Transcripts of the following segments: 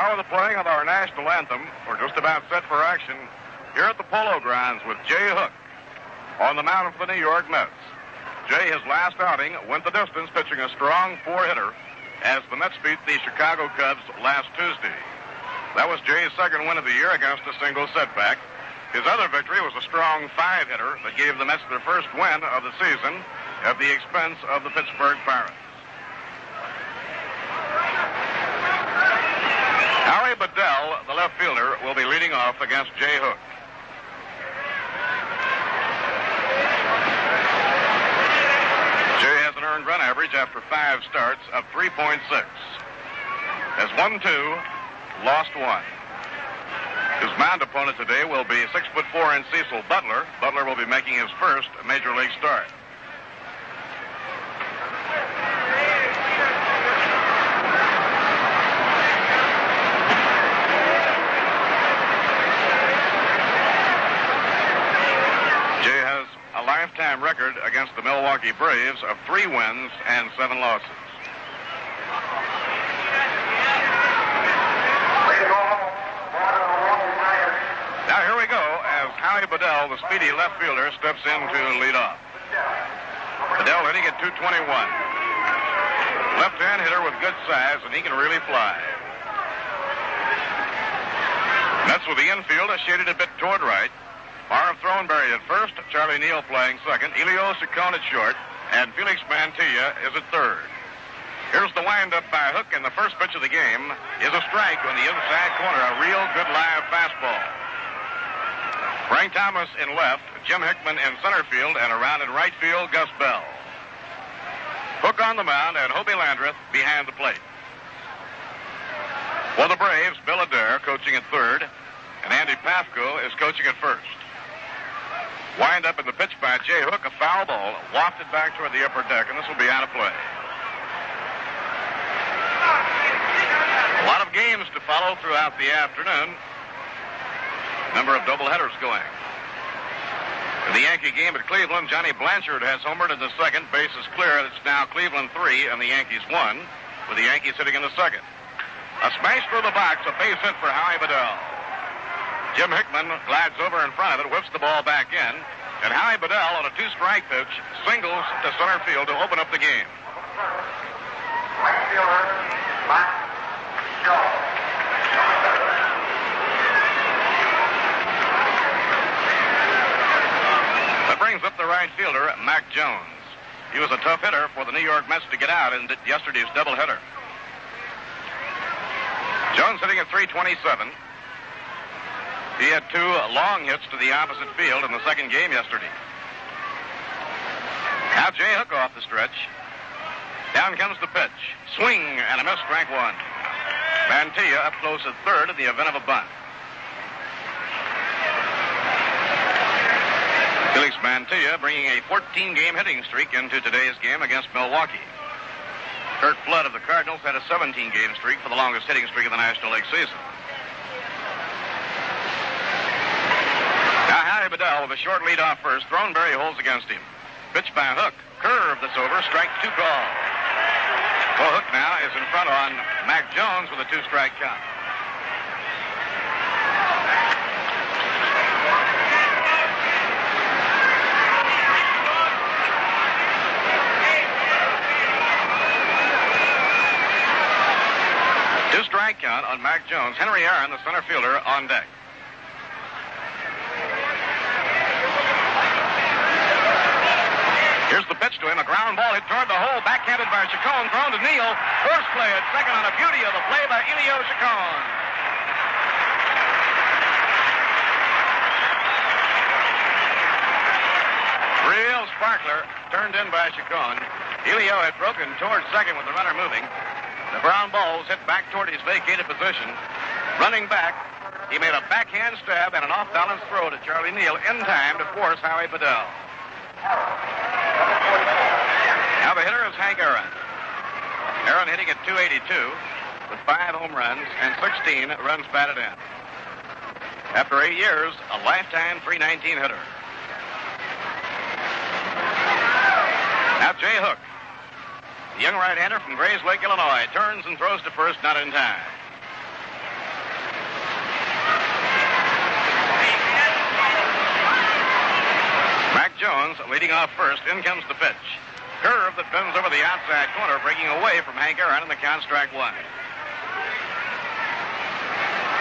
Now with the playing of our national anthem, we're just about set for action here at the Polo Grounds with Jay Hook on the mound for the New York Mets. Jay, his last outing, went the distance pitching a strong four-hitter as the Mets beat the Chicago Cubs last Tuesday. That was Jay's second win of the year against a single setback. His other victory was a strong five-hitter that gave the Mets their first win of the season at the expense of the Pittsburgh Pirates. Howie Bedell, the left fielder, will be leading off against Jay Hook. Jay has an earned run average after 5 starts of 3.6. Has won 2, lost 1. His mound opponent today will be 6'4" Cecil Butler. Butler will be making his first major league start. Jay has a lifetime record against the Milwaukee Braves of 3 wins and 7 losses. Now here we go as Howie Bedell, the speedy left fielder, steps in to lead off. Bedell hitting at 221. Left-hand hitter with good size, and he can really fly. Mets with the infield shaded a bit toward right. Marv Throneberry at first, Charlie Neal playing second, Elio Chicone at short, and Felix Mancia is at third. Here's the windup by Hook, and the first pitch of the game is a strike on the inside corner, a real good live fastball. Frank Thomas in left, Jim Hickman in center field, and around in right field, Gus Bell. Hook on the mound, and Hobie Landreth behind the plate. For the Braves, Bill Adair coaching at third, and Andy Pafko is coaching at first. Wind up in the pitch by Jay Hook, a foul ball, wafted back toward the upper deck, and this will be out of play. A lot of games to follow throughout the afternoon. Number of doubleheaders going. In the Yankee game at Cleveland, Johnny Blanchard has homered in the second. Base is clear. It's now Cleveland 3 and the Yankees 1, with the Yankees hitting in the second. A smash through the box, a base hit for Howie Bedell. Jim Hickman glides over in front of it, whips the ball back in, and Howie Bedell on a 2-strike pitch singles to center field to open up the game. Right fielder, Matt Shaw. That brings up the right fielder, Mac Jones. He was a tough hitter for the New York Mets to get out in yesterday's doubleheader. Jones hitting at 327. He had 2 long hits to the opposite field in the second game yesterday. Now Jay Hook off the stretch. Down comes the pitch. Swing and a miss, strike 1. Mantilla up close at third in the event of a bunt. Felix Mantilla bringing a 14-game hitting streak into today's game against Milwaukee. Kurt Flood of the Cardinals had a 17-game streak for the longest hitting streak of the National League season. Now Howie Bedell with a short lead off first. Throneberry holds against him. Pitch by Hook. Curve that's over. Strike 2 call. Well, Hook now is in front on Mac Jones with a 2-strike count. Two-strike count on Mac Jones. Henry Aaron, the center fielder, on deck. Here's the pitch to him, a ground ball hit toward the hole, backhanded by Chacon, thrown to Neal. First play at second on a beauty of the play by Elio Chicone. Real sparkler, turned in by Chacon. Elio had broken towards second with the runner moving. The ground ball was hit back toward his vacated position. Running back, he made a backhand stab and an off-balance throw to Charlie Neal in time to force Howie Bedell. Now the hitter is Hank Aaron. Aaron hitting at 282 with 5 home runs and 16 runs batted in. After 8 years, a lifetime 319 hitter. Now Jay Hook, the young right-hander from Grays Lake, Illinois, turns and throws to first, not in time. Jones leading off first. In comes the pitch. Curve that bends over the outside corner, breaking away from Hank Aaron, and the count strike one.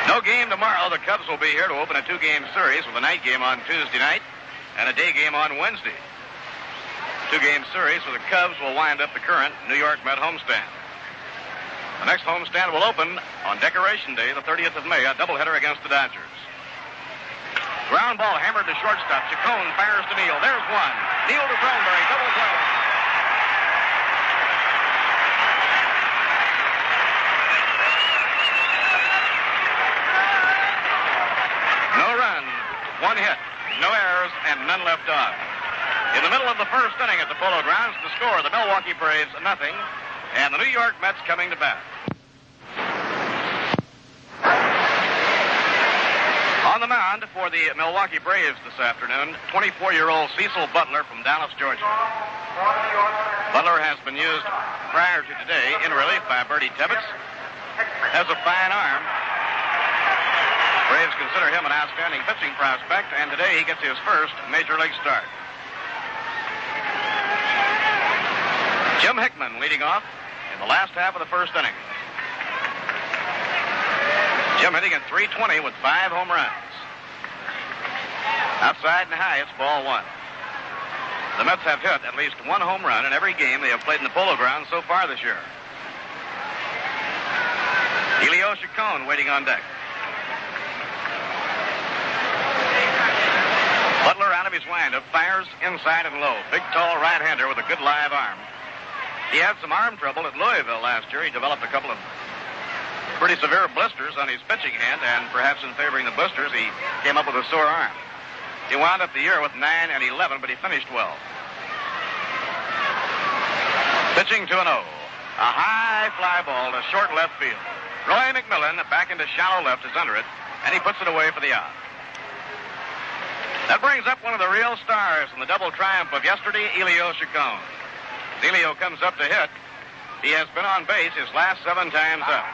No game tomorrow. The Cubs will be here to open a 2-game series with a night game on Tuesday night and a day game on Wednesday. 2-game series where the Cubs will wind up the current New York Met homestand. The next homestand will open on Decoration Day, the 30th of May, a doubleheader against the Dodgers. Ground ball hammered to shortstop. Chacon fires to Neal. There's one. Neal to Thornberry. Double play. No runs, 1 hit, no errors, and none left on. In the middle of the first inning at the Polo Grounds, the score, the Milwaukee Braves 0, and the New York Mets coming to bat. On the mound for the Milwaukee Braves this afternoon, 24-year-old Cecil Butler from Dallas, Georgia. Butler has been used prior to today in relief by Bertie Tebbetts. Has a fine arm. Braves consider him an outstanding pitching prospect, and today he gets his first major league start. Jim Hickman leading off in the last half of the first inning. Jim hitting at .320 with 5 home runs. Outside and high, it's ball 1. The Mets have hit at least 1 home run in every game they have played in the Polo Grounds so far this year. Elio Chicone waiting on deck. Butler out of his windup, fires inside and low. Big, tall right-hander with a good live arm. He had some arm trouble at Louisville last year. He developed a couple of pretty severe blisters on his pitching hand, and perhaps in favoring the blisters, he came up with a sore arm. He wound up the year with 9 and 11, but he finished well. Pitching 2-0. A high fly ball to short left field. Roy Mcmillan back into shallow left is under it, and he puts it away for the out. That brings up one of the real stars in the double triumph of yesterday, Elio Chicone. As Elio comes up to hit, he has been on base his last 7 times up.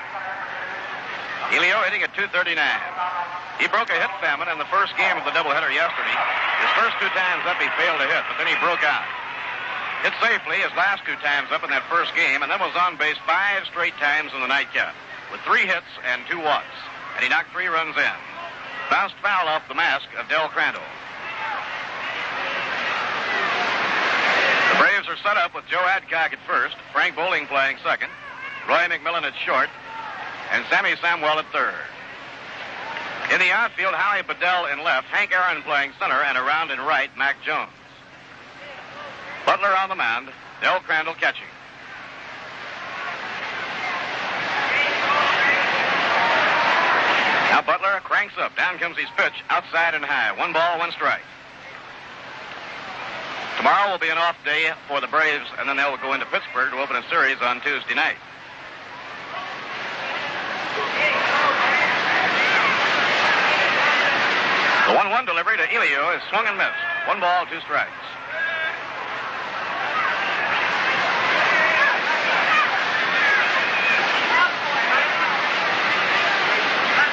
Elio hitting at .239. He broke a hit famine in the first game of the doubleheader yesterday. His first 2 times up, he failed to hit, but then he broke out. Hit safely his last 2 times up in that first game, and then was on base 5 straight times in the nightcap, with 3 hits and 2 walks. And he knocked 3 runs in. Bounced foul off the mask of Del Crandall. The Braves are set up with Joe Adcock at first, Frank Bowling playing second, Roy Mcmillan at short, and Sami Samwell at third. In the outfield, Howie Bedell in left, Hank Aaron playing center, and around in right, Mac Jones. Butler on the mound, Del Crandall catching. Now Butler cranks up. Down comes his pitch, outside and high. 1 ball, 1 strike. Tomorrow will be an off day for the Braves, and then they'll go into Pittsburgh to open a series on Tuesday night. The 1-1 delivery to Elio is swung and missed. 1 ball, 2 strikes.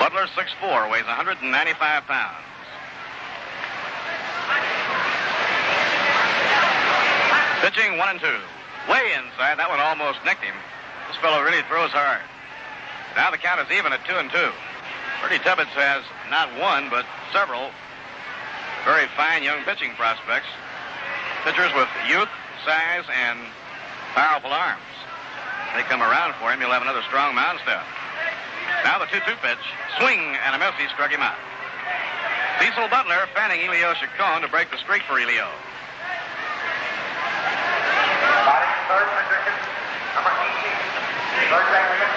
Butler, 6'4", weighs 195 pounds. Pitching 1 and 2. Way inside. That one almost nicked him. This fellow really throws hard. Now the count is even at 2 and 2. Bertie Tebbetts has not one, but several very fine young pitching prospects. Pitchers with youth, size, and powerful arms. They come around for him. He'll have another strong mound staff. Now the 2-2 pitch. Swing and a miss. He struck him out. Cecil Butler fanning Elio Chacon to break the streak for Elio. Third position, number 18. Third baseman,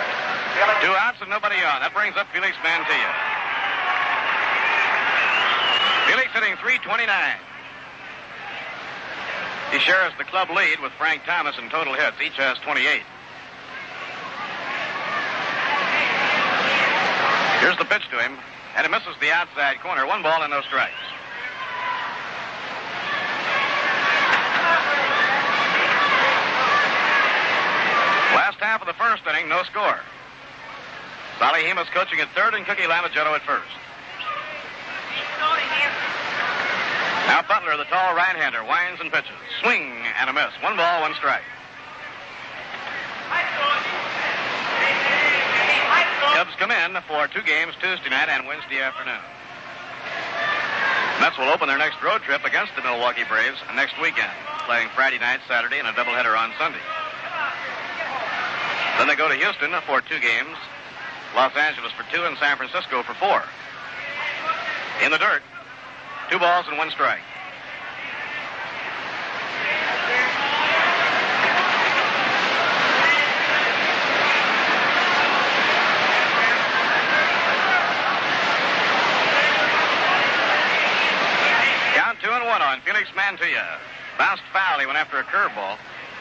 Felix. 2 outs and nobody on. That brings up Felix Mancia. Felix hitting .329. He shares the club lead with Frank Thomas in total hits. Each has 28. Here's the pitch to him, and it misses the outside corner. 1 ball and no strikes. Last half of the first inning, no score. Sally Hemus coaching at third and Cookie Lamagetto at first. Now Butler, the tall right-hander, winds and pitches. Swing and a miss. 1 ball, 1 strike. Cubs come in for 2 games Tuesday night and Wednesday afternoon. Mets will open their next road trip against the Milwaukee Braves next weekend, playing Friday night, Saturday, and a doubleheader on Sunday. Then they go to Houston for 2 games, Los Angeles for 2, and San Francisco for 4. In the dirt, 2 balls and 1 strike. Count 2-1 on Felix Mancia. Bounced foul. He went after a curveball,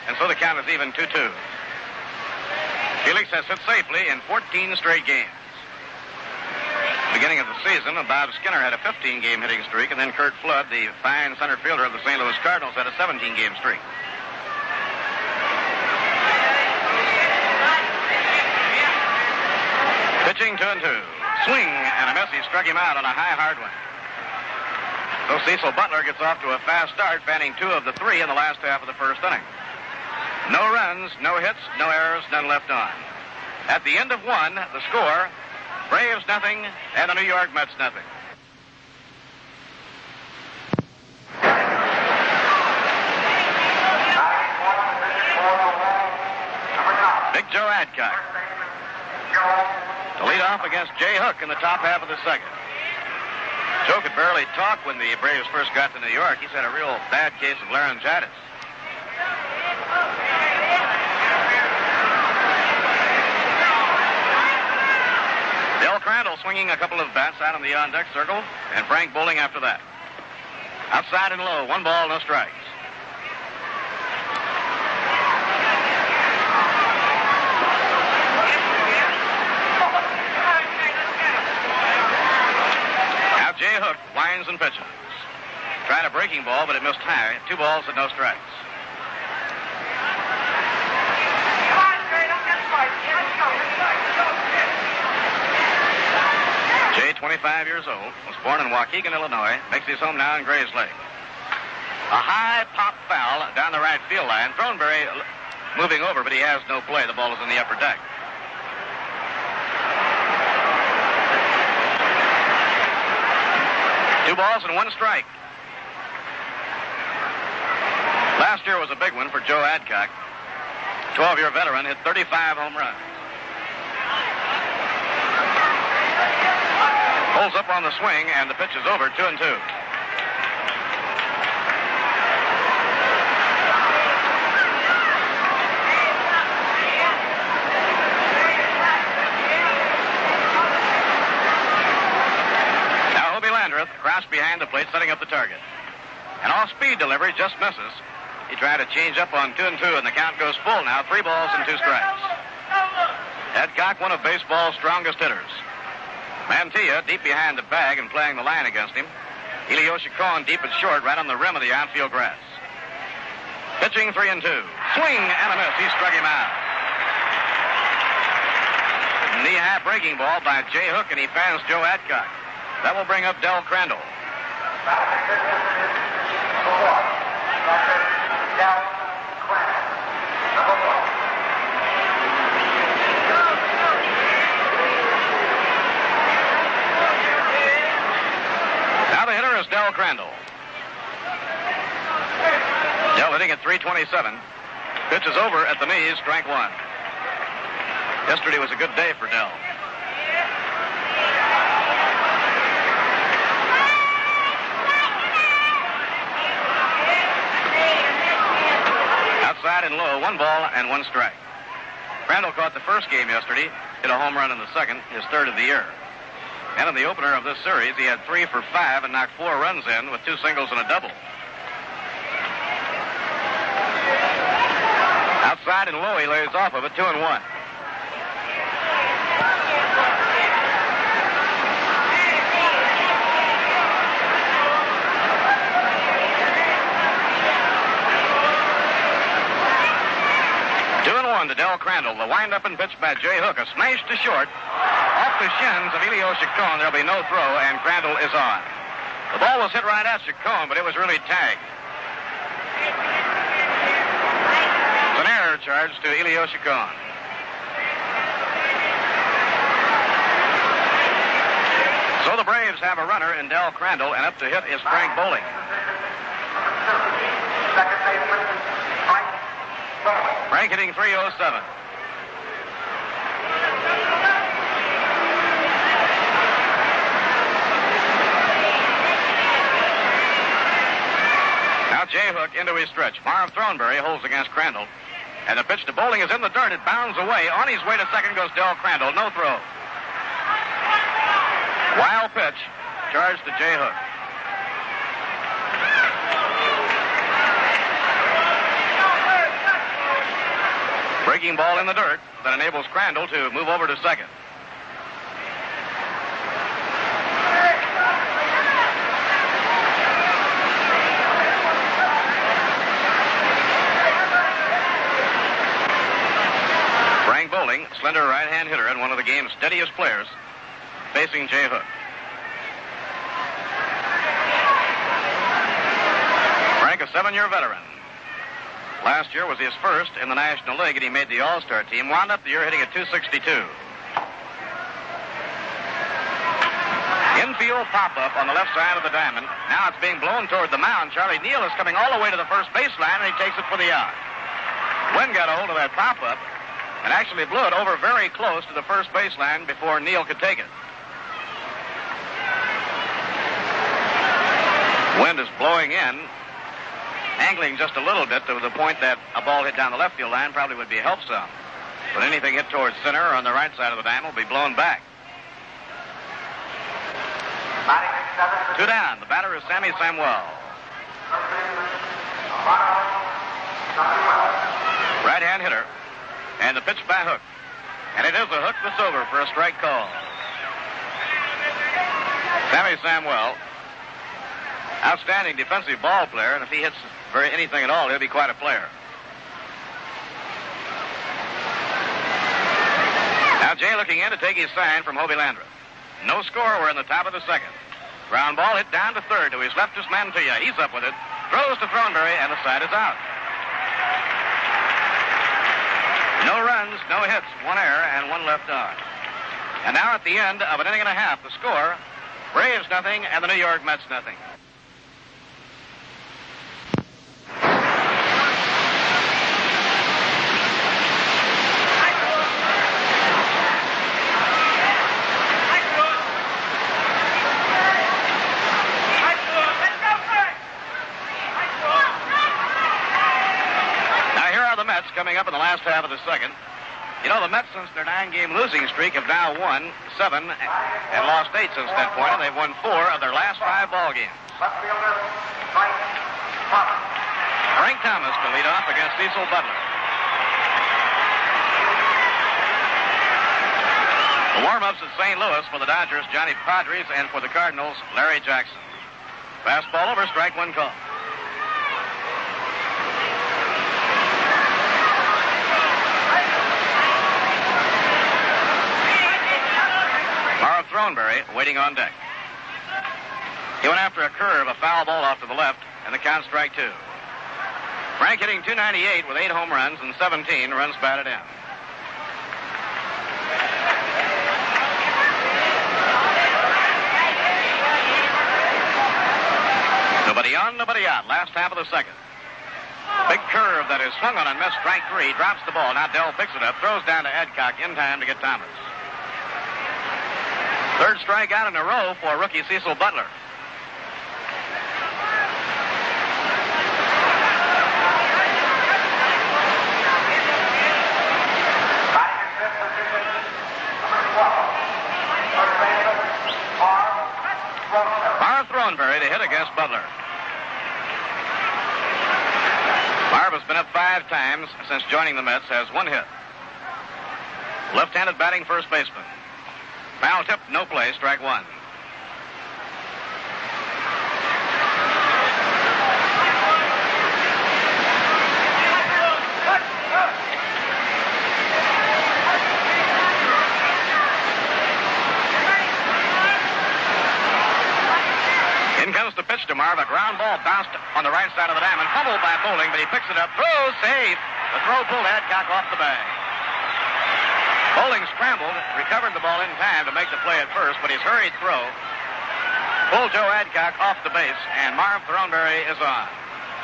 and so the count is even 2-2. Felix has hit safely in 14 straight games. Beginning of the season, Bob Skinner had a 15-game hitting streak, and then Curt Flood, the fine center fielder of the St. Louis Cardinals, had a 17-game streak. Pitching 2-2. Swing and a miss. He struck him out on a high, hard one. So Cecil Butler gets off to a fast start, fanning 2 of the 3 in the last half of the first inning. No runs, no hits, no errors, none left on. At the end of 1, the score, Braves nothing, and the New York Mets nothing. Big Joe Adcock to lead off against Jay Hook in the top half of the second. Joe could barely talk when the Braves first got to New York. He's had a real bad case of laryngitis. Del Crandall swinging a couple of bats out in the on-deck circle, and Frank bowling after that. Outside and low, 1 ball, no strikes. Now Jay Hook winds and pitches. Tried a breaking ball, but it missed high. 2 balls and no strikes. Jay, 25 years old, was born in Waukegan, Illinois, makes his home now in Grays Lake. A high pop foul down the right field line. Thornberry moving over, but he has no play. The ball is in the upper deck. Two balls and 1 strike. Last year was a big one for Joe Adcock. 12-year veteran, hit 35 home runs. Holds up on the swing, and the pitch is over, 2-2. Now Hobie Landreth, crouched behind the plate, setting up the target. An off-speed delivery just misses. He tried to change up on 2-2, and the count goes full now, 3 balls and 2 strikes. Adcock, one of baseball's strongest hitters. Mancia deep behind the bag and playing the line against him. Elio Chicone deep and short right on the rim of the outfield grass. Pitching 3-2. Swing and a miss. He struck him out. Knee-high breaking ball by Jay Hook, and he fans Joe Adcock. That will bring up Del Crandall. Now the hitter is Del Crandall. Del hitting at 327. Pitch is over at the knees, strike 1. Yesterday was a good day for Del. Outside and low, 1 ball and 1 strike. Crandall caught the first game yesterday, hit a home run in the second, his 3rd of the year. And in the opener of this series, he had 3 for 5 and knocked 4 runs in with 2 singles and a double. Outside and low, he lays off of it, 2-1. To Del Crandall. The wind-up and pitch by Jay Hook. A smash to short. Off the shins of Elio Chicone. There'll be no throw, and Crandall is on. The ball was hit right at Chacon, but it was really tagged. It's an error charge to Elio Chicone. So the Braves have a runner in Del Crandall, and up to hit is Frank Bowling. Frank hitting .307. Now Jay Hook into his stretch. Marv Thornberry holds against Crandall. And the pitch to Bowling is in the dirt. It bounds away. On his way to second goes Del Crandall. No throw. Wild pitch. Charge to Jay Hook. Breaking ball in the dirt that enables Crandall to move over to second. Frank Bowling, slender right-hand hitter and one of the game's steadiest players, facing Jay Hook. Frank, a 7-year veteran. Last year was his first in the National League, and he made the All-Star team. Wound up the year hitting at .262. Infield pop-up on the left side of the diamond. Now it's being blown toward the mound. Charlie Neal is coming all the way to the first baseline, and he takes it for the out. Wind got a hold of that pop-up and actually blew it over very close to the first baseline before Neal could take it. Wind is blowing in, angling just a little bit to the point that a ball hit down the left field line probably would be a help some. But anything hit towards center or on the right side of the diamond will be blown back. 2 down. The batter is Sami Samwell. Right-hand hitter. And the pitch by Hook. And it is a hook that's over for a strike call. Sami Samwell, outstanding defensive ball player, and if he hits anything at all, he'll be quite a player. Now Jay looking in to take his sign from Hobie Landreth. No score. We're in the top of the second. Ground ball hit down to third to his leftist Mantilla. He's up with it. Throws to Thornberry, and the side is out. No runs, no hits, 1 error, and 1 left on. And now at the end of an inning and a half, the score, Braves nothing and the New York Mets nothing. Coming up in the last half of the second. You know, the Mets, since their 9-game losing streak, have now won 7 and lost 8 since that point, and they've won 4 of their last 5 ball games. Frank Thomas to lead off against Cecil Butler. The warm-ups at St. Louis for the Dodgers, Johnny Padres, and for the Cardinals, Larry Jackson. Fastball over, strike 1 call. Marv Thornberry waiting on deck. He went after a curve, a foul ball off to the left, and the count strike 2. Frank hitting .298 with 8 home runs and 17 runs batted in. Nobody on, nobody out. Last half of the second. Big curve that is swung on and missed. Strike 3. Drops the ball. Now Dell picks it up. Throws down to Adcock in time to get Thomas. Third strikeout in a row for rookie Cecil Butler. Marv Thornberry to hit against Butler. Marv has been up 5 times since joining the Mets, has 1 hit. Left-handed batting first baseman. Foul tip, no play, strike 1. In comes to Marv. A ground ball bounced on the right side of the diamond. Fumbled by Bowling, but he picks it up. Throws, safe. The throw pulled Adcock off the bag. Bowling scrambled, recovered the ball in time to make the play at first, but his hurried throw pulled Joe Adcock off the base, and Marv Thornberry is on.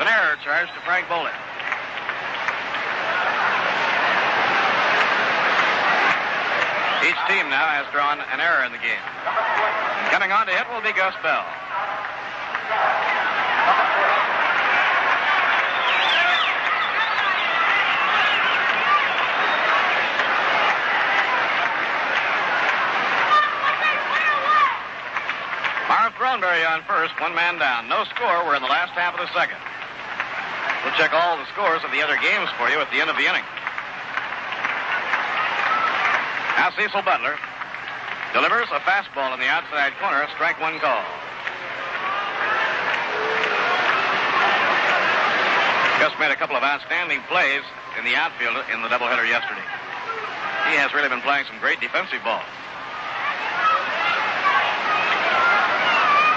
An error charge to Frank Bowling. Each team now has drawn an error in the game. Coming on to hit will be Gus Bell. Marv Thornberry on first, one man down. No score. We're in the last half of the second. We'll check all the scores of the other games for you at the end of the inning. Now Cecil Butler delivers a fastball in the outside corner, strike one call. Gus made a couple of outstanding plays in the outfield in the doubleheader yesterday. He has really been playing some great defensive ball.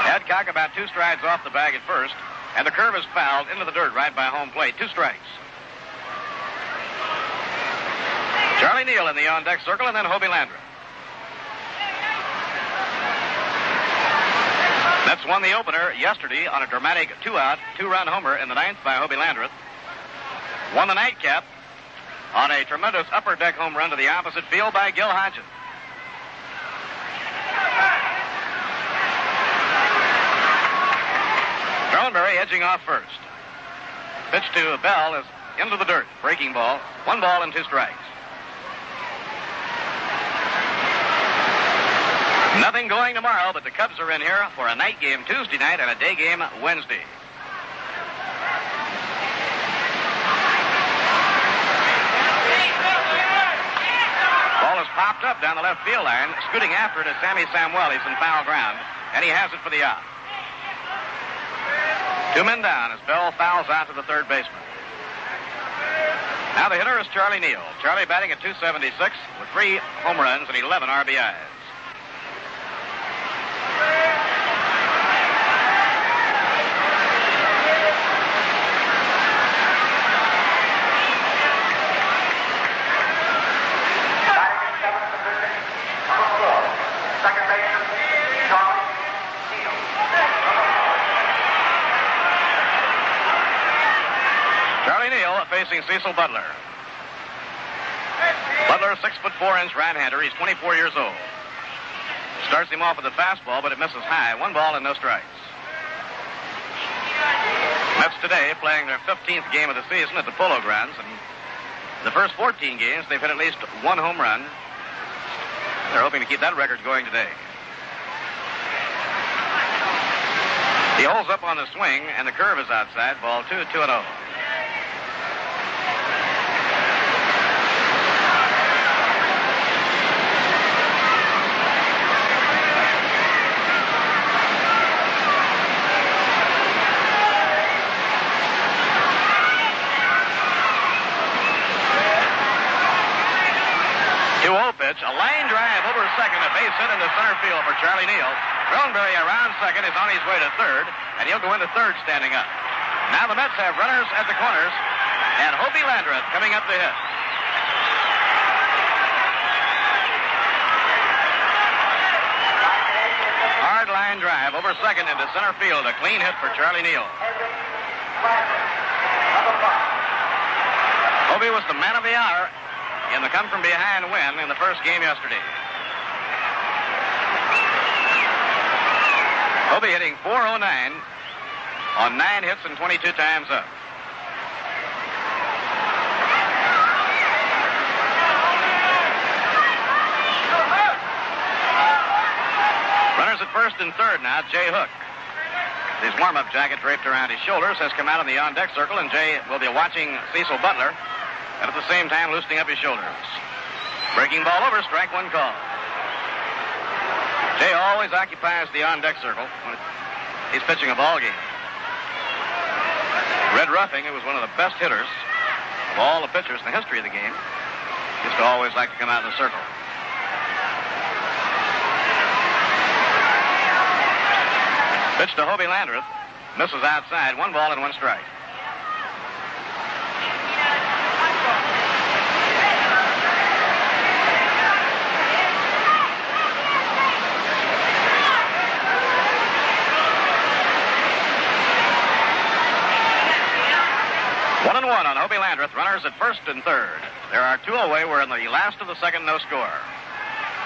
Adcock about 2 strides off the bag at first, and the curve is fouled into the dirt right by home plate. 2 strikes. Charlie Neal in the on-deck circle, and then Hobie Landreth. Mets won the opener yesterday on a dramatic 2-out, 2-run homer in the 9th by Hobie Landreth. Won the nightcap on a tremendous upper deck home run to the opposite field by Gil Hodgson. Thornberry edging off first. Pitch to Bell is into the dirt. Breaking ball. 1 ball and 2 strikes. Nothing going tomorrow, but the Cubs are in here for a night game Tuesday night and a day game Wednesday. Ball is popped up down the left field line. Scooting after it is Sami Samwell. He's in foul ground, and he has it for the out. 2 men down as Bell fouls out to the third baseman. Now the hitter is Charlie Neal. Charlie batting at .276 with 3 home runs and 11 RBIs. Facing Cecil Butler. Butler, 6'4" right-hander. He's 24 years old. Starts him off with a fastball, but it misses high. 1 ball and no strikes. Mets today playing their 15th game of the season at the Polo Grounds, and the first 14 games they've hit at least 1 home run. They're hoping to keep that record going today. He holds up on the swing, and the curve is outside. Ball 2, 2-0. A line drive over second, a base hit into center field for Charlie Neal. Thornberry around second is on his way to third, and he'll go into third standing up. Now the Mets have runners at the corners, and Hobie Landreth coming up to hit. Hard line drive over second into center field, a clean hit for Charlie Neal. Hobie was the man of the hour in the come-from-behind win in the first game yesterday. Hobie hitting .409 on 9 hits and 22 times up. Runners at first and third now. Jay Hook, his warm-up jacket draped around his shoulders, has come out in the on-deck circle, and Jay will be watching Cecil Butler, and at the same time loosening up his shoulders. Breaking ball over, strike 1 call. Jay always occupies the on-deck circle when he's pitching a ball game. Red Ruffing, who was one of the best hitters of all the pitchers in the history of the game, used to always like to come out in the circle. Pitch to Hobie Landreth. Misses outside. 1 ball and 1 strike. One on Hobie Landreth. Runners at first and third. There are 2 away. We're in the last of the second. No score.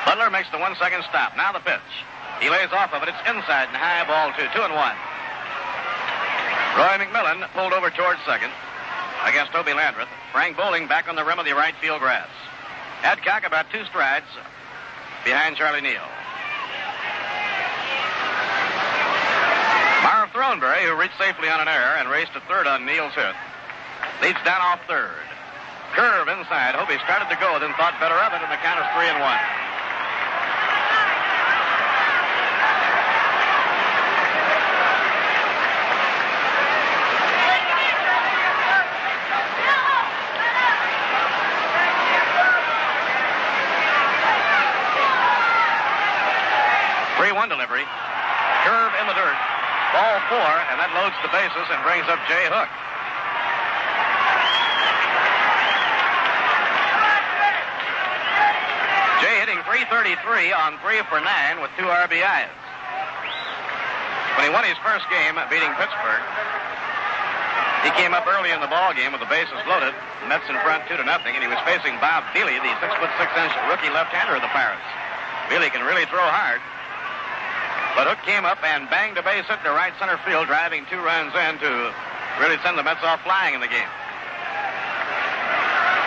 Butler makes the 1-second stop. Now the pitch. He lays off of it. It's inside and high. Ball 2. 2-1. Roy Mcmillan pulled over towards second against Hobie Landreth. Frank Bowling back on the rim of the right field grass. Adcock about 2 strides behind Charlie Neal. Marv Throneberry, who reached safely on an error and raced to third on Neal's hit, leads down off third. Curve inside. Hobie started to go, then thought better of it, and the count is 3-1. Delivery. Curve in the dirt. Ball 4, and that loads the bases and brings up Jay Hook. Jay hitting .333 on 3 for 9 with 2 RBIs. When he won his first game beating Pittsburgh, he came up early in the ball game with the bases loaded. The Mets in front 2-0, and he was facing Bob Beely, the 6'6" rookie left-hander of the Pirates. Beely can really throw hard. But Hook came up and banged a base hit to right center field, driving 2 runs in to really send the Mets off flying in the game.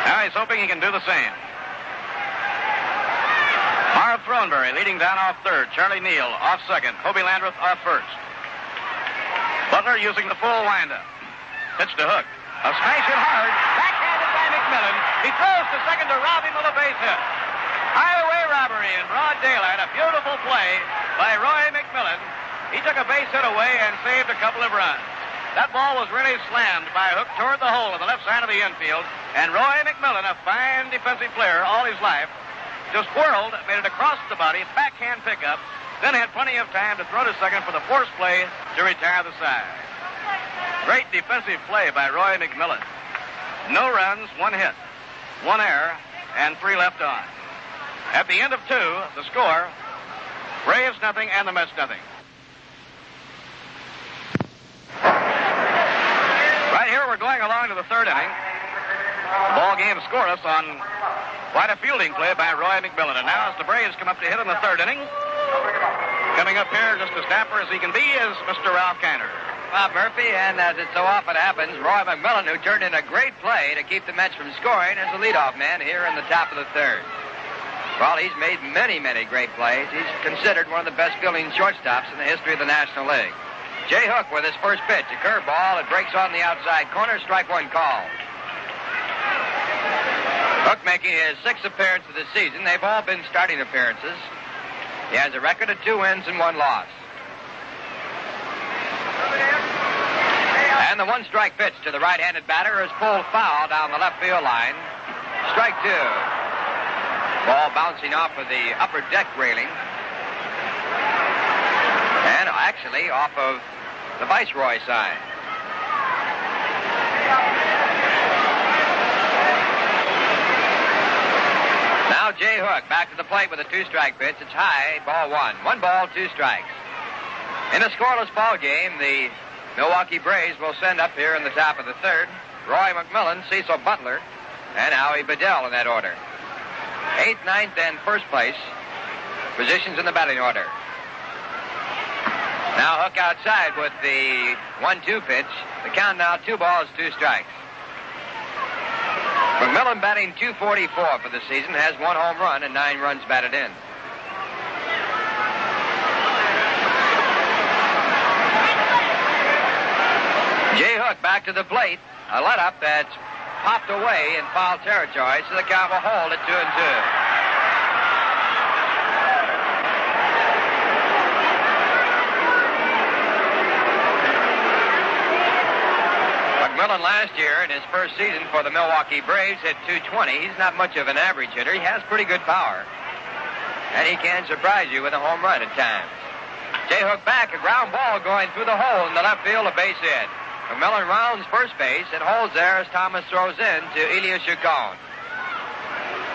Now he's hoping he can do the same. Marv Throneberry leading down off third. Charlie Neal off second. Hobie Landreth off first. Butler using the full windup. Pitch to Hook. A smash hit hard. Backhanded by Mcmillan. He throws to second to rob him of a base hit. Highway robbery in broad daylight. A beautiful play by Roy Mcmillan. He took a base hit away and saved a couple of runs. That ball was really slammed by Hook toward the hole on the left side of the infield. And Roy Mcmillan, a fine defensive player all his life, just whirled, made it across the body, backhand pickup, then had plenty of time to throw to second for the force play to retire the side. Great defensive play by Roy Mcmillan. No runs, 1 hit, 1 error, and 3 left on. At the end of 2, the score, Braves nothing and the Mets nothing. Right here, we're going along to the 3rd inning. The ball game scoreless on quite a fielding play by Roy Mcmillan. And now as the Braves come up to hit in the 3rd inning, coming up here just as dapper as he can be is Mr. Ralph Kiner. Bob Murphy, and as it so often happens, Roy Mcmillan, who turned in a great play to keep the Mets from scoring, is the leadoff man here in the top of the 3rd. Well, he's made many, many great plays. He's considered one of the best fielding shortstops in the history of the National League. Jay Hook with his first pitch, a curveball. It breaks on the outside corner. Strike 1 called. Hook making his 6th appearance of the season. They've all been starting appearances. He has a record of 2 wins and 1 loss. And the 1-strike pitch to the right-handed batter is pulled foul down the left field line. Strike 2. Ball bouncing off of the upper deck railing. And actually off of the Viceroy side. Now Jay Hook back to the plate with a 2-strike pitch. It's high, ball 1. 1 ball, 2 strikes. In a scoreless ball game, the Milwaukee Braves will send up here in the top of the 3rd Roy Mcmillan, Cecil Butler, and Howie Bedell in that order. 8th, 9th, and 1st place positions in the batting order. Now Hook outside with the 1-2 pitch. The count now 2 balls, 2 strikes. Mcmillan batting .244 for the season, has 1 home run and 9 runs batted in. Jay Hook back to the plate. A let-up that's popped away in foul territory, so the count will hold at 2-2. Mcmillan last year in his first season for the Milwaukee Braves hit .220. He's not much of an average hitter. He has pretty good power. And he can surprise you with a home run at times. Jay Hook back, a ground ball going through the hole in the left field, a base hit. Mcmillan rounds first base and holds there as Thomas throws in to Elio Chicone.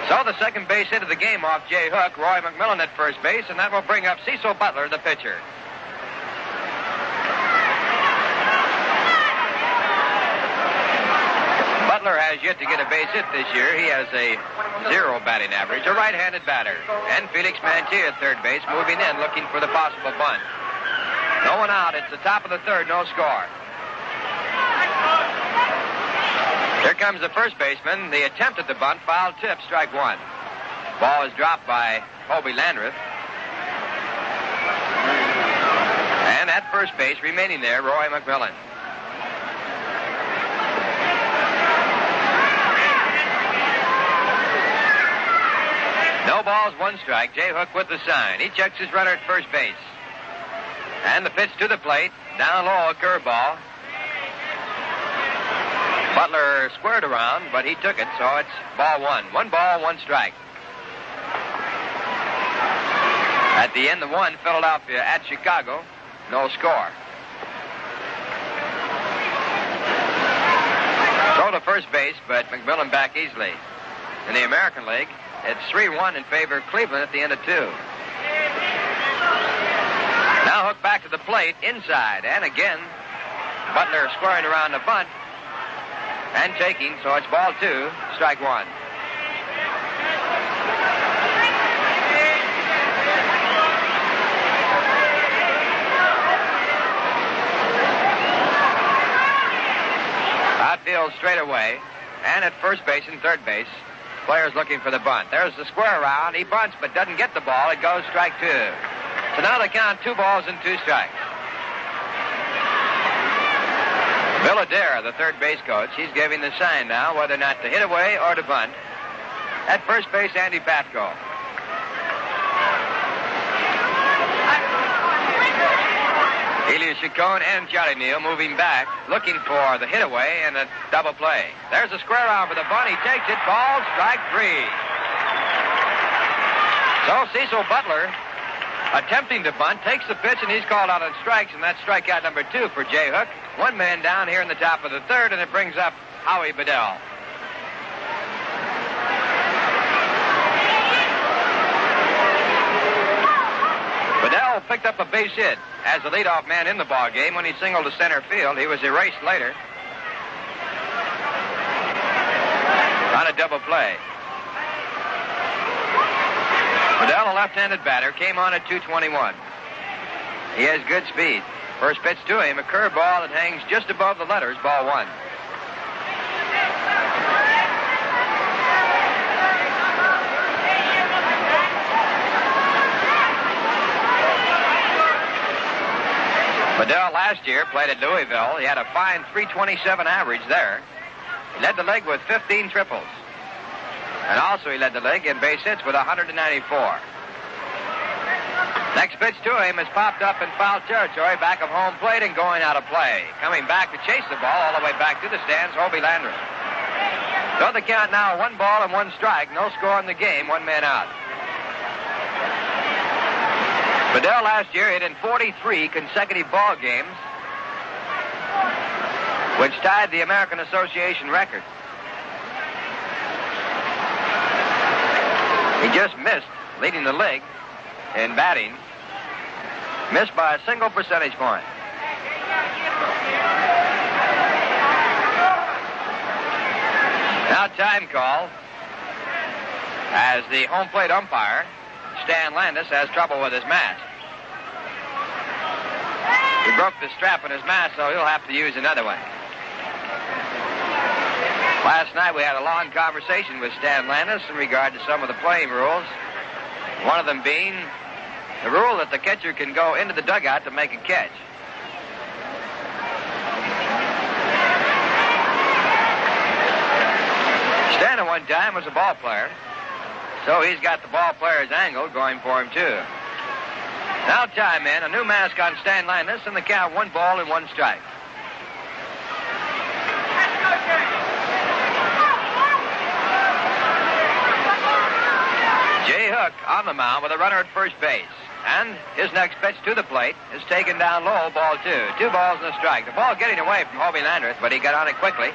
So the second base hit of the game off Jay Hook, Roy Mcmillan at first base, and that will bring up Cecil Butler, the pitcher. Butler has yet to get a base hit this year. He has a 0 batting average, a right-handed batter. And Felix Mancia at third base, moving in, looking for the possible bunt. No one out. It's the top of the third, no score. Here comes the first baseman. The attempt at the bunt, foul tip, strike one. Ball is dropped by Howie Landreth. And at first base, remaining there, Roy Mcmillan. No balls, one strike. Jay Hook with the sign. He checks his runner at first base. And the pitch to the plate. Down low, a curveball. Butler squared around, but he took it, so it's ball one. 1 ball, 1 strike. At the end of one, Philadelphia at Chicago. No score. Throw to first base, but Mcmillan back easily. In the American League, it's 3-1 in favor of Cleveland at the end of 2. Now Hook back to the plate, inside, and again, Butler squaring around the bunt and taking, so it's ball 2, strike 1. Outfield straight away, and at first base and third base, players looking for the bunt. There's the square around. He bunts but doesn't get the ball. It goes strike 2. So now they count 2 balls and 2 strikes. Bill Adair, the third base coach, he's giving the sign now whether or not to hit away or to bunt. At first base, Andy Patko. Elio Chicone and Charlie Neal moving back, looking for the hit away and a double play. There's a square arm for the bunt. He takes it, called strike 3. So Cecil Butler, attempting to bunt, takes the pitch, and he's called out on strikes, and that's strikeout number 2 for Jay Hook. 1 man down here in the top of the third, and it brings up Howie Bedell. Bedell picked up a base hit as the leadoff man in the ball game when he singled to center field. He was erased later on a double play. Bedell, a left-handed batter, came on at 221. He has good speed. First pitch to him, a curveball that hangs just above the letters, ball 1. Bedell last year played at Louisville. He had a fine .327 average there. He led the league with 15 triples. And also he led the league in base hits with 194. Next pitch to him is popped up in foul territory, back of home plate and going out of play. Coming back to chase the ball all the way back to the stands, Howie Landreth. So the count now, 1 ball and 1 strike. No score in the game, 1 man out. Bedell last year hit in 43 consecutive ball games, which tied the American Association record. He just missed leading the league in batting. Missed by a single percentage point. Now time call as the home plate umpire, Stan Landis, has trouble with his mask. He broke the strap in his mask, so he'll have to use another one. Last night we had a long conversation with Stan Landis in regard to some of the playing rules. One of them being the rule that the catcher can go into the dugout to make a catch. Stan at one time was a ball player, so he's got the ball player's angle going for him too. Now time in, a new mask on Stan Landis, and the count 1 ball and 1 strike. Jay Hook on the mound with a runner at first base. And his next pitch to the plate is taken down low, ball 2. 2 balls and a strike. The ball getting away from Howie Landreth, but he got on it quickly.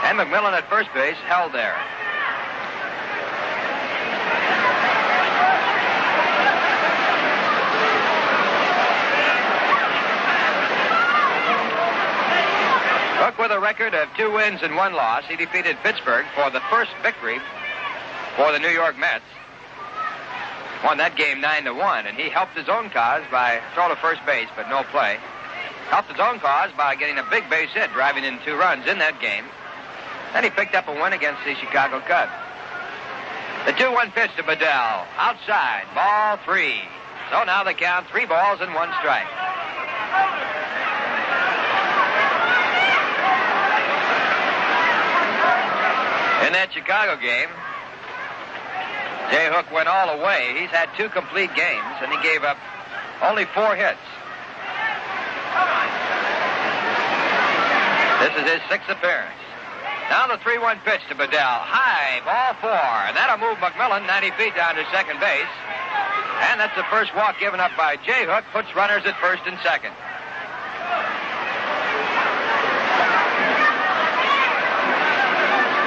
And Mcmillan at first base held there. Hook with a record of 2 wins and 1 loss. He defeated Pittsburgh for the first victory for the New York Mets. Won that game 9-1, and he helped his own cause by throwing to first base, but no play. Helped his own cause by getting a big base hit, driving in 2 runs in that game. Then he picked up a win against the Chicago Cubs. The 2-1 pitch to Bedell. Outside, ball 3. So now they count 3 balls and 1 strike. In that Chicago game, Jay Hook went all the way. He's had 2 complete games, and he gave up only 4 hits. This is his 6th appearance. Now the 3-1 pitch to Bedell. High, ball 4. And that'll move Mcmillan 90 feet down to second base. And that's the first walk given up by Jay Hook. Puts runners at first and second.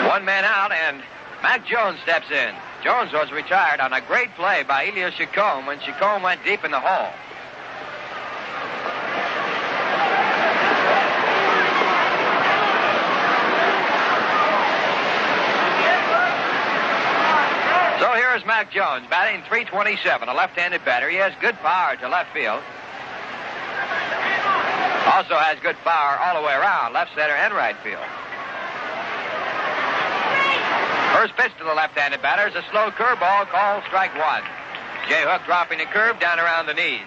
One man out, and Mac Jones steps in. Jones was retired on a great play by Elio Chicone when Chacon went deep in the hole. So here's Mac Jones batting .327, a left-handed batter. He has good power to left field. Also has good power all the way around, left center and right field. First pitch to the left-handed batter is a slow curveball called strike 1. Jay Hook dropping the curve down around the knees.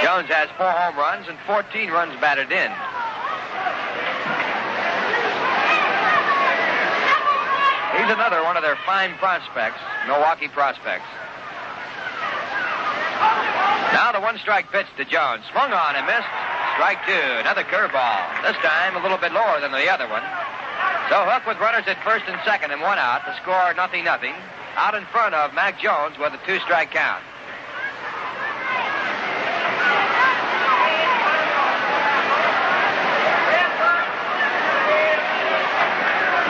Jones has 4 home runs and 14 runs batted in. He's another one of their fine prospects, Milwaukee prospects. Now the 1-strike pitch to Jones. Swung on and missed. Strike 2, another curveball. This time a little bit lower than the other one. So Hook with runners at first and second and 1 out. The score 0-0. Out in front of Mac Jones with a 2-strike count.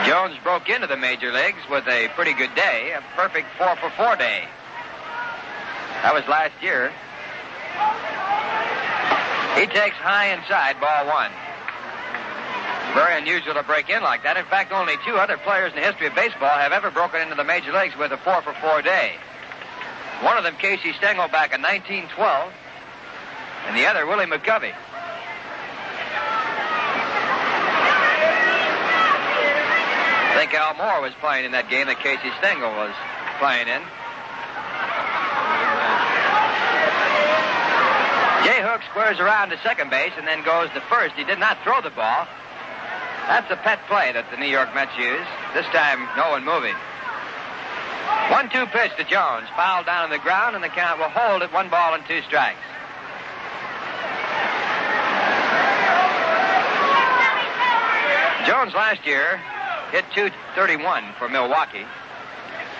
Jones broke into the major leagues with a pretty good day, a perfect 4-for-4 day. That was last year. He takes high inside, ball 1. Very unusual to break in like that. In fact, only 2 other players in the history of baseball have ever broken into the major leagues with a 4-for-4 day. One of them, Casey Stengel, back in 1912, and the other, Willie McCovey. I think Al Moore was playing in that game that Casey Stengel was playing in. Jay Hook squares around to second base and then goes to first. He did not throw the ball. That's a pet play that the New York Mets use. This time, no one moving. 1-2 pitch to Jones. Fouled down on the ground, and the count will hold at 1 ball and 2 strikes. Jones last year hit .231 for Milwaukee.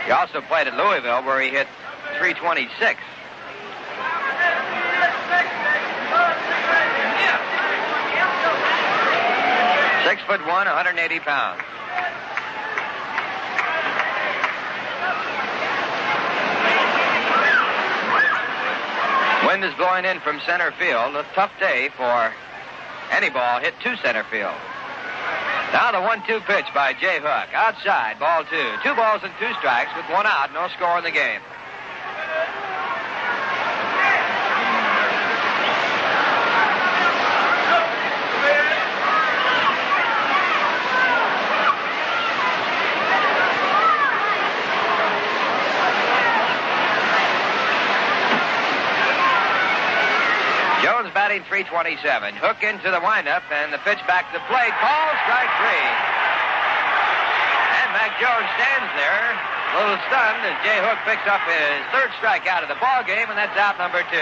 He also played at Louisville, where he hit .326. Six 6'1", 180 pounds. Wind is blowing in from center field. A tough day for any ball hit to center field. Now the 1-2 pitch by Jay Hook. Outside, ball 2. 2 balls and 2 strikes with 1 out, no score in the game. Jones batting .327. Hook into the windup, and the pitch back to the plate. Call, strike 3. And Mac Jones stands there, a little stunned, as Jay Hook picks up his 3rd strikeout of the ball game, and that's out number 2.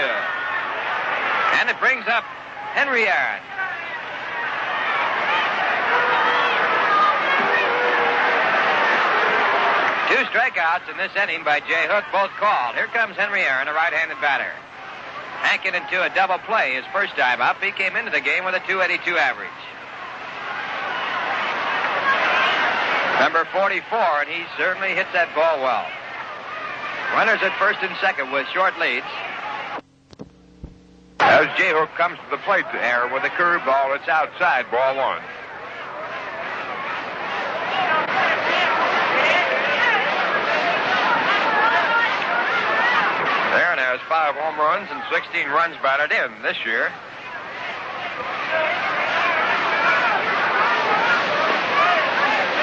And it brings up Henry Aaron. Two strikeouts in this inning by Jay Hook, both called. Here comes Henry Aaron, a right-handed batter. Hanking into a double play his first time up. He came into the game with a 282 average. Number 44, and he certainly hits that ball well. Runners at first and second with short leads. As Jay Hook comes to the plate to Aaron with a curveball, it's outside, ball one. Aaron has 5 home runs and 16 runs batted in this year.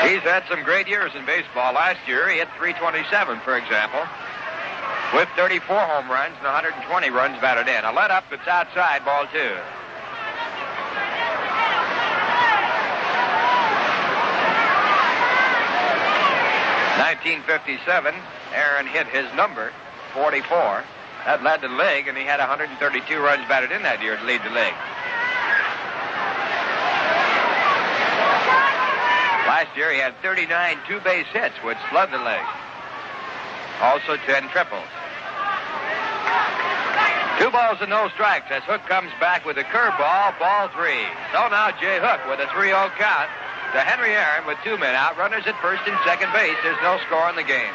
He's had some great years in baseball. Last year, he hit .327, for example, with 34 home runs and 120 runs batted in. A let-up that's outside, ball 2. .1957, Aaron hit his number, 44. That led the league, and he had 132 runs batted in that year to lead the league. Last year, he had 39 two-base hits, which led the league. Also 10 triples. 2 balls and no strikes as Hook comes back with a curveball, ball 3. So now Jay Hook with a 3-0 count to Henry Aaron with 2 men out. Runners at first and second base. There's no score in the game.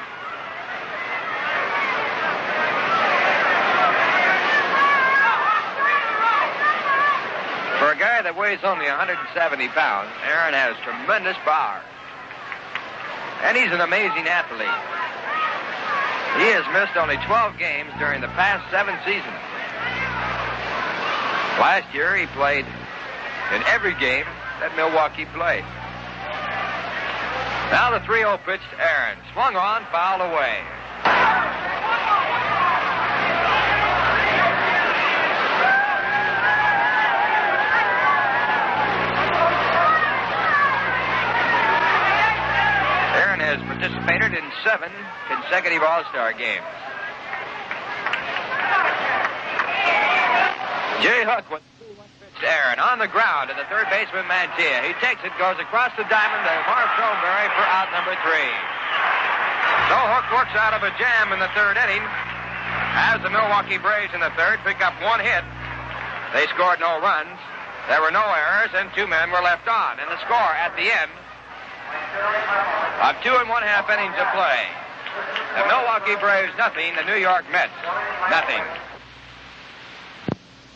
For a guy that weighs only 170 pounds, Aaron has tremendous power. And he's an amazing athlete. He has missed only 12 games during the past 7 seasons. Last year, he played in every game that Milwaukee played. Now the 3-0 pitch to Aaron. Swung on, fouled away. Aaron has participated in 7 consecutive All-Star games. Jay Hook with Aaron on the ground to the third baseman Mancia. He takes it, goes across the diamond to Marv Thornberry for out number 3. So Hook works out of a jam in the third inning. As the Milwaukee Braves in the third pick up 1 hit, they scored no runs. There were no errors, and 2 men were left on. And the score at the end of 2 1/2 innings of play. The Milwaukee Braves nothing, the New York Mets nothing.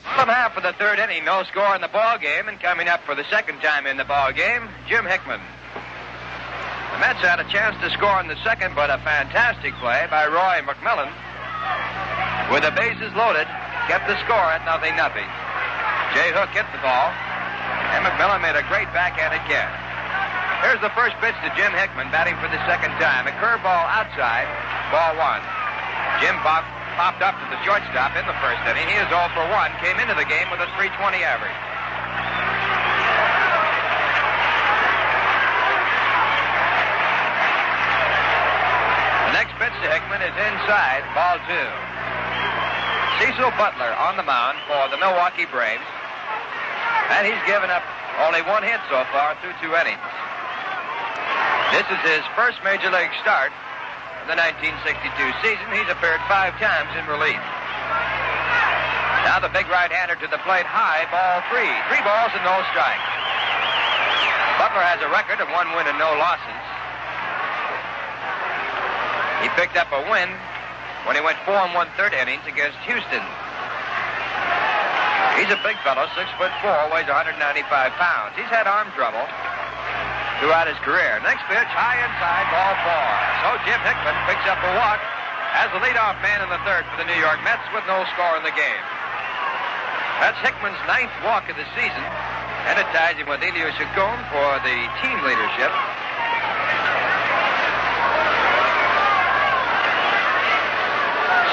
Bottom half of the third inning, no score in the ball game, and coming up for the second time in the ball game, Jim Hickman. The Mets had a chance to score in the second, but a fantastic play by Roy Mcmillan, with the bases loaded, kept the score at 0-0. Jay Hook hit the ball, and Mcmillan made a great backhanded catch. Here's the first pitch to Jim Hickman, batting for the second time. A curveball outside, ball 1. Jim popped up to the shortstop in the first inning. He is 0 for 1, came into the game with a .320 average. The next pitch to Hickman is inside, ball 2. Cecil Butler on the mound for the Milwaukee Braves, and he's given up only 1 hit so far through 2 innings. This is his first major league start in the 1962 season. He's appeared 5 times in relief. Now the big right-hander to the plate, high, ball 3. 3 balls and no strikes. Butler has a record of 1 win and no losses. He picked up a win when he went 4 1/3 innings against Houston. He's a big fellow, 6'4", weighs 195 pounds. He's had arm trouble throughout his career. Next pitch, high inside, ball 4. So Jim Hickman picks up a walk as the leadoff man in the third for the New York Mets with no score in the game. That's Hickman's 9th walk of the season, and it ties him with Elio Chicone for the team leadership.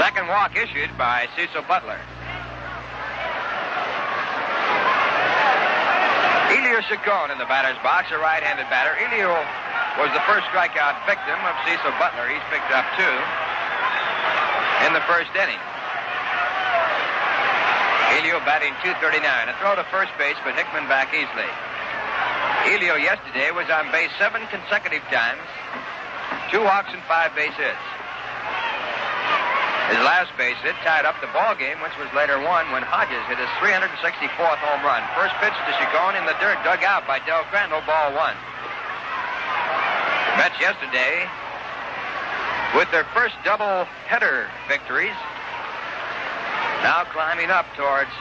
Second walk issued by Cecil Butler. Elio Chacon in the batter's box, a right-handed batter. Elio was the first strikeout victim of Cecil Butler. He's picked up 2 in the first inning. Elio batting .239. A throw to first base, but Hickman back easily. Elio yesterday was on base 7 consecutive times 2 walks and 5 base hits. His last base hit tied up the ball game, which was later won when Hodges hit his 364th home run. First pitch to Chacon in the dirt, dug out by Del Crandall, ball 1. The Mets yesterday, with their first double-header victories, now climbing up towards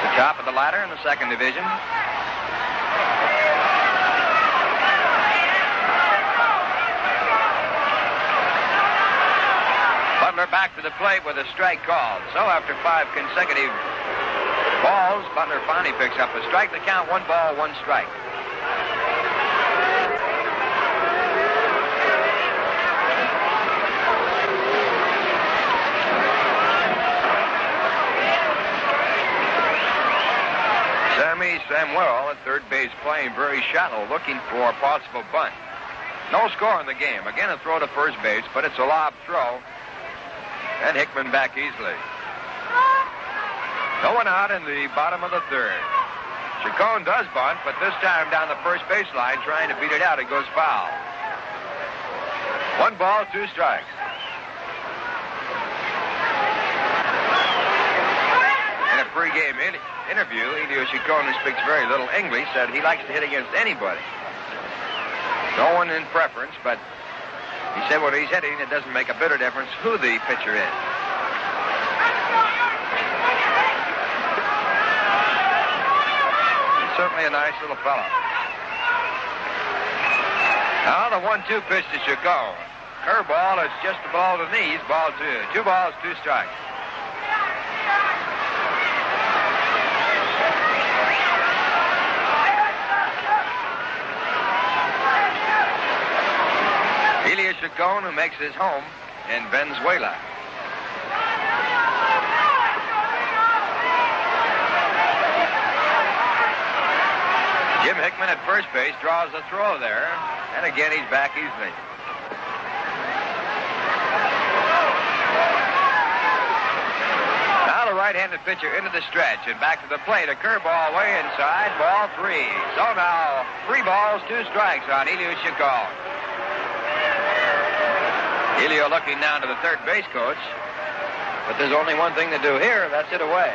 the top of the ladder in the second division. Butler back to the plate with a strike called. So after 5 consecutive balls, Butler finally picks up a strike. The count 1 ball, 1 strike. Sami Samwell at third base playing very shallow, looking for a possible bunt. No score in the game. Again, a throw to first base, but it's a lob throw. And Hickman back easily. No one out in the bottom of the third. Chacon does bunt, but this time down the first baseline, trying to beat it out. It goes foul. 1 ball, 2 strikes. In a pregame interview, Elio Chicone, who speaks very little English, said he likes to hit against anybody. No one in preference, but he said when he's hitting, it doesn't make a bit of difference who the pitcher is. He's certainly a nice little fellow. Now the 1-2 pitch to Chacon. Curveball is just below the knees, ball 2. 2 balls, 2 strikes. Elio Chacon, who makes his home in Venezuela. Jim Hickman at first base draws a throw there, and again he's back easily. Now the right-handed pitcher into the stretch and back to the plate. A curveball way inside, ball 3. So now 3 balls, 2 strikes on Elio Chacon. Elio looking down to the third base coach, but there's only one thing to do here, that's it away.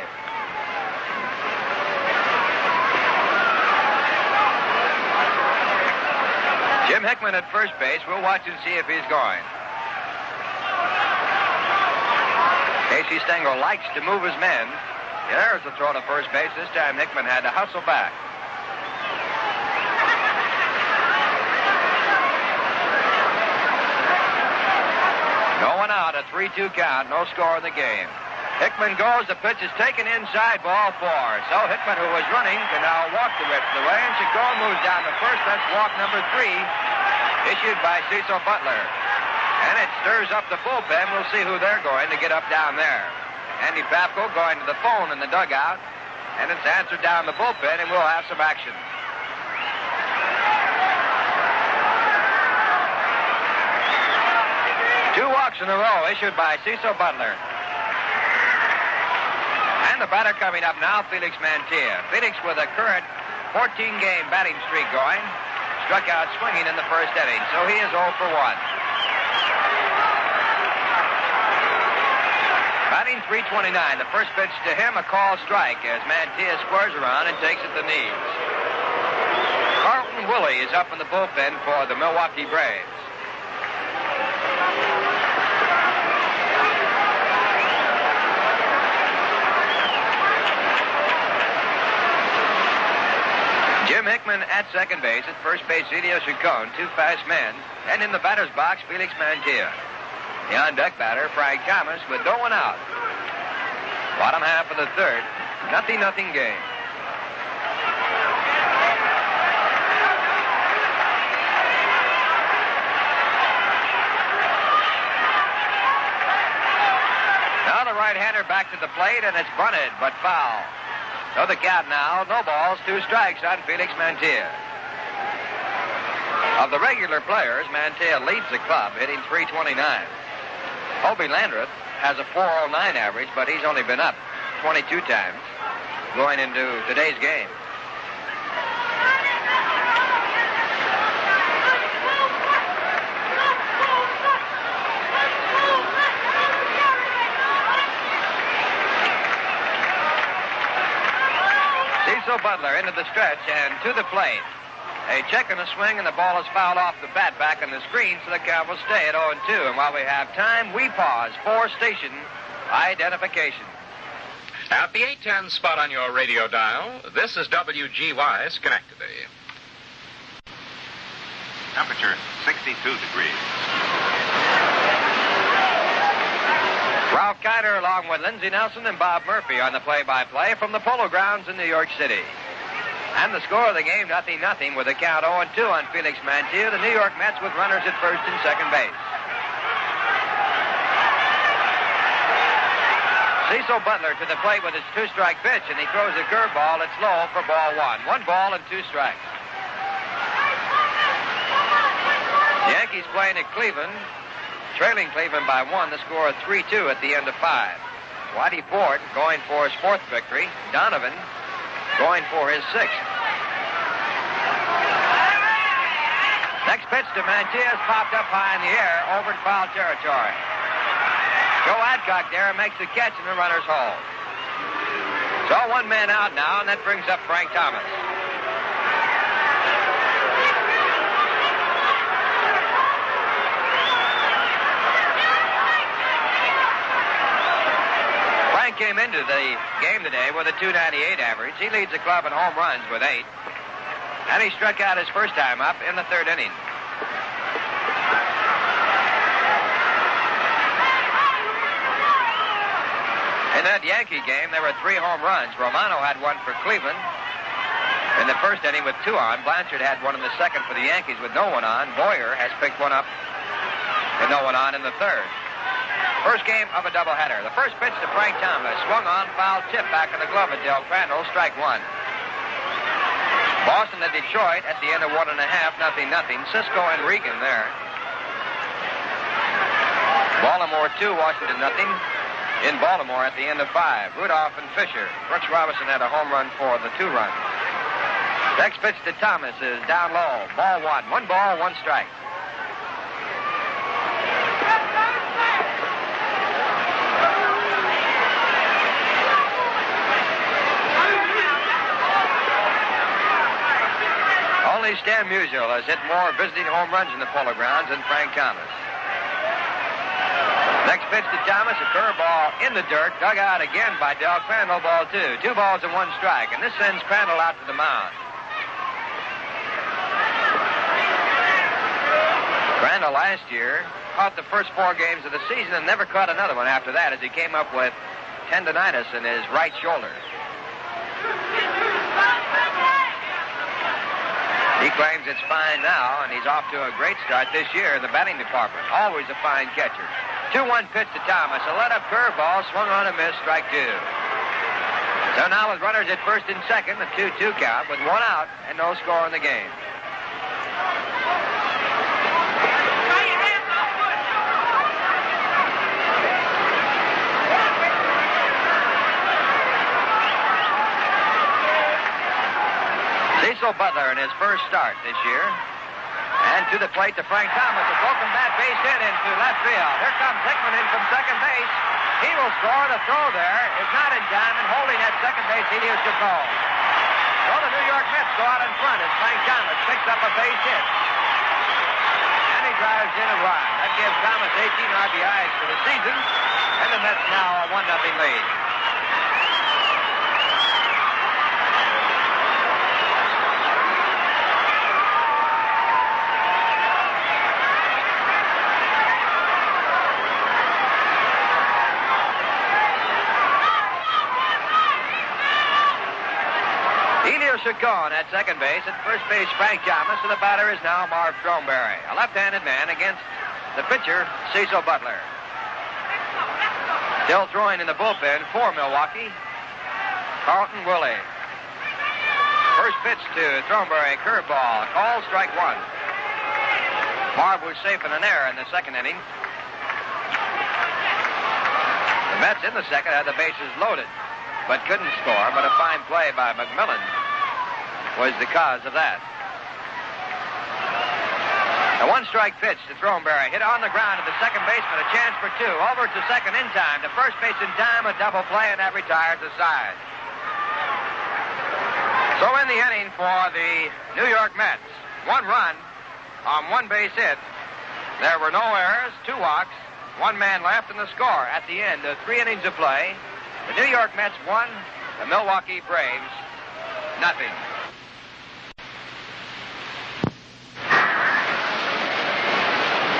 Jim Hickman at first base. We'll watch and see if he's going. Casey Stengel likes to move his men. There's the throw to first base. This time Hickman had to hustle back. Going out, a 3-2 count, no score in the game. Hickman goes, the pitch is taken inside, ball 4. So Hickman, who was running, can now walk the rest of the way, and Chacon moves down to first. That's walk number 3, issued by Cecil Butler. And it stirs up the bullpen. We'll see who they're going to get up down there. Andy Papko going to the phone in the dugout, and it's answered down the bullpen, and we'll have some action. 2 walks in a row issued by Cecil Butler. And the batter coming up now, Felix Mancia. Felix with a current 14-game batting streak going. Struck out swinging in the first inning, so he is 0 for 1. Batting .329. The first pitch to him, a call strike as Mancia squares around and takes it to knees. Carlton Woolley is up in the bullpen for the Milwaukee Braves. Jim Hickman at second base. At first base, Elio Chicone, 2 fast men. And in the batter's box, Felix Mancia. The on-deck batter, Frank Thomas, with no one out. Bottom half of the third. 0-0 game. Now the right-hander back to the plate, and it's bunted, but foul. So the count now, no balls, 2 strikes on Felix Mancia. Of the regular players, Mancia leads the club, hitting .329. Hobie Landreth has a .409 average, but he's only been up 22 times going into today's game. Butler into the stretch and to the plate. A check and a swing, and the ball is fouled off the bat back on the screen, so the count will stay at 0-2. And while we have time, we pause for station identification. At the 810 spot on your radio dial, this is WGY Schenectady. Temperature 62 degrees. Ralph Kiner along with Lindsey Nelson and Bob Murphy on the play-by-play from the Polo Grounds in New York City. And the score of the game, 0-0 with a count 0-2 on Felix Mancia. The New York Mets with runners at first and second base. Cecil Butler to the plate with his two-strike pitch, and he throws a curveball. It's low for ball one. 1 ball and 2 strikes. The Yankees playing at Cleveland, trailing Cleveland by 1. The score of 3-2 at the end of 5. Whitey Ford going for his 4th victory. Donovan going for his 6th. Next pitch to Mancia is popped up high in the air over in foul territory. Joe Adcock there makes the catch and the runners hold. So 1 man out now, and that brings up Frank Thomas. Frank came into the game today with a .298 average. He leads the club in home runs with 8. And he struck out his first time up in the 3rd inning. In that Yankee game, there were 3 home runs. Romano had 1 for Cleveland in the first inning with 2 on. Blanchard had 1 in the second for the Yankees with no one on. Boyer has picked 1 up with no one on in the 3rd. First game of a doubleheader. The first pitch to Frank Thomas. Swung on, foul tip back in the glove of Del Crandall. Strike 1. Boston to Detroit at the end of 1.5. 0-0. Cisco and Regan there. Baltimore 2, Washington 0. In Baltimore at the end of 5. Rudolph and Fisher. Brooks Robinson had a home run for the 2-run. Next pitch to Thomas is down low. Ball 1. 1 ball, 1 strike. Only Stan Musial has hit more visiting home runs in the Polo Grounds than Frank Thomas. Next pitch to Thomas, a curveball in the dirt, dug out again by Del Crandall, ball 2. 2 balls and 1 strike, and this sends Crandall out to the mound. Crandall last year caught the first 4 games of the season and never caught another one after that as he came up with tendonitis in his right shoulder. He claims it's fine now, and he's off to a great start this year in the batting department. Always a fine catcher. 2-1 pitch to Thomas. A let-up curveball, swung on and missed, strike 2. So now with runners at first and second, a 2-2 count with 1 out and no score in the game. Cecil Butler in his first start this year. And to the plate to Frank Thomas. A broken bat base hit into left field. Here comes Hickman in from second base. He will score. The throw there is not in time, and holding at second base, Elio Chicone. So the New York Mets go out in front as Frank Thomas picks up a base hit. And he drives in a run. That gives Thomas 18 RBIs for the season. And the Mets now a 1-0 lead. Elio Chacon at second base. At first base, Frank Thomas. And the batter is now Marv Throneberry, a left-handed man against the pitcher, Cecil Butler. Still throwing in the bullpen for Milwaukee, Carlton Woolley. First pitch to Throneberry, curveball. Call, strike 1. Marv was safe in an error in the second inning. The Mets in the second had the bases loaded, but couldn't score. But a fine play by Mcmillan was the cause of that. A 1-strike pitch to Throneberry. Hit on the ground to the second baseman. A chance for 2. Over to second in time. To first base in time. A double play, and that retires the side. So in the inning for the New York Mets, 1 run on 1 base hit. There were no errors, 2 walks, 1 man left, and the score at the end of 3 innings of play. The New York Mets won, the Milwaukee Braves nothing.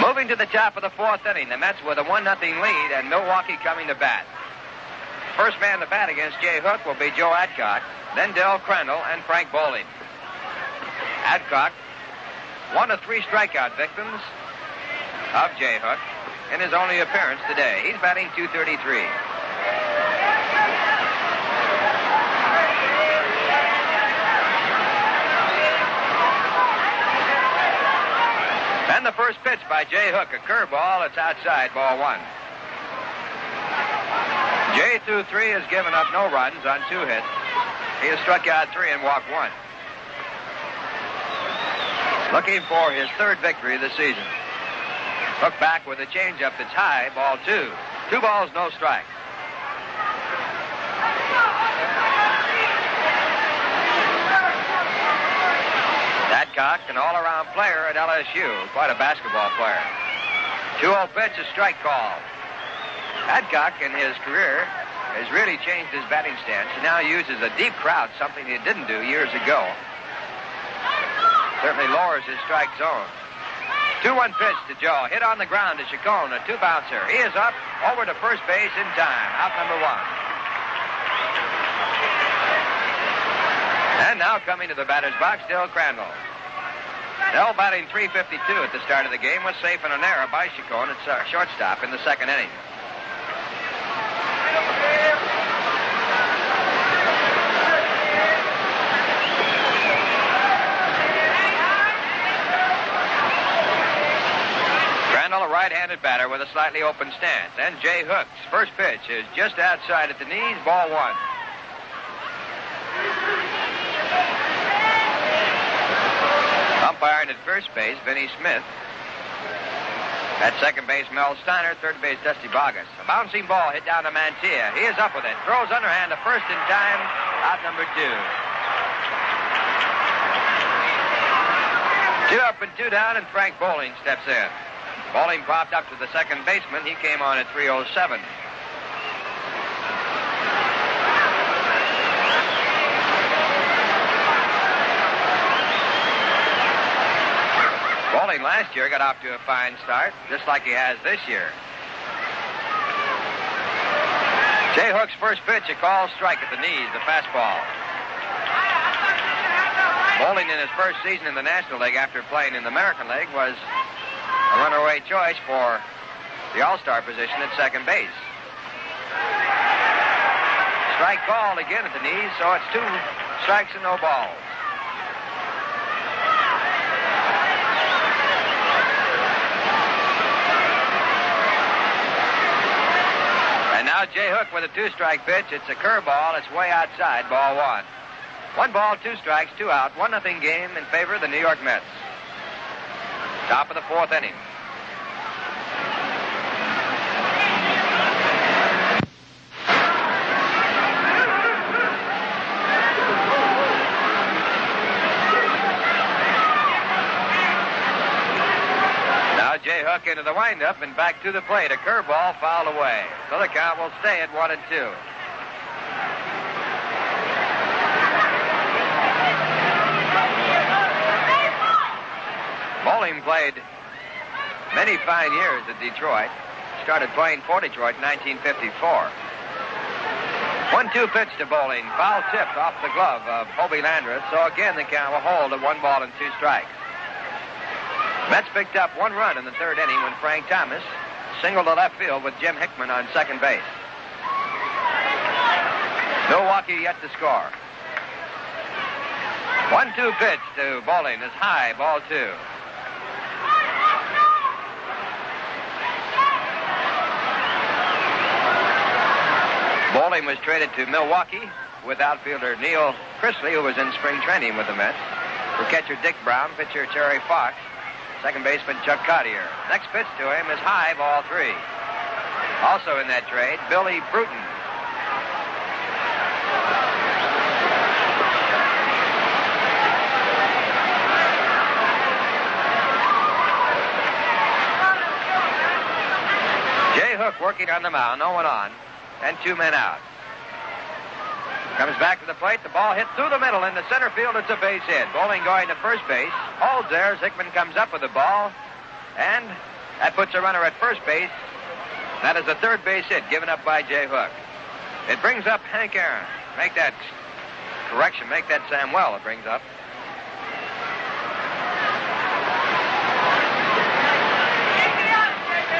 Moving to the top of the 4th inning, the Mets with a 1-0 lead and Milwaukee coming to bat. First man to bat against Jay Hook will be Joe Adcock, then Del Crandall and Frank Bowling. Adcock, 1 of 3 strikeout victims of Jay Hook in his only appearance today. He's batting .233. And the first pitch by Jay Hook, a curveball. It's outside, ball 1. Jay, through 3, has given up no runs on 2 hits. He has struck out 3 and walked 1. Looking for his 3rd victory this season. Hook back with a changeup that's high, ball 2. 2 balls, no strike. Adcock, an all-around player at LSU, quite a basketball player. 2-0 pitch, a strike call. Adcock, in his career, has really changed his batting stance. He now uses a deep crowd, something he didn't do years ago. Certainly lowers his strike zone. 2-1 pitch to Joe. Hit on the ground to Chacon, a 2-bouncer. He is up, over to first base in time. Out number 1. And now coming to the batter's box, Del Crandall. Del, batting .352 at the start of the game, was safe in an error by Chacon at shortstop in the 2nd inning. Crandall, a right-handed batter with a slightly open stance. And Jay Hook's first pitch is just outside at the knees, ball 1. Umpiring at first base, Vinny Smith. At second base, Mel Steiner. Third base, Dusty Bogus. A bouncing ball hit down to Mancia. He is up with it. Throws underhand to first in time. Out number 2. 2 up and 2 down, and Frank Bowling steps in. Bowling popped up to the second baseman. He came on at 3:07. Bowling last year got off to a fine start, just like he has this year. Jay Hook's first pitch, a called strike at the knees, the fastball. Bowling in his first season in the National League after playing in the American League was a runaway choice for the All-Star position at second base. Strike called again at the knees, so it's 2 strikes and no balls. And now Jay Hook with a 2-strike pitch. It's a curveball. It's way outside, ball 1. 1 ball, 2 strikes, 2 out. 1-0 game in favor of the New York Mets. Top of the 4th inning. Now Jay Hook into the windup and back to the plate. A curveball fouled away. So the count will stay at 1-2. Bowling played many fine years at Detroit. Started playing for Detroit in 1954. 1-2 pitch to Bowling. Foul tipped off the glove of Hobie Landreth. So again, the count will hold at 1 ball and 2 strikes. Mets picked up 1 run in the 3rd inning when Frank Thomas singled to left field with Jim Hickman on second base. Milwaukee yet to score. 1-2 pitch to Bowling is high, ball 2. Bowling was traded to Milwaukee with outfielder Neil Chrisley, who was in spring training with the Mets, for catcher Dick Brown, pitcher Terry Fox, second baseman Chuck Cottier. Next pitch to him is high, ball 3. Also in that trade, Billy Bruton. Hook working on the mound, no one on, and 2 men out. Comes back to the plate. The ball hit through the middle in the center field. It's a base hit. Bowling going to first base. Holds there as Hickman comes up with the ball. And that puts a runner at first base. That is a third base hit given up by Jay Hook. It brings up Hank Aaron. Make that correction. Make that Samwell it brings up.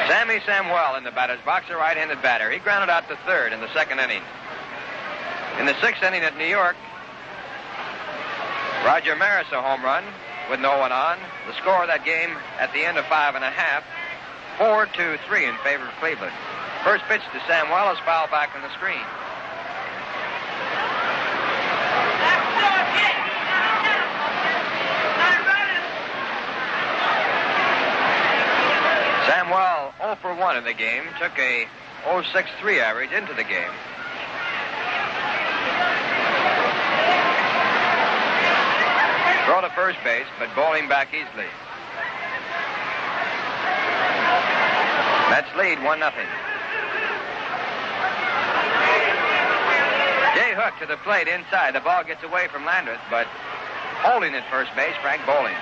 Sami Samwell in the batter's box, a right-handed batter. He grounded out to third in the second inning. In the sixth inning at New York, Roger Maris a home run with no one on. The score of that game at the end of 5 1/2, 4-3 in favor of Cleveland. First pitch to Samwell is foul back on the screen. Samwell 0 for 1 in the game, took a 0.63 average into the game. Throw to first base, but bowling back easily. Mets lead 1-0. Jay Hook to the plate inside. The ball gets away from Landreth, but holding at first base, Frank Bowling.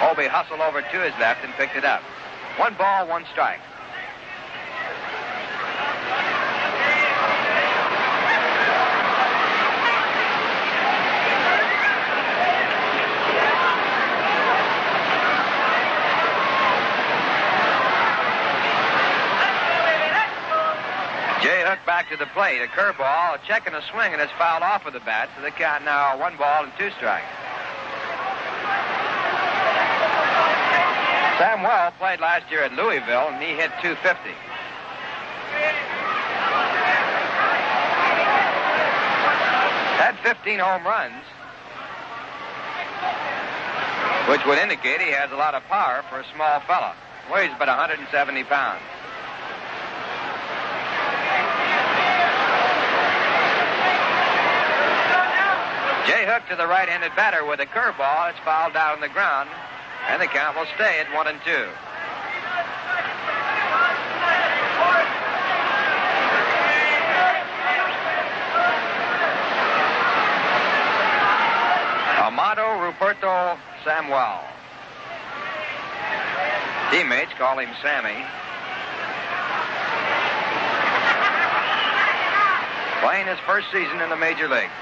Obie hustled over to his left and picked it up. 1 ball, 1 strike. Jay Hook back to the plate. A curveball, a check and a swing, and it's fouled off with the bat. So the count now 1 ball and 2 strikes. Samwell played last year at Louisville, and he hit .250. Had 15 home runs, which would indicate he has a lot of power for a small fella. Weighs about 170 pounds. Jay Hook to the right-handed batter with a curveball. It's fouled down on the ground, and the count will stay at 1-2. Amado Ruperto Samwell. Teammates call him Sammy. Playing his first season in the major leagues.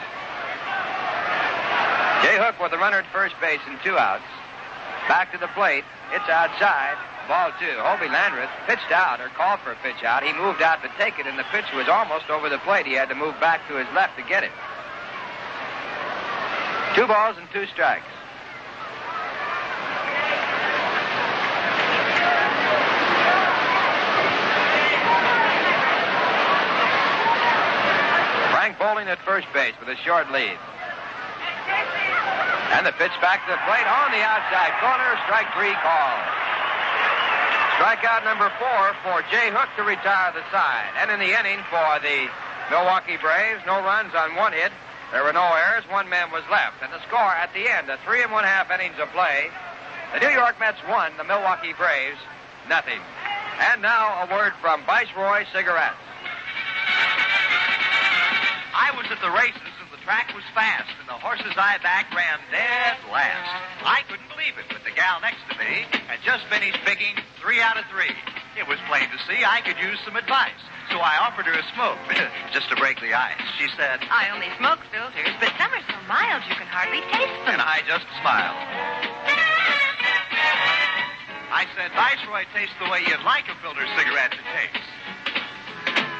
Jay Hook with a runner at first base and 2 outs. Back to the plate. It's outside. Ball 2. Howie Landreth pitched out or called for a pitch out. He moved out to take it, and the pitch was almost over the plate. He had to move back to his left to get it. 2 balls and 2 strikes. Frank Bowling at first base with a short lead. And the pitch back to the plate on the outside corner. Strike 3 called. Strikeout number 4 for Jay Hook to retire the side. And in the inning for the Milwaukee Braves, no runs on 1 hit. There were no errors. 1 man was left. And the score at the end, the 3 1/2 innings of play, the New York Mets won, the Milwaukee Braves, 0. And now a word from Viceroy Cigarettes. I was at the races. The track was fast, and the horses I backed ran dead last. I couldn't believe it, but the gal next to me had just finished picking 3 out of 3. It was plain to see I could use some advice, so I offered her a smoke, just to break the ice. She said, I only smoke filters, but some are so mild you can hardly taste them. and I just smiled. I said, Viceroy tastes the way you'd like a filter cigarette to taste.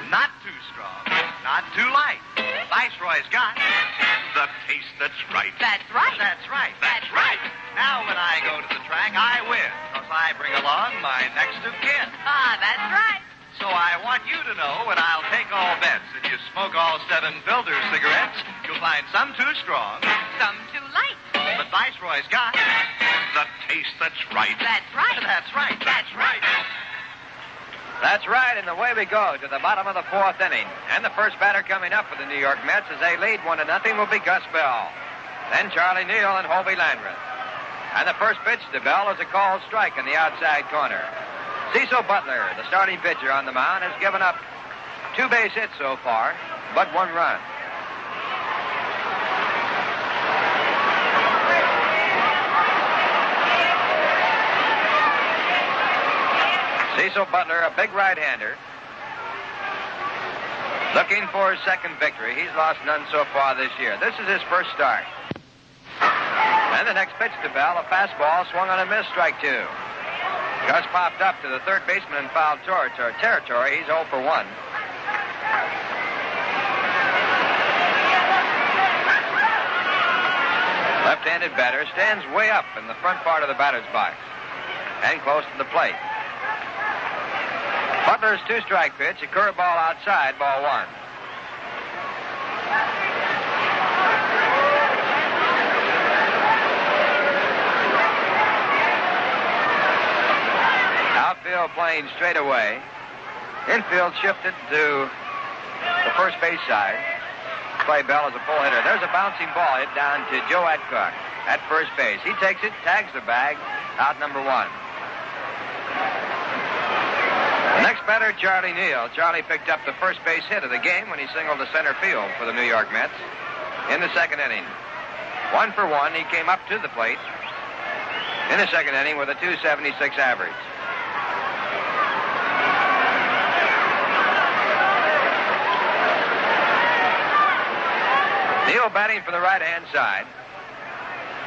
Not too strong, not too light. Viceroy's got the taste that's right. That's right. That's right. That's right. Now when I go to the track, I win, because I bring along my next of kin. Ah, that's right. So I want you to know, and I'll take all bets, if you smoke all 7 filter cigarettes, you'll find some too strong, Some too light. but Viceroy's got the taste that's right. That's right. That's right. That's right. That's right, and away we go to the bottom of the 4th inning. And the first batter coming up for the New York Mets as they lead 1-0 will be Gus Bell. Then Charlie Neal and Howie Landreth. And the first pitch to Bell is a called strike in the outside corner. Cecil Butler, the starting pitcher on the mound, has given up 2 base hits so far, but 1 run. Cecil Butler, a big right-hander, looking for his second victory. He's lost none so far this year. This is his first start. And the next pitch to Bell, a fastball swung on a miss, strike 2. Gus popped up to the third baseman in foul territory. He's 0 for 1. Left-handed batter stands way up in the front part of the batter's box and close to the plate. Butler's 2-strike pitch, a curveball outside, ball 1. Outfield playing straight away. Infield shifted to the first base side. Play Bell as a pull hitter. There's a bouncing ball hit down to Joe Adcock at first base. He takes it, tags the bag, out number 1. The next batter, Charlie Neal. Charlie picked up the first base hit of the game when he singled to center field for the New York Mets in the second inning. 1 for 1, he came up to the plate in the second inning with a .276 average. Neal batting for the right-hand side.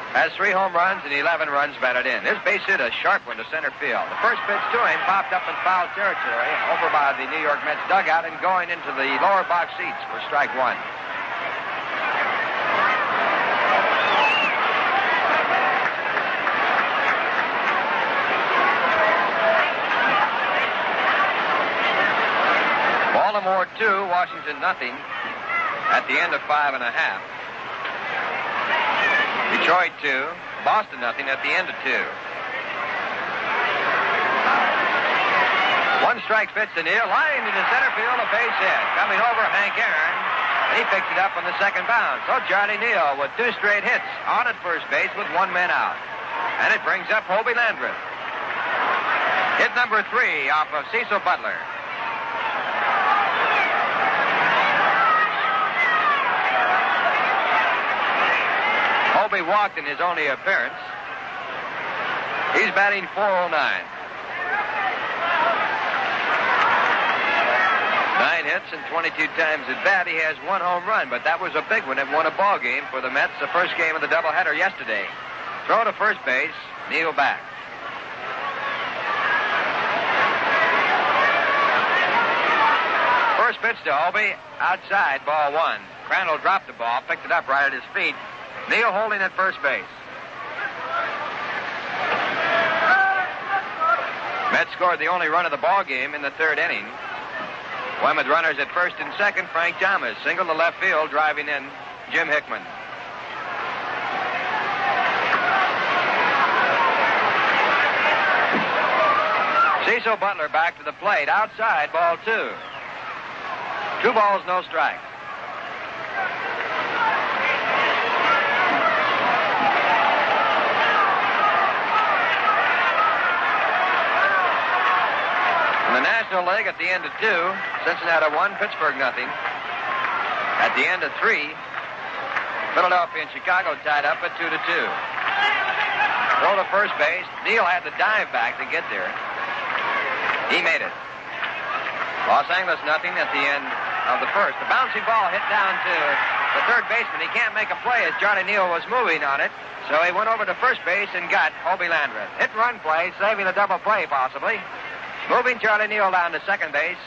Has 3 home runs and 11 runs batted in. His base hit, a sharp one to center field. The first pitch to him popped up in foul territory over by the New York Mets dugout and going into the lower box seats for strike 1. Baltimore 2, Washington nothing at the end of 5 1/2. Detroit 2, Boston nothing at the end of 2. 1 strike pitch to Neal, lined into center field, a base hit. Coming over, Hank Aaron. He picks it up on the second bounce. So Charlie Neal with 2 straight hits on at first base with 1 man out. And it brings up Howie Landreth. Hit number 3 off of Cecil Butler. Hobie walked in his only appearance. He's batting .409. 9 hits and 22 times at bat. He has 1 home run, but that was a big one. It won a ball game for the Mets, the first game of the doubleheader yesterday. Throw to first base, Neal back. First pitch to Hobie, outside, ball 1. Crandall dropped the ball, picked it up right at his feet. Neal holding at first base. Mets scored the only run of the ball game in the third inning. When with runners at first and second, Frank Thomas singled to left field, driving in Jim Hickman. Cecil Butler back to the plate, outside, ball 2. 2 balls, no strikes. In the National League at the end of 2, Cincinnati 1, Pittsburgh nothing. At the end of 3, Philadelphia and Chicago tied up at 2-2. Throw to first base. Neal had the dive back to get there. He made it. Los Angeles nothing at the end of the first. The bouncing ball hit down to the third baseman. He can't make a play as Charlie Neal was moving on it. So he went over to first base and got Hoby Landreth. Hit and run play, saving a double play possibly. Moving Charlie Neal down to second base.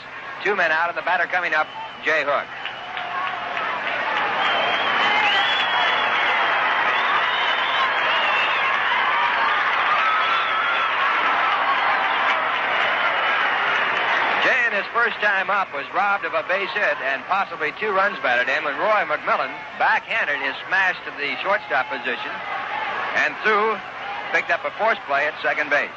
2 men out, and the batter coming up, Jay Hook. Jay, in his first time up, was robbed of a base hit and possibly 2 runs batted in when Roy Mcmillan backhanded his smash to the shortstop position and threw, picked up a force play at second base.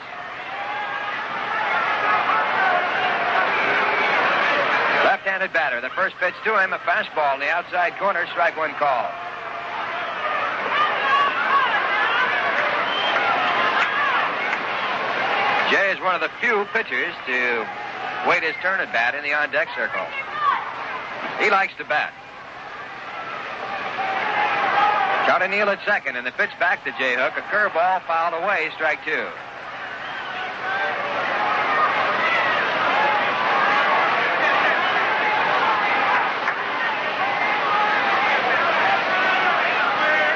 Left-handed batter. The first pitch to him, a fastball in the outside corner, strike 1 call. Jay is one of the few pitchers to wait his turn at bat in the on-deck circle. He likes to bat. Charlie Neal at second, and the pitch back to Jay Hook. A curveball fouled away, strike two.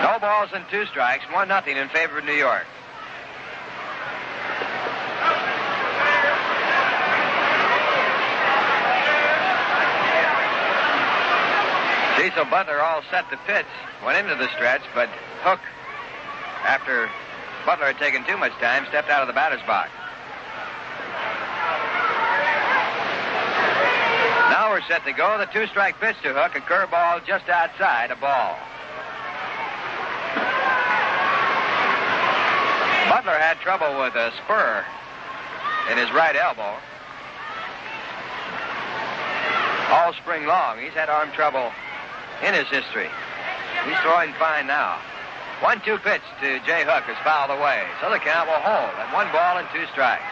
No balls and 2 strikes, 1-0 in favor of New York. Cecil Butler all set to pitch, went into the stretch, but Hook, after Butler had taken too much time, stepped out of the batter's box. Now we're set to go. The 2-strike pitch to Hook, a curveball just outside, a ball. Butler had trouble with a spur in his right elbow all spring long. He's had arm trouble in his history. He's throwing fine now. 1-2 pitch to Jay Hook is fouled away. So the count will hold at 1 ball and 2 strikes.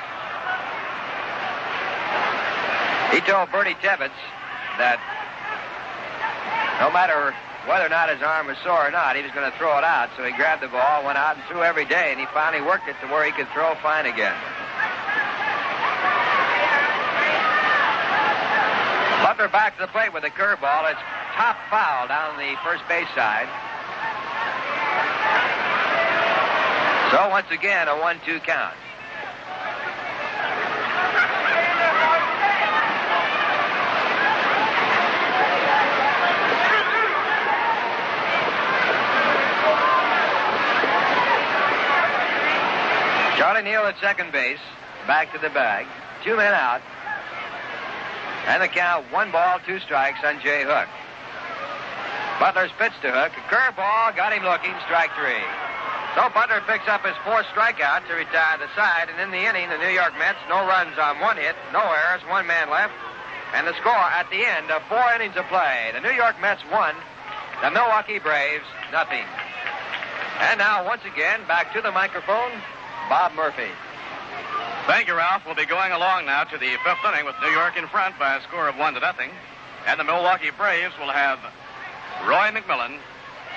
He told Bertie Tebbets that no matter whether or not his arm was sore or not, he was going to throw it out. So he grabbed the ball, went out and threw every day, and he finally worked it to where he could throw fine again. Butler back to the plate with a curveball. It's top foul down the first base side. So once again, a 1-2 count. Charlie Neal at second base, back to the bag. 2 men out. And the count, 1 ball, 2 strikes on Jay Hook. Butler's pitch to Hook. A curveball, got him looking, strike 3. So Butler picks up his 4th strikeout to retire the side. And in the inning, the New York Mets, no runs on 1 hit, no errors, 1 man left. And the score at the end of 4 innings of play. The New York Mets won. The Milwaukee Braves, 0. And now, once again, back to the microphone, Bob Murphy. Thank you, Ralph. We'll be going along now to the 5th inning with New York in front by a score of 1-0. And the Milwaukee Braves will have Roy Mcmillan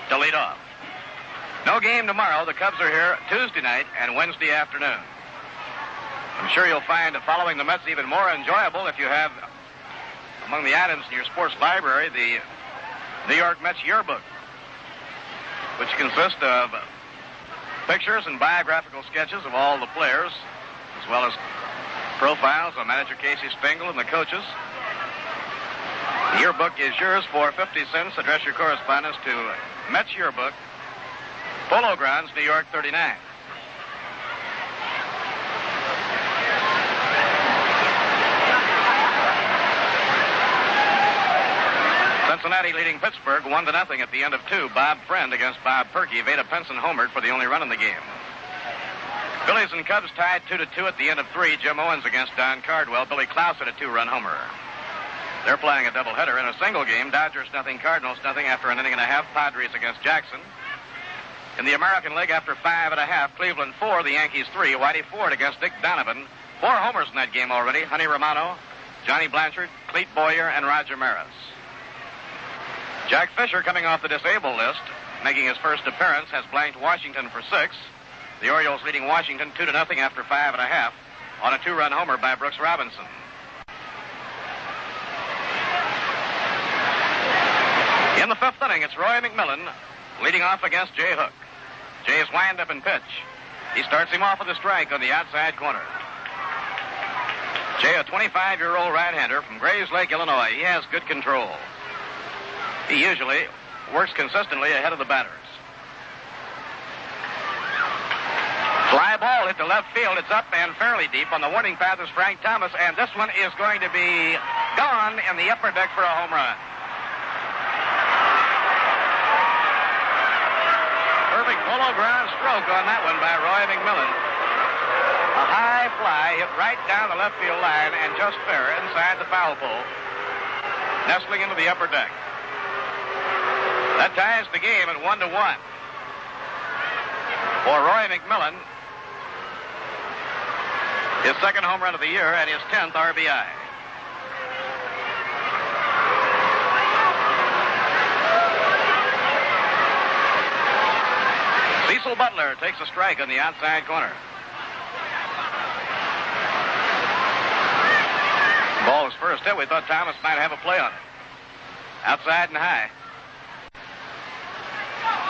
to lead off. No game tomorrow. The Cubs are here Tuesday night and Wednesday afternoon. I'm sure you'll find following the Mets even more enjoyable if you have among the items in your sports library the New York Mets yearbook, which consists of pictures and biographical sketches of all the players, as well as profiles of manager Casey Stengel and the coaches. The yearbook is yours for 50 cents. Address your correspondence to Mets Yearbook, Polo Grounds, New York 39. Cincinnati leading Pittsburgh 1-0 at the end of 2. Bob Friend against Bob Perky. Veda Penson homered for the only run in the game. Phillies and Cubs tied 2-2 at the end of 3. Jim Owens against Don Cardwell. Billy Klaus had a 2-run homer. They're playing a doubleheader in a single game. Dodgers 0, Cardinals 0 after an inning and a half. Padres against Jackson. In the American League, after 5.5, Cleveland 4, the Yankees 3. Whitey Ford against Dick Donovan. 4 homers in that game already. Honey Romano, Johnny Blanchard, Clete Boyer, and Roger Maris. Jack Fisher, coming off the disabled list, making his first appearance, has blanked Washington for 6. The Orioles leading Washington 2-0 after 5.5 on a 2-run homer by Brooks Robinson. In the 5th inning, it's Roy Mcmillan leading off against Jay Hook. Jay's wind-up and pitch. He starts him off with a strike on the outside corner. Jay, a 25-year-old right-hander from Grays Lake, Illinois. He has good control. He usually works consistently ahead of the batters. Fly ball hit to left field. It's up and fairly deep. On the warning path is Frank Thomas, and this one is going to be gone in the upper deck for a home run. Perfect polo ground stroke on that one by Roy Mcmillan. A high fly hit right down the left field line and just fair inside the foul pole, nestling into the upper deck. That ties the game at 1-1. For Roy Mcmillan, His second home run of the year and his 10th RBI. Cecil Butler takes a strike on the outside corner. Ball was first hit. We thought Thomas might have a play on it. Outside and high.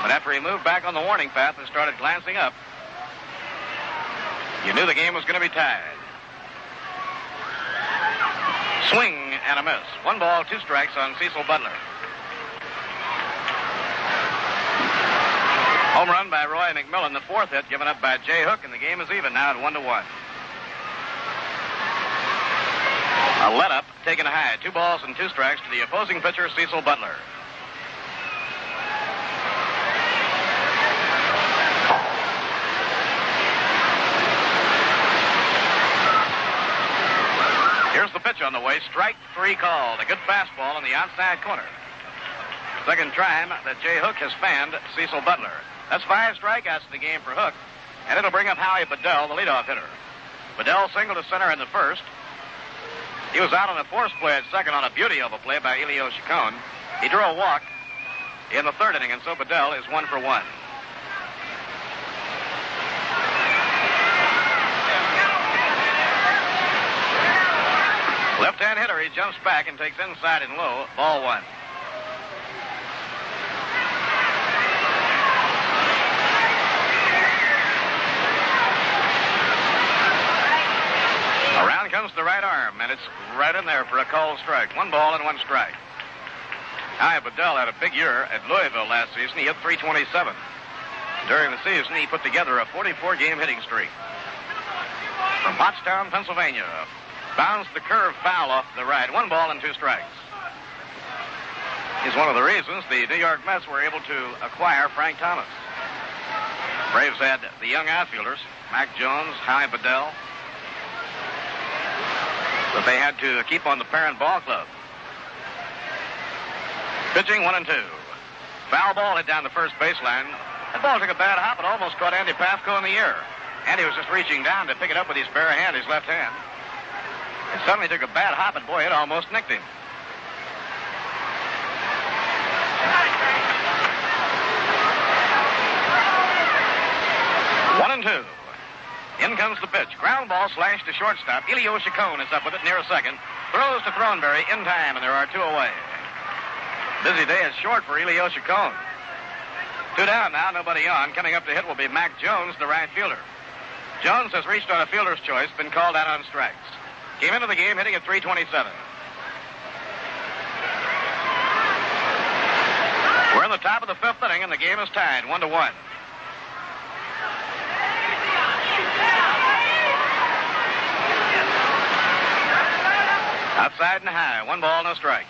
But after he moved back on the warning path and started glancing up, you knew the game was going to be tied. Swing and a miss. 1 ball, 2 strikes on Cecil Butler. Home run by Roy Mcmillan, the 4th hit given up by Jay Hook, and the game is even now at 1-1. A let-up taken high. 2 balls and 2 strikes to the opposing pitcher, Cecil Butler. Here's the pitch on the way. Strike 3 called. A good fastball on the outside corner. Second time that Jay Hook has fanned Cecil Butler. That's 5 strikeouts in the game for Hook, and it'll bring up Howie Bedell, the leadoff hitter. Bedell singled to center in the first. He was out on a force play at second on a beauty of a play by Elio Chicone. He drew a walk in the 3rd inning, and so Bedell is 1 for 1. Left-hand hitter, he jumps back and takes inside and low. Ball 1. Around comes the right arm, and it's right in there for a called strike. 1 ball and 1 strike. Howie Bedell had a big year at Louisville last season. He hit .327. During the season, he put together a 44-game hitting streak. From Pottstown, Pennsylvania, bounced the curve foul off the right. 1 ball and 2 strikes. He's one of the reasons the New York Mets were able to acquire Frank Thomas. Braves had the young outfielders, Mac Jones, Howie Bedell, that they had to keep on the parent ball club. Pitching 1-2. Foul ball hit down the first baseline. That ball took a bad hop and almost caught Andy Pafko in the ear. Andy was just reaching down to pick it up with his bare hand, his left hand. It suddenly took a bad hop, and boy, it almost nicked him. One and 2. In comes the pitch. Ground ball slashed to shortstop. Elio Chicone is up with it near second. Throws to Thornberry in time, and there are 2 away. Busy day is short for Elio Chicone. 2 down now, nobody on. Coming up to hit will be Mac Jones, the right fielder. Jones has reached on a fielder's choice, been called out on strikes. Came into the game hitting at .327. We're in the top of the 5th inning, and the game is tied 1-1. Outside and high. 1 ball, no strikes.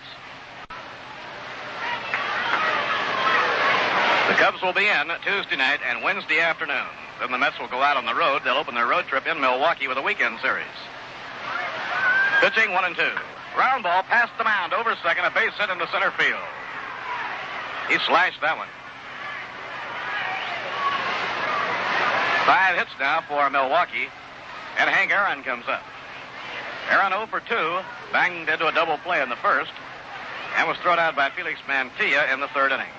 The Cubs will be in Tuesday night and Wednesday afternoon. Then the Mets will go out on the road. They'll open their road trip in Milwaukee with a weekend series. Pitching 1-2. Ground ball past the mound over second. A base hit into center field. He slashed that one. 5 hits now for Milwaukee. And Hank Aaron comes up. Aaron 0 for 2. Banged into a double play in the first. And was thrown out by Felix Mancia in the 3rd inning.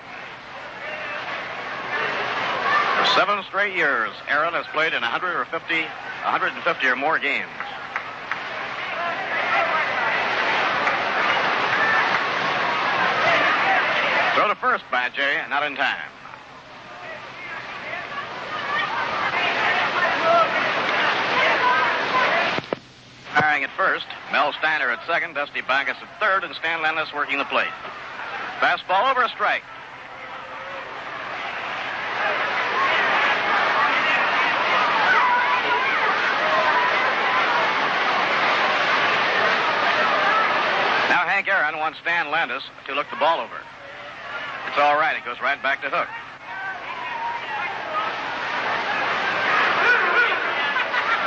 For 7 straight years, Aaron has played in 150 or more games. Throw to first by Jay, not in time. Firing at first, Mel Steiner at second, Dusty Backus at third, and Stan Landis working the plate. Fastball over, a strike. Now Hank Aaron wants Stan Landis to look the ball over. It's all right. It goes right back to Hook.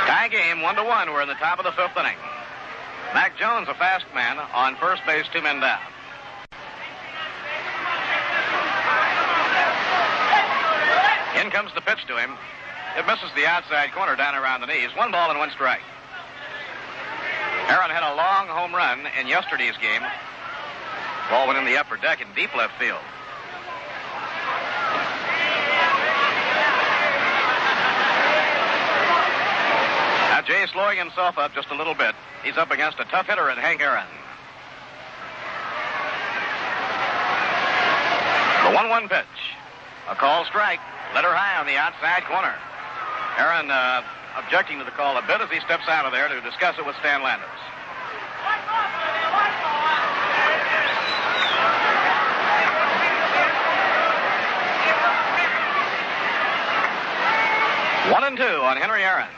Tie game, 1-1. We're in the top of the 5th inning. Mac Jones, a fast man, on first base, 2 men down. In comes the pitch to him. It misses the outside corner down around the knees. 1 ball and 1 strike. Aaron had a long home run in yesterday's game. Ball went in the upper deck in deep left field. Now Jay slowing himself up just a little bit. He's up against a tough hitter in Hank Aaron. The 1-1 pitch. A call strike. Letter high on the outside corner. Aaron objecting to the call a bit as he steps out of there to discuss it with Stan Landis. One and two on Henry Aaron.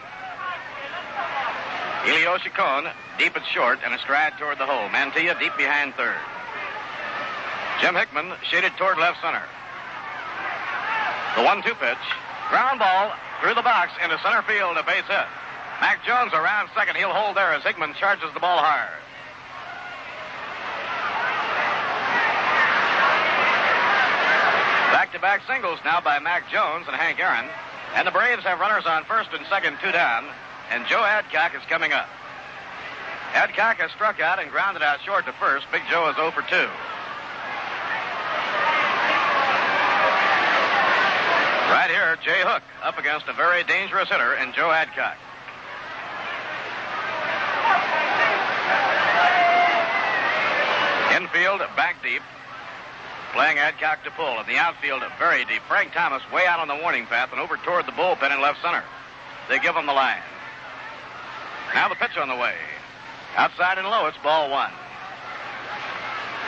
Elio Chicone deep at short and a stride toward the hole. Mantilla deep behind third. Jim Hickman shaded toward left center. The 1-2 pitch. Ground ball through the box into center field, a base hit. Mac Jones around second. He'll hold there as Hickman charges the ball hard. Back-to-back singles now by Mac Jones and Hank Aaron. And the Braves have runners on first and second, 2 down. And Joe Adcock is coming up. Adcock has struck out and grounded out short to first. Big Joe is 0 for 2. Right here, Jay Hook up against a very dangerous hitter in Joe Adcock. Infield back deep. Playing Adcock to pull. In the outfield, very deep. Frank Thomas way out on the warning path and over toward the bullpen in left center. They give him the line. Now the pitch on the way. Outside and low, it's ball 1.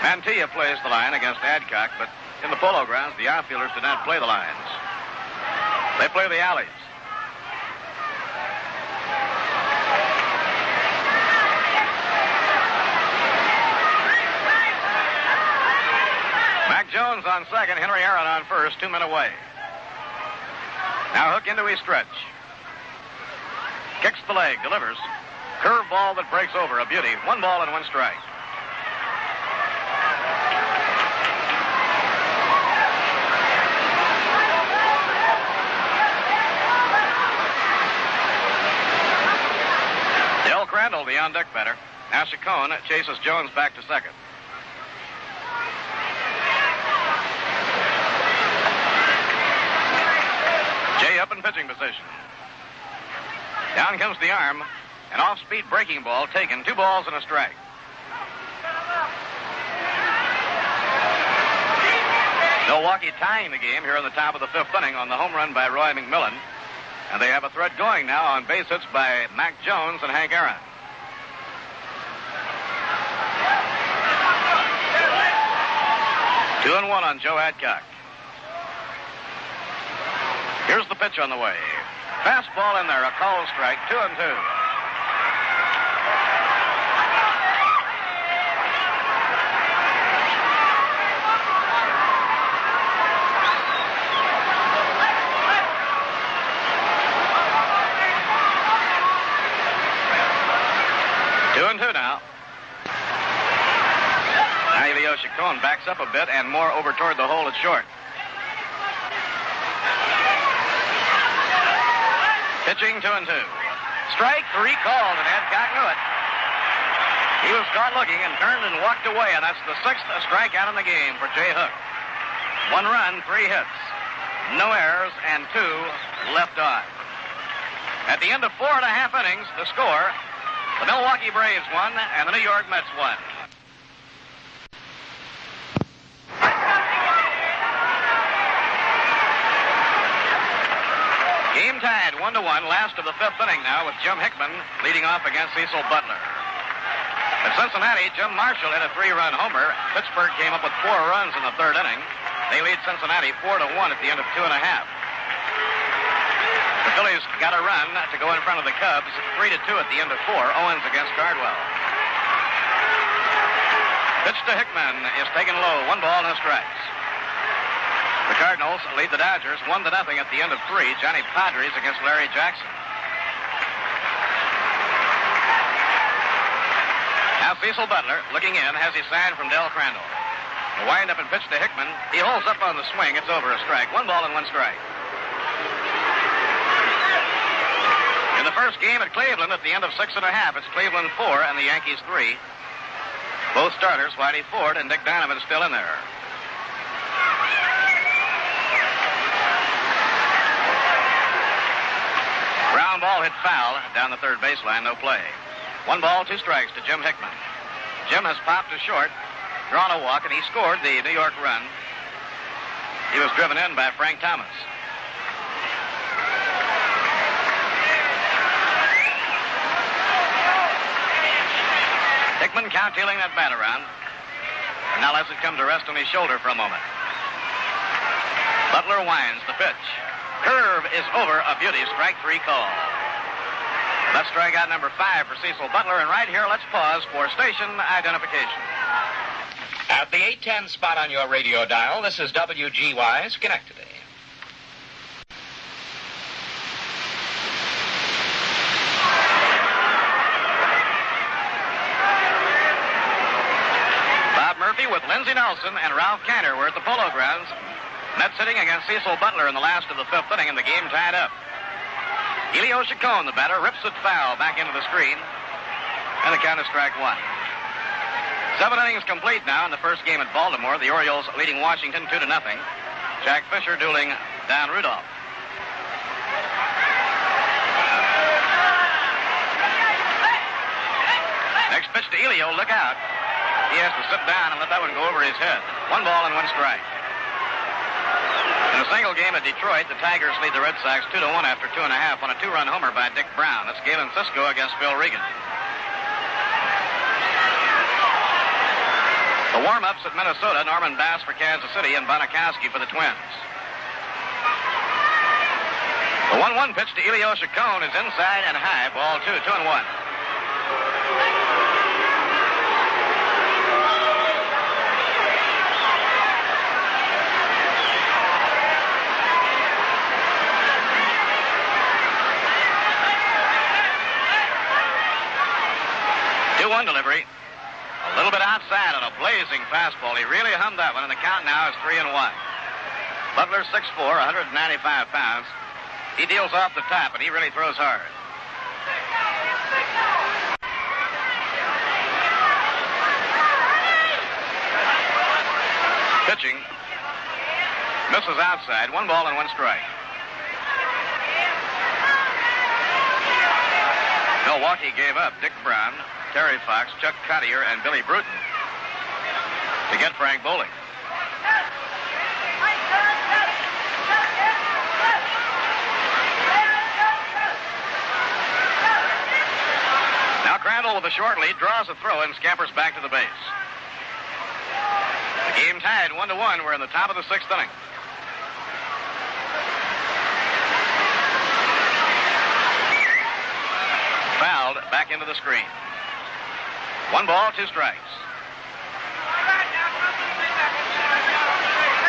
Mantilla plays the line against Adcock, but in the Polo Grounds, the outfielders did not play the lines. They play the alleys. Mac Jones on second, Henry Aaron on first, 2 men away. Now Hook into his stretch. Kicks the leg, delivers. Curve ball that breaks over, a beauty. 1 ball and 1 strike. Del Crandall, the on-deck batter. Now Chacon chases Jones back to second. Jay up in pitching position. Down comes the arm. An off-speed breaking ball taken. 2 balls and a strike. Milwaukee tying the game here in the top of the 5th inning on the home run by Roy Mcmillan. And they have a threat going now on base hits by Mac Jones and Hank Aaron. Two and one on Joe Adcock. Here's the pitch on the way. Fastball in there, a call strike, 2 and 2. Now Elio Chicone backs up a bit and more over toward the hole at short. Pitching 2 and 2. Strike 3 called, and Adcock knew it. He was caught looking and turned and walked away, and that's the 6th strikeout in the game for Jay Hook. 1 run, 3 hits, no errors, and 2 left on. At the end of 4.5 innings, the score: the Milwaukee Braves won, and the New York Mets won. Game tied 1-1, last of the 5th inning now, with Jim Hickman leading off against Cecil Butler. At Cincinnati, Jim Marshall hit a 3-run homer. Pittsburgh came up with 4 runs in the 3rd inning. They lead Cincinnati 4-1 at the end of 2.5. The Phillies got a run to go in front of the Cubs, 3-2 at the end of 4. Owens against Cardwell. Pitch to Hickman is taken low. 1 ball, no strikes. The Cardinals lead the Dodgers 1-0 at the end of 3. Johnny Padres against Larry Jackson. Now Cecil Butler looking in, has his sign from Del Crandall. The wind up and pitch to Hickman. He holds up on the swing. It's over, a strike. 1 ball and 1 strike. In the first game at Cleveland at the end of 6.5. It's Cleveland 4 and the Yankees 3. Both starters, Whitey Ford and Dick Donovan, is still in there. Ground ball hit foul down the third baseline, no play. 1 ball, 2 strikes to Jim Hickman. Jim has popped to short, drawn a walk, and he scored the New York run. He was driven in by Frank Thomas. Hickman count-dealing that bat around. And now lets it come to rest on his shoulder for a moment. Butler winds the pitch. Curve is over, a beauty. Strike 3 call. That's strikeout number 5 for Cecil Butler. And right here, let's pause for station identification. At the 810 spot on your radio dial, this is WGY Schenectady. Murphy with Lindsey Nelson and Ralph Kanner were at the Polo Grounds. Net sitting against Cecil Butler in the last of the 5th inning, and the game tied up. Elio Chicone, the batter, rips it foul back into the screen, and the count is strike 1. 7 innings complete now in the first game at Baltimore. The Orioles leading Washington 2-0. Jack Fisher dueling Don Rudolph. Next pitch to Elio, look out. He has to sit down and let that one go over his head. 1 ball and 1 strike. In a single game at Detroit, the Tigers lead the Red Sox 2-1 after 2.5 on a 2-run homer by Dick Brown. That's Galen Cisco against Phil Regan. The warm-ups at Minnesota, Norman Bass for Kansas City and Bonikowski for the Twins. The 1-1 pitch to Elio Chacon is inside and high. Ball 2, 2-1. One delivery. A little bit outside on a blazing fastball. He really hummed that one, and the count now is 3-1. Butler 6'4", 195 pounds. He deals off the top, and he really throws hard. Pitching. Misses outside. 1 ball and 1 strike. Milwaukee gave up Dick Brown, Terry Fox, Chuck Cottier, and Billy Bruton to get Frank Bowling. Now Crandall with a short lead draws a throw and scampers back to the base. The game tied 1-1. We're in the top of the 6th inning. Fouled back into the screen. 1 ball, 2 strikes.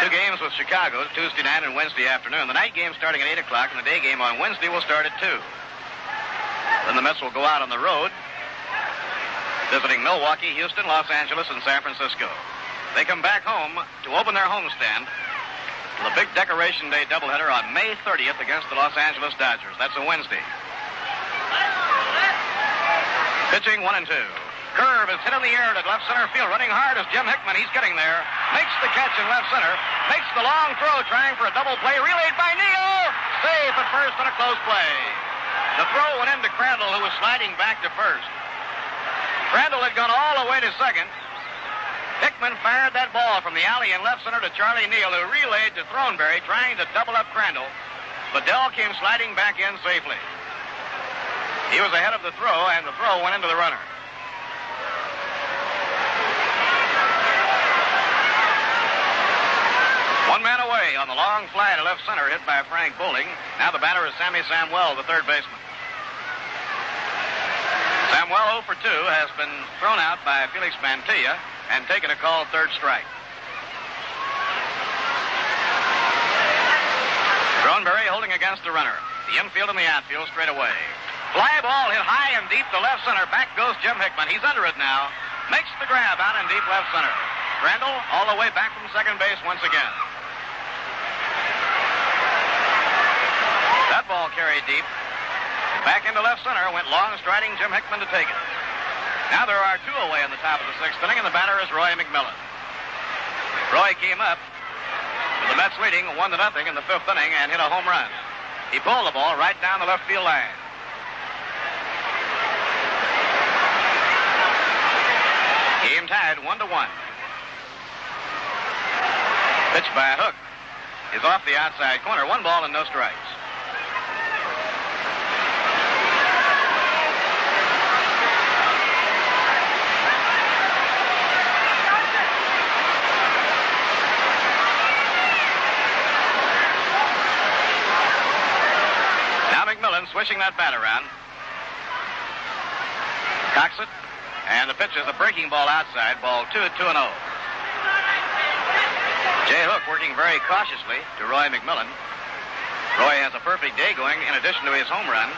2 games with Chicago, Tuesday night and Wednesday afternoon. The night game starting at 8 o'clock, and the day game on Wednesday will start at 2. Then the Mets will go out on the road, visiting Milwaukee, Houston, Los Angeles, and San Francisco. They come back home to open their homestand with a big Decoration Day doubleheader on May 30th against the Los Angeles Dodgers. That's a Wednesday. Pitching 1 and 2. Curve is hit in the air to left center field. Running hard is Jim Hickman. He's getting there. Makes the catch in left center. Makes the long throw, trying for a double play. Relayed by Neal. Safe at first on a close play. The throw went into Crandall, who was sliding back to first. Crandall had gone all the way to second. Hickman fired that ball from the alley in left center to Charlie Neal, who relayed to Throneberry, trying to double up Crandall. Bedell came sliding back in safely. He was ahead of the throw, and the throw went into the runner. One man away on the long fly to left center, hit by Frank Bowling. Now the batter is Sami Samwell, the third baseman. Samwell 0 for 2 has been thrown out by Felix Mancia and taken a called third strike. Throneberry holding against the runner. The infield and the outfield straight away. Fly ball hit high and deep to left center. Back goes Jim Hickman. He's under it now. Makes the grab out in deep left center. Crandall all the way back from second base once again. That ball carried deep. Back into left center went long striding Jim Hickman to take it. Now there are two away in the top of the sixth inning, and the batter is Roy McMillan. Roy came up with the Mets leading 1-0 in the fifth inning and hit a home run. He pulled the ball right down the left field line. Game tied 1-1. Pitch by Hook is off the outside corner. 1 ball and no strikes. Now McMillan swishing that bat around. Cocks it. And the pitch is a breaking ball outside. Ball 2 at 2-0. Jay Hook working very cautiously to Roy McMillan. Roy has a perfect day going in addition to his home run.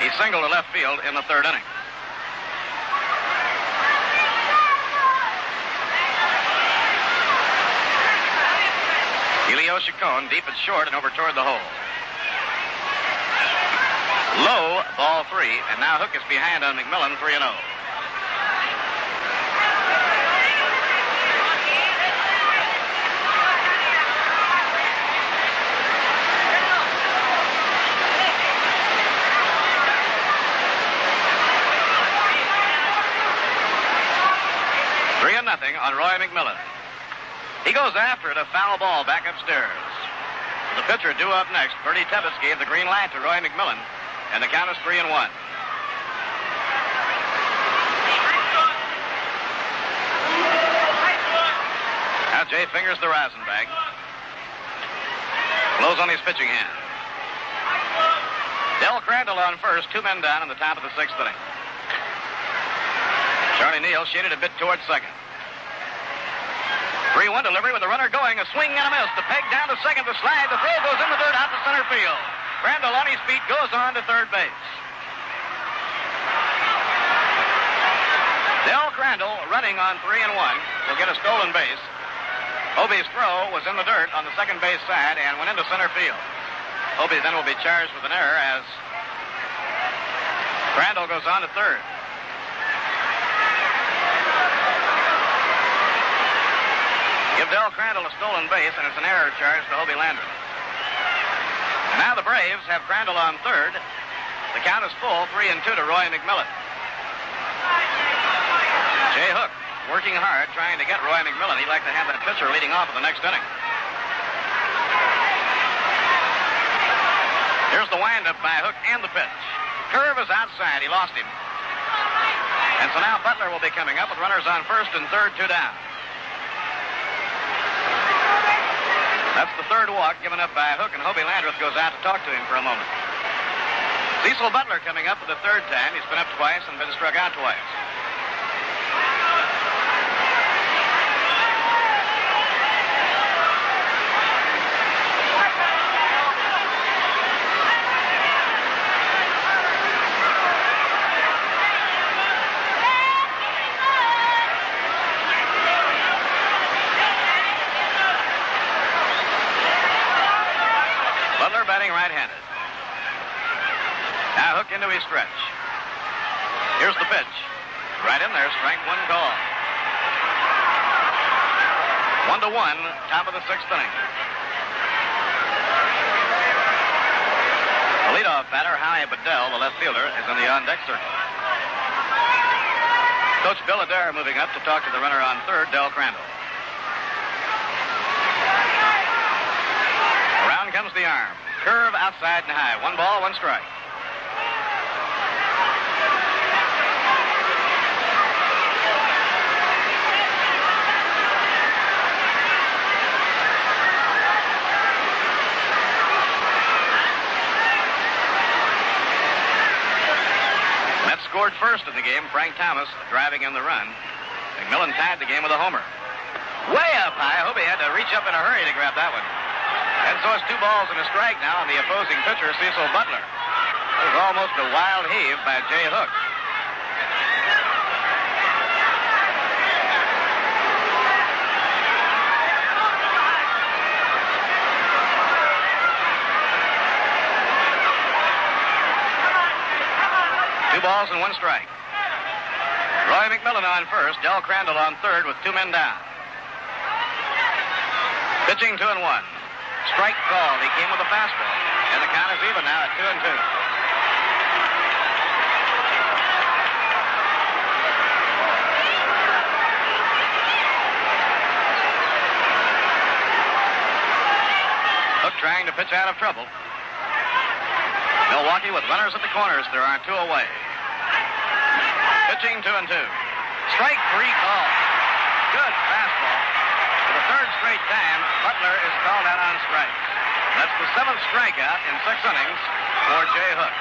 He singled to left field in the third inning. Elio Chicone deep and short and over toward the hole. Low, ball 3, and now Hook is behind on McMillan 3-0. On Roy McMillan. He goes after it, a foul ball back upstairs. The pitcher due up next. Bertie Tevis gave the green light to Roy McMillan, and the count is 3-1. Now Jay fingers the rosin bag. Blows on his pitching hand. Del Crandall on first, 2 men down in the top of the sixth inning. Charlie Neal shaded a bit towards second. 3-1 delivery with the runner going. A swing and a miss. The peg down to second. The slide. The throw goes in the dirt out to center field. Crandall on his feet goes on to third base. Del Crandall running on 3-1 will get a stolen base. Hobie's throw was in the dirt on the second base side and went into center field. Hobie then will be charged with an error as Crandall goes on to third. Give Del Crandall a stolen base, and it's an error charge to Hobie Landry. And now the Braves have Crandall on third. The count is full, 3-2 to Roy McMillan. Jay Hook working hard, trying to get Roy McMillan. He'd like to have that pitcher leading off in the next inning. Here's the windup by Hook and the pitch. Curve is outside. He lost him. And so now Butler will be coming up with runners on first and third, 2 down. That's the third walk given up by Hook, and Hobie Landreth goes out to talk to him for a moment. Cecil Butler coming up for the third time. He's been up twice and been struck out twice. Batting right-handed. Now Hook into his stretch. Here's the pitch. Right in there, strike 1 call. 1-1, top of the sixth inning. The leadoff batter, Howie Bedell, the left fielder, is in the on-deck circle. Coach Bill Adair moving up to talk to the runner on third, Del Crandall. Around comes the arm. Curve outside and high. 1 ball, 1 strike. Mets scored first in the game. Frank Thomas driving in the run. McMillan tied the game with a homer. Way up high. Hobie had to reach up in a hurry to grab that one. And so it's 2 balls and a strike now on the opposing pitcher, Cecil Butler. It was almost a wild heave by Jay Hook. balls and 1 strike. Roy Mcmillan on first, Del Crandall on third with 2 men down. Pitching 2-1. Strike called. He came with a fastball. And the count is even now at 2-2. Hook trying to pitch out of trouble. Milwaukee with runners at the corners. There are 2 away. Pitching 2-2. Strike 3 call. Good fastball. For the 3rd straight time, Butler is called out on strikes. That's the 7th strikeout in 6 innings for Jay Hook.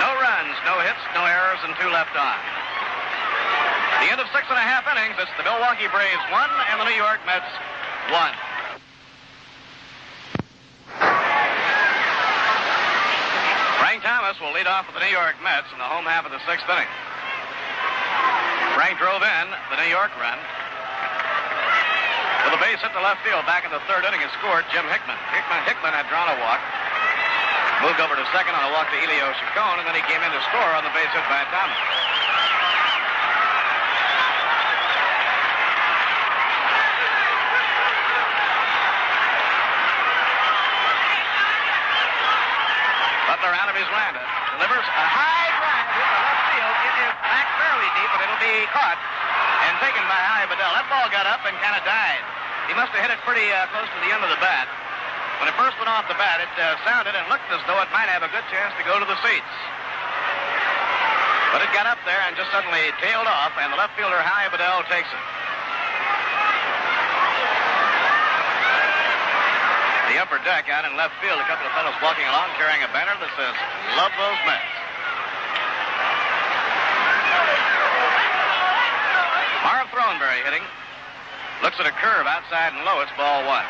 No runs, no hits, no errors, and 2 left on. At the end of 6.5 innings, it's the Milwaukee Braves 1 and the New York Mets 1. Frank Thomas will lead off with the New York Mets in the home half of the 6th inning. Frank drove in the New York run. With a base hit to left field back in the 3rd inning and scored Jim Hickman. Hickman had drawn a walk. Moved over to second on a walk to Elio Chicone, and then he came in to score on the base hit by Thomas. Butler out of his windup. Delivers a high drive to left field. It is back fairly deep, but it'll be caught and taken by Howie Bedell. That ball got up and kind of died. He must have hit it pretty close to the end of the bat. When it first went off the bat, it sounded and looked as though it might have a good chance to go to the seats. But it got up there and just suddenly tailed off, and the left fielder, Howie Bedell, takes it. The upper deck out in left field, a couple of fellows walking along carrying a banner that says, "Love those Mets." Marv Throneberry hitting. Looks at a curve outside and low. It's ball 1.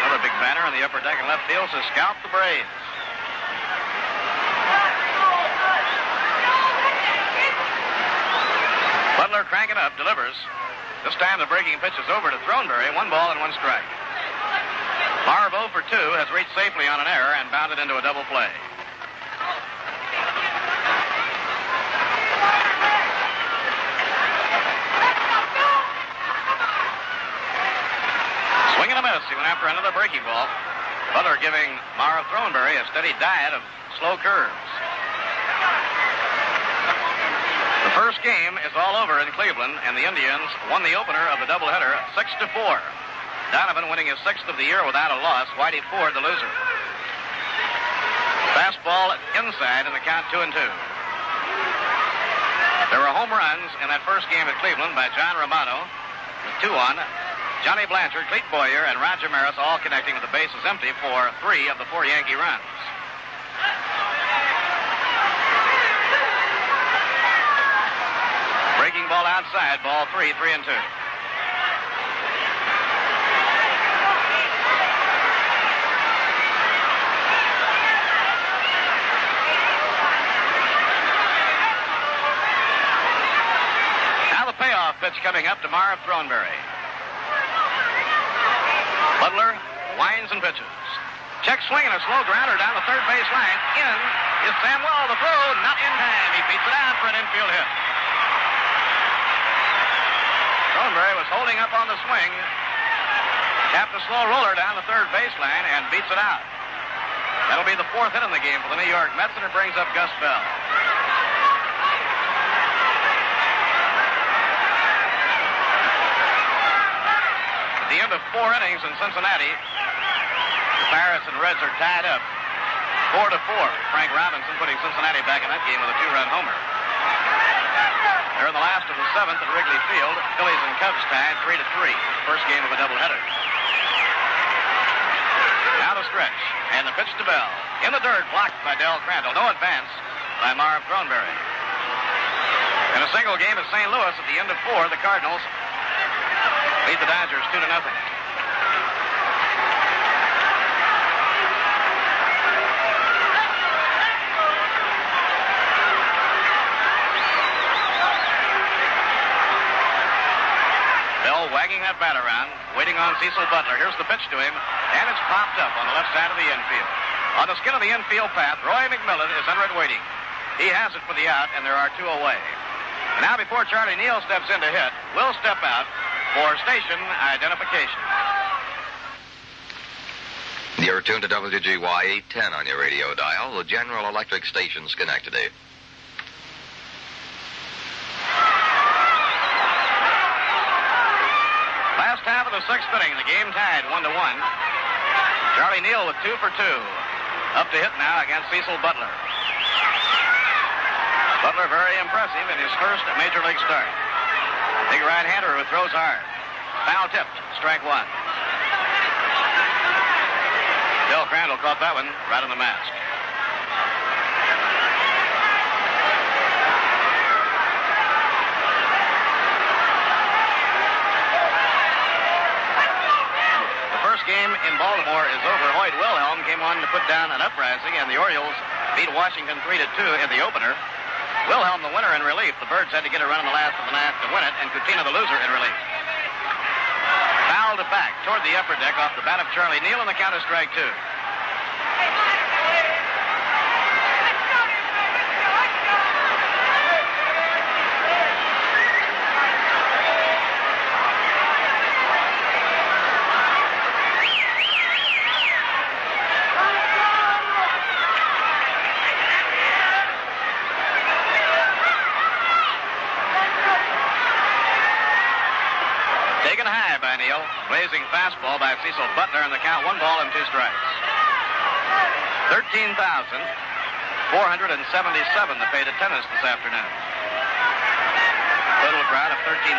Another big banner on the upper deck in left field says, "Scout the Braves." Butler cranking up, delivers. This time the breaking pitch is over to Throneberry. 1 ball and 1 strike. Marv 0 for 2 has reached safely on an error and bounded into a double play. Swing and a miss. He went after another breaking ball. Butler giving Marv Throneberry a steady diet of slow curves. The first game is all over in Cleveland, and the Indians won the opener of the doubleheader 6-4. Donovan winning his 6th of the year without a loss. Whitey Ford, the loser. Fastball inside in the count 2-2. There were home runs in that first game at Cleveland by John Romano with 2 on. Johnny Blanchard, Clete Boyer, and Roger Maris all connecting with the bases empty for 3 of the 4 Yankee runs. Breaking ball outside, ball 3, 3-2. Payoff pitch coming up to Marv Throneberry. Butler winds and pitches. Check swing and a slow grounder down the 3rd base line. In is Samwell. The throw, not in time. He beats it out for an infield hit. Throneberry was holding up on the swing. Tapped a slow roller down the 3rd base line and beats it out. That'll be the 4th hit in the game for the New York Mets, and it brings up Gus Bell. At the end of 4 innings in Cincinnati, the Pirates and Reds are tied up 4-4. Frank Robinson putting Cincinnati back in that game with a 2-run homer. They're in the last of the 7th at Wrigley Field. Phillies and Cubs tied 3-3. First game of a doubleheader. Now the stretch, and the pitch to Bell. In the dirt, blocked by Del Crandall. No advance by Marv Throneberry. In a single game at St. Louis at the end of 4, the Cardinals lead the Dodgers 2-0. Bell wagging that bat around, waiting on Cecil Butler. Here's the pitch to him, and it's popped up on the left side of the infield. On the skin of the infield path, Roy Mcmillan is under it waiting. He has it for the out, and there are two away. And now, before Charlie Neal steps in to hit, we'll step out for station identification. You're tuned to WGY 810 on your radio dial, the General Electric station, Schenectady. Last half of the sixth inning, the game tied 1-1. Charlie Neal with 2 for 2. Up to hit now against Cecil Butler. Butler very impressive in his first major league start. Big right-hander who throws hard. Foul tipped, strike one. Bill Crandall caught that one right on the mask. The first game in Baltimore is over. Hoyt Wilhelm came on to put down an uprising, and the Orioles beat Washington 3-2 in the opener. Wilhelm the winner in relief. The Birds had to get a run in the last of the ninth to win it, and Coutinho the loser in relief. Fouled it back toward the upper deck off the bat of Charlie Neal, and the count is strike two. Taken high by Neal. Blazing fastball by Cecil Butler, and the count 1 ball and 2 strikes. 13,477 that paid attendance this afternoon. Total crowd of 13,885.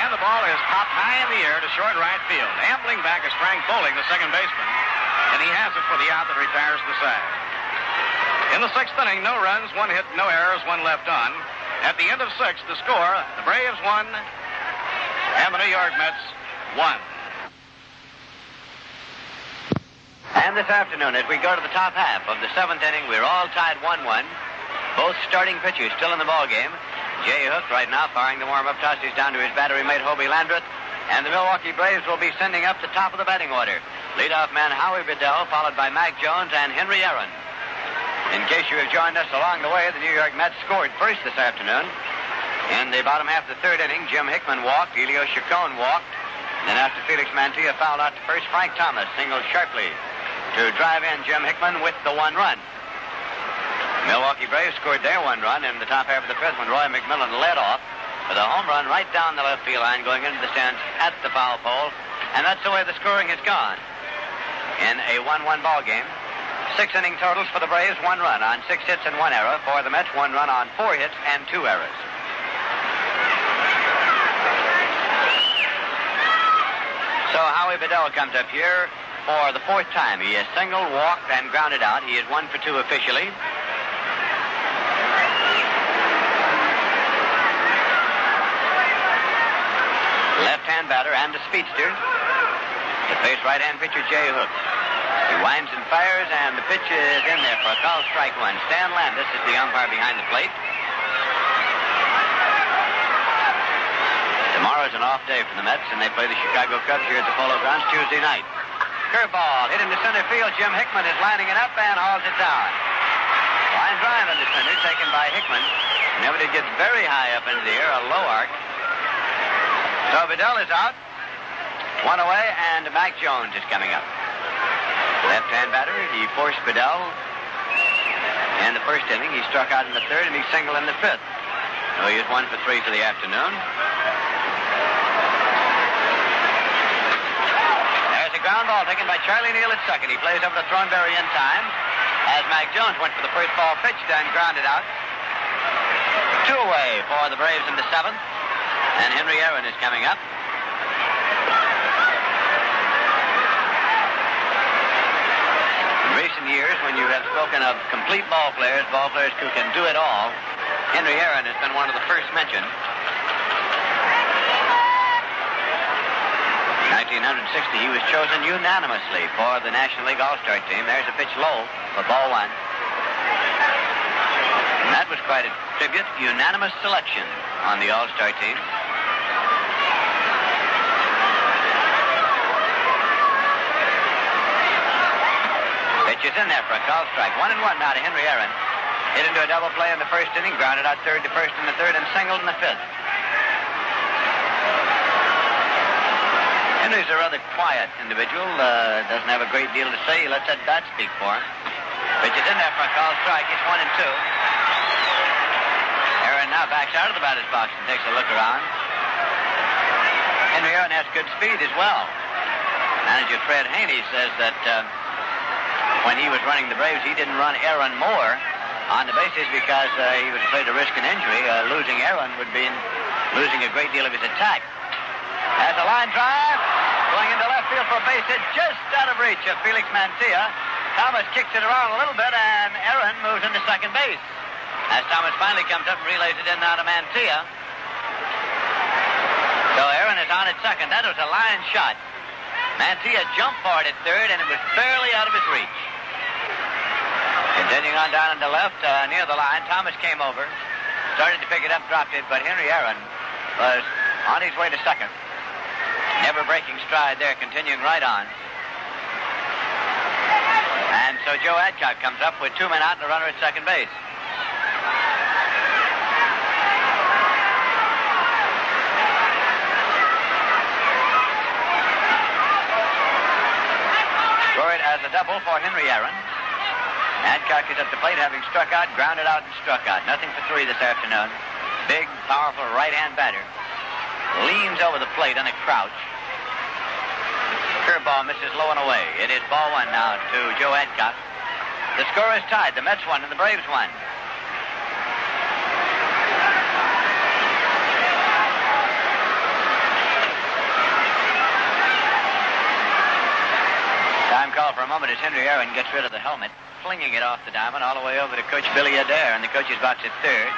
And the ball is popped high in the air to short right field. Ambling back is Frank Bowling, the second baseman, and he has it for the out that retires the side. In the sixth inning, no runs, 1 hit, no errors, 1 left on. At the end of 6, the score, the Braves 1 and the New York Mets 1. And this afternoon, as we go to the top half of the 7th inning, we're all tied 1-1. Both starting pitchers still in the ballgame. Jay Hook right now firing the warm-up toss. He's down to his battery mate, Hobie Landreth. And the Milwaukee Braves will be sending up the top of the batting order. Leadoff man Howie Bedell, followed by Mac Jones and Henry Aaron. In case you have joined us along the way, the New York Mets scored first this afternoon. In the bottom half of the 3rd inning, Jim Hickman walked, Elio Chicone walked. Then after Felix Mancia fouled out to first, Frank Thomas singled sharply to drive in Jim Hickman with the 1 run. Milwaukee Braves scored their 1 run in the top half of the 5th when Roy Mcmillan led off with a home run right down the left field line going into the stands at the foul pole. And that's the way the scoring has gone in a 1-1 ball game. 6 inning totals for the Braves, 1 run on 6 hits and 1 error. For the Mets, 1 run on 4 hits and 2 errors. So Howie Bedell comes up here for the 4th time. He has singled, walked, and grounded out. He is 1 for 2 officially. Left-hand batter and a speedster to face right-hand pitcher Jay Hook. He winds and fires, and the pitch is in there for a call, strike 1. Stan Landis is the umpire behind the plate. Tomorrow's an off day for the Mets, and they play the Chicago Cubs here at the Polo Grounds Tuesday night. Curveball hit into center field. Jim Hickman is lining it up and hauls it down. Line drive into center, taken by Hickman. Never did get very high up into the air, a low arc. So Bedell is out. 1 away, and Mac Jones is coming up. Left-hand batter, he forced Bedell in the 1st inning. He struck out in the 3rd, and he singled in the 5th. So he is 1 for 3 for the afternoon. There's a ground ball taken by Charlie Neal at second. He plays over to Thornberry in time as Mac Jones went for the first ball pitched and grounded out. 2 away for the Braves in the 7th, and Henry Aaron is coming up. Recent years, when you have spoken of complete ball players who can do it all, Henry Aaron has been one of the first mentioned. In 1960, he was chosen unanimously for the National League All-Star team. There's a pitch low for ball 1. And that was quite a tribute, unanimous selection on the All-Star team. Pitch is in there for a call strike. 1-1 now to Henry Aaron. Hit into a double play in the first inning, grounded out third to first in the third, and singled in the fifth. Henry's a rather quiet individual. Doesn't have a great deal to say. He lets that bat speak for him. Pitch is in there for a call strike. It's 1-2. Aaron now backs out of the batter's box and takes a look around. Henry Aaron has good speed as well. Manager Fred Haney says that when he was running the Braves, he didn't run Aaron more on the basis because he was afraid to risk an injury. Losing Aaron would be losing a great deal of his attack. Has a line drive. Going into left field for a base hit just out of reach of Felix Mancia. Thomas kicks it around a little bit, and Aaron moves into second base. As Thomas finally comes up and relays it in now to Mancia. So Aaron is on at second. That was a line shot. Mancia jumped for it at third, and it was barely out of his reach. Continuing on down into left, near the line, Thomas came over, started to pick it up, dropped it, but Henry Aaron was on his way to second. Never breaking stride there, continuing right on. And so Joe Adcock comes up with 2 men out and a runner at second base. Scored as a double for Henry Aaron. Adcock is at the plate, having struck out, grounded out, and struck out. Nothing for 3 this afternoon. Big, powerful right-hand batter. Leans over the plate on a crouch. Curveball misses low and away. It is ball 1 now to Joe Adcock. The score is tied. The Mets won and the Braves won. Time call for a moment as Henry Aaron gets rid of the helmet, flinging it off the diamond all the way over to Coach Billy Adair in the coach's box at third.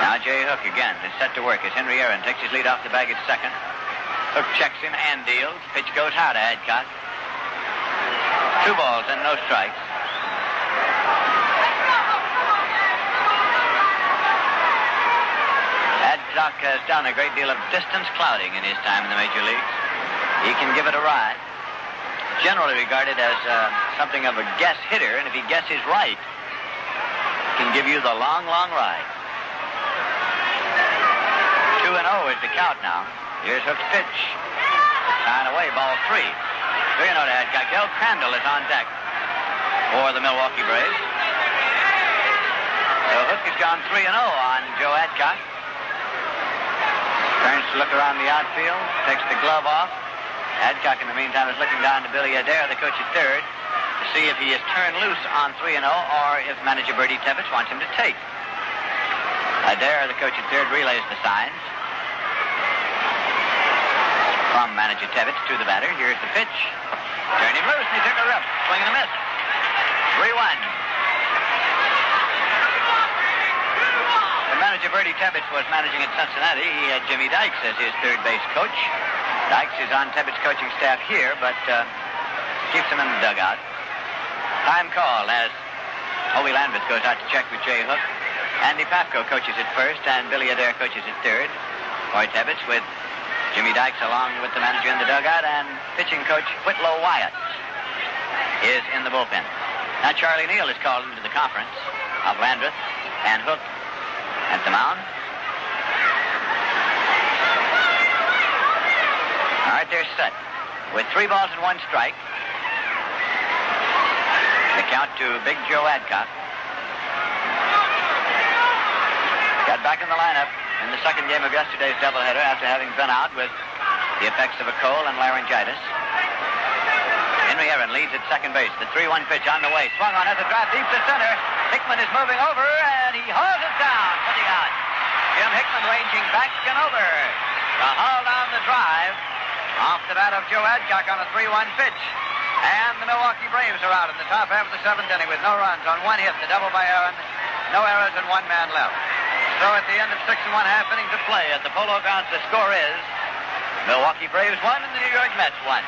Now Jay Hook again is set to work as Henry Aaron takes his lead off the bag at second. Hook checks him and deals. Pitch goes high to Adcock. 2 balls and no strikes. Adcock has done a great deal of distance clouding in his time in the major leagues. He can give it a ride. Generally regarded as something of a guess hitter, and if he guesses right, can give you the long, long ride. 2-0 is the count now. Here's Hook's pitch. It's high away, ball 3. 3-0 to Adcock. Del Crandall is on deck for the Milwaukee Braves. So Hook has gone 3-0 on Joe Adcock. Turns to look around the outfield, takes the glove off. Adcock, in the meantime, is looking down to Billy Adair, the coach at third, to see if he is turned loose on 3-0 or if manager Bertie Tebbetts wants him to take. Adair, the coach at third, relays the signs from manager Tebbetts to the batter. Here's the pitch. Turned him loose, and he took a rip. Swing and a miss. 3-1. When manager Bertie Tebbetts was managing at Cincinnati, he had Jimmy Dykes as his third base coach. Dykes is on Tebbetts' coaching staff here, but keeps him in the dugout. Time call as Howie Landreth goes out to check with Jay Hook. Andy Pafko coaches at first, and Billy Adair coaches at third. Roy Tebbetts with Jimmy Dykes along with the manager in the dugout, and pitching coach Whitlow Wyatt is in the bullpen. Now Charlie Neal is called into the conference of Landreth and Hook at the mound. All right, they're set. With 3 balls and 1 strike. The count to Big Joe Adcock. Got back in the lineup in the second game of yesterday's doubleheader after having been out with the effects of a cold and laryngitis. Henry Aaron leads at second base. The 3-1 pitch on the way. Swung on as a drive deep to center. Hickman is moving over, and he hauls it down, putting out. Jim Hickman ranging back and over to haul down the drive off the bat of Joe Adcock on a 3-1 pitch. And the Milwaukee Braves are out in the top half of the 7th inning with no runs on 1 hit. The double by Aaron. No errors and 1 man left. So at the end of 6 1/2 innings of play at the Polo Grounds, the score is Milwaukee Braves 1 and the New York Mets 1.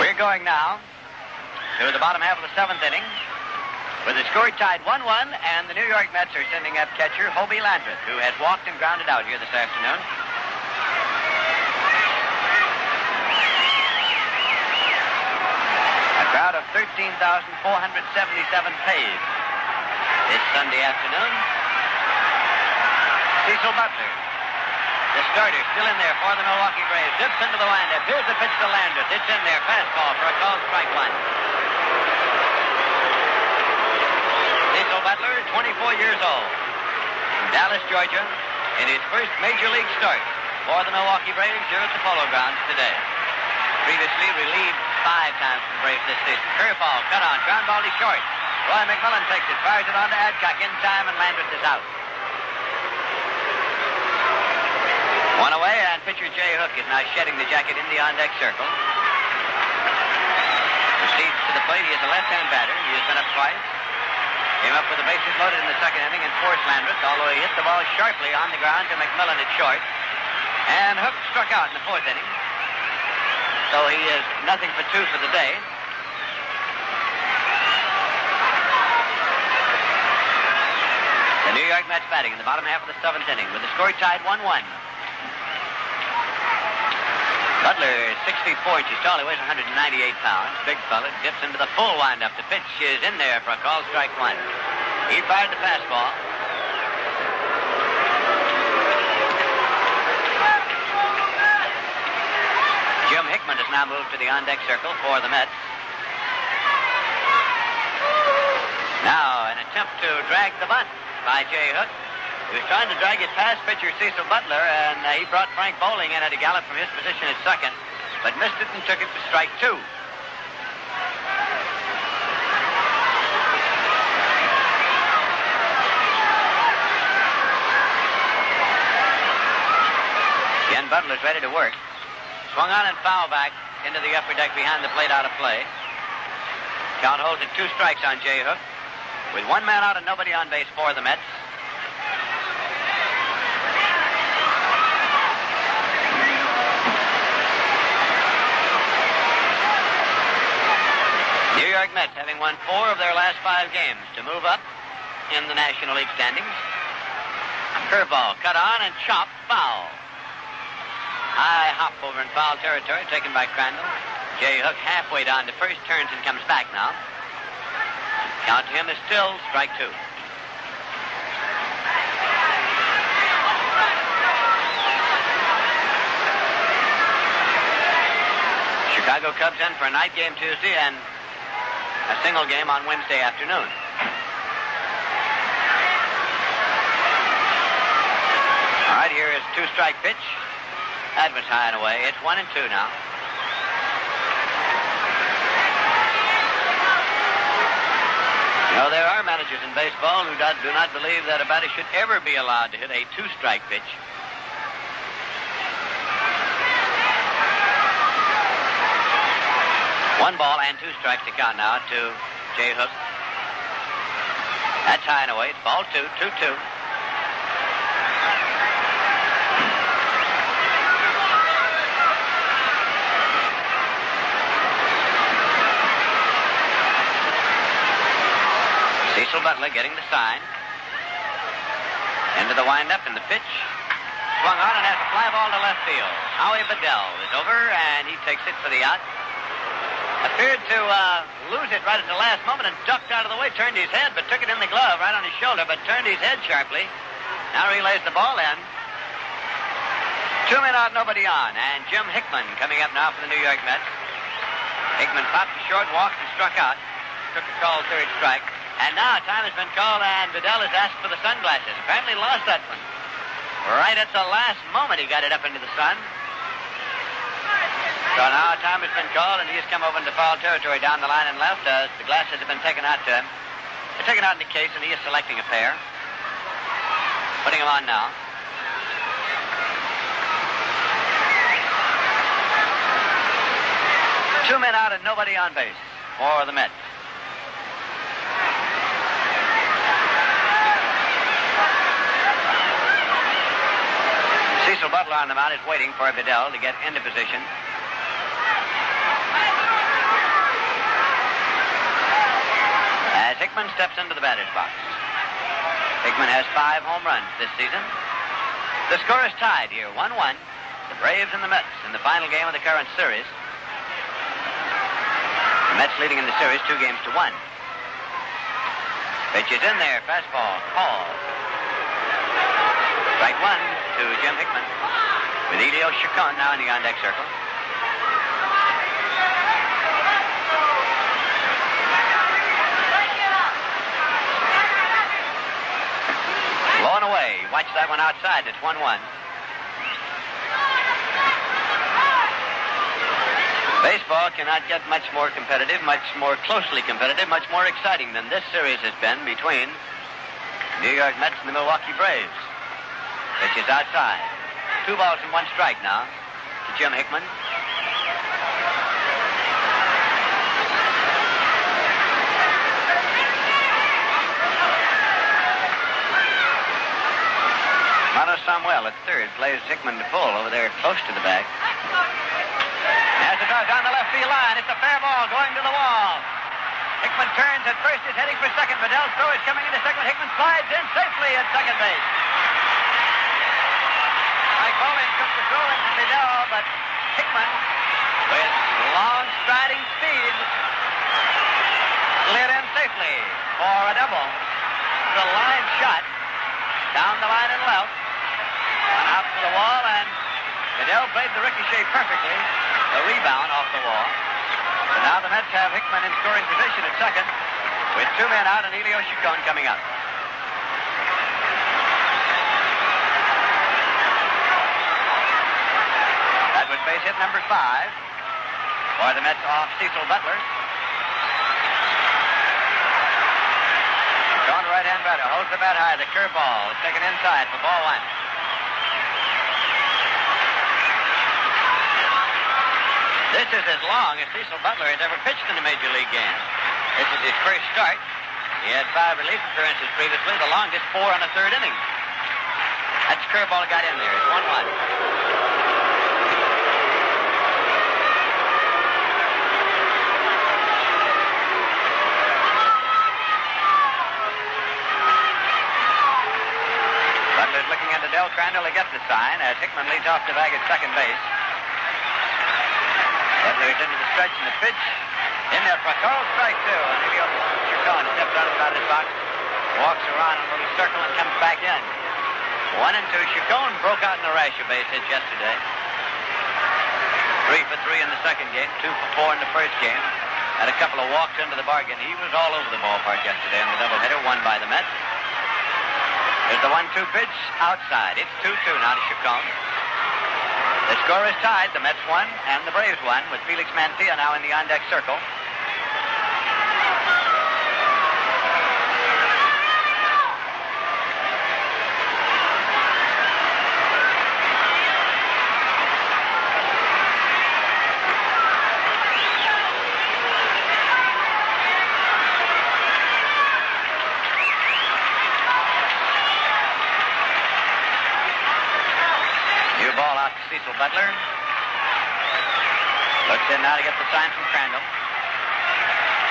We're going now to the bottom half of the 7th inning. With the score tied 1-1, and the New York Mets are sending up catcher Howie Bedell, who has walked and grounded out here this afternoon. A crowd of 13,477 paid this Sunday afternoon. Cecil Butler, the starter, still in there for the Milwaukee Braves. Dips into the windup. Here's the pitch to Landers. It's in there. Fastball for a called strike one. Cecil Butler, 24 years old, from Dallas, Georgia, in his first major league start for the Milwaukee Braves here at the Polo Grounds today. Previously relieved 5 times for the Braves this season. Curveball, cut on, ground ball to short. Roy Mcmillan takes it, fires it on to Adcock in time, and Landers is out. One away, and pitcher Jay Hook is now shedding the jacket in the on-deck circle. Proceeds to the plate. He is a left-hand batter. He has been up twice. Came up with the bases loaded in the second inning and forced Landers, although he hit the ball sharply on the ground to Mcmillan at short. And Hook struck out in the 4th inning. So he is 0 for 2 for the day. The New York Mets batting in the bottom half of the 7th inning with the score tied 1-1. Butler, 6 feet 4 inches tall. He weighs 198 pounds. Big fella. Dips into the full windup. The pitch is in there for a called strike one. He fired the fastball. Jim Hickman has now moved to the on-deck circle for the Mets. Now, an attempt to drag the bunt by Jay Hook. He was trying to drag it past pitcher Cecil Butler, and he brought Frank Bowling in at a gallop from his position at second, but missed it and took it for strike 2. Again, Butler's ready to work. Swung on and foul back into the upper deck behind the plate, out of play. Count holds at 2 strikes on Jay Hook, with 1 man out and nobody on base for the Mets. New York Mets having won 4 of their last 5 games to move up in the National League standings. Curveball, cut on and chopped, foul. High hop over in foul territory, taken by Crandall. Jay Hook halfway down to first, turns and comes back now. Count to him is still strike 2. Chicago Cubs in for a night game Tuesday and a single game on Wednesday afternoon. All right, here is 2-strike pitch. That was high and away. It's 1-2 now. You know, there are managers in baseball who do not believe that a batter should ever be allowed to hit a 2-strike pitch. One ball and 2 strikes to count now to Jay Hook. That's high and away. It's ball 2, 2-2. Cecil Butler getting the sign. Into the windup and the pitch. Swung on and has a fly ball to left field. Howie Bedell is over and he takes it for the out. Appeared to lose it right at the last moment and ducked out of the way, turned his head, but took it in the glove right on his shoulder, but turned his head sharply. Now relays the ball in. 2 men out, nobody on, and Jim Hickman coming up now for the New York Mets. Hickman popped to short, walked and struck out. Took a called 3rd strike. And now time has been called, and Bedell has asked for the sunglasses. Apparently lost that one. Right at the last moment, he got it up into the sun. So now time has been called, and he has come over into foul territory down the line and left. The glasses have been taken out to him. They're taken out in the case, and he is selecting a pair. Putting them on now. Two men out and nobody on base for the Mets. Cecil Butler on the mound is waiting for Bedell to get into position. as Hickman steps into the batter's box. Hickman has 5 home runs this season. The score is tied here, 1-1. The Braves and the Mets in the final game of the current series. The Mets leading in the series 2-1. Pitch is in there, fastball, called. Strike 1 to Jim Hickman, with Elio Chicone now in the on-deck circle. Blown away. Watch that one outside. It's 1-1. Baseball cannot get much more competitive, much more closely competitive, much more exciting than this series has been between New York Mets and the Milwaukee Braves. Pitch is outside. 2 balls and 1 strike now to Jim Hickman. Samwell at third plays Hickman to pull over there close to the bag. As it goes down the left field line, it's a fair ball going to the wall. Hickman turns at first, is heading for second. Bedell's throw is coming into second. Hickman slides in safely at second base. Mike Bowling took the throw in from Bedell, but Hickman, with long striding speed, slid in safely for a double. The line shot down the line and left. One out to the wall, and Bedell played the ricochet perfectly. The rebound off the wall. So now the Mets have Hickman in scoring position at second, with 2 men out and Elio Chicone coming up. That was base hit number 5 for the Mets off Cecil Butler. Chicone, right-hand batter, holds the bat high. The curveball is taken inside for ball 1. This is as long as Cecil Butler has ever pitched in a major league game. This is his first start. He had 5 relief appearances previously, the longest 4 in a third inning. That's curveball got in there. It's 1-1. Butler's looking into Del Crandall to get the sign as Hickman leads off the bag at second base. Butler is into the stretch and the pitch. In there for a call, strike 2. And Elio Chacon steps out of the batter's box, walks around in a little circle and comes back in. 1-2. Chacon broke out in a rash of base hits yesterday. 3 for 3 in the second game, 2 for 4 in the first game. Had a couple of walks into the bargain. He was all over the ballpark yesterday in the doubleheader, won by the Mets. There's the 1-2 pitch outside. It's 2-2 now to Chacon. The score is tied. The Mets won and the Braves won, with Felix Mancia now in the on-deck circle. Cecil Butler looks in now to get the sign from Crandall.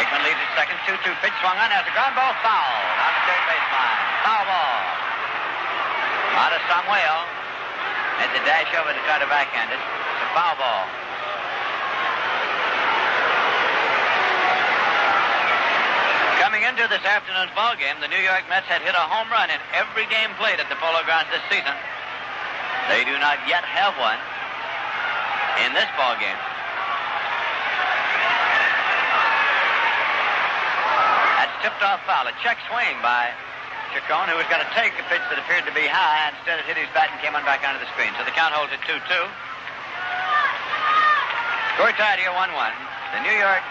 Hickman leads at second. 2-2 pitch swung on. Has a ground ball foul on the third baseline. Foul ball. Out of Samwell. Had to dash over to try to backhand it. It's a foul ball. Coming into this afternoon's ball game, the New York Mets had hit a home run in every game played at the Polo Grounds this season. They do not yet have one in this ball game. That's tipped off foul. A check swing by Chacon, who was going to take a pitch that appeared to be high. Instead, it hit his bat and came on back onto the screen. So the count holds at 2-2. Score tied here, 1-1. The New York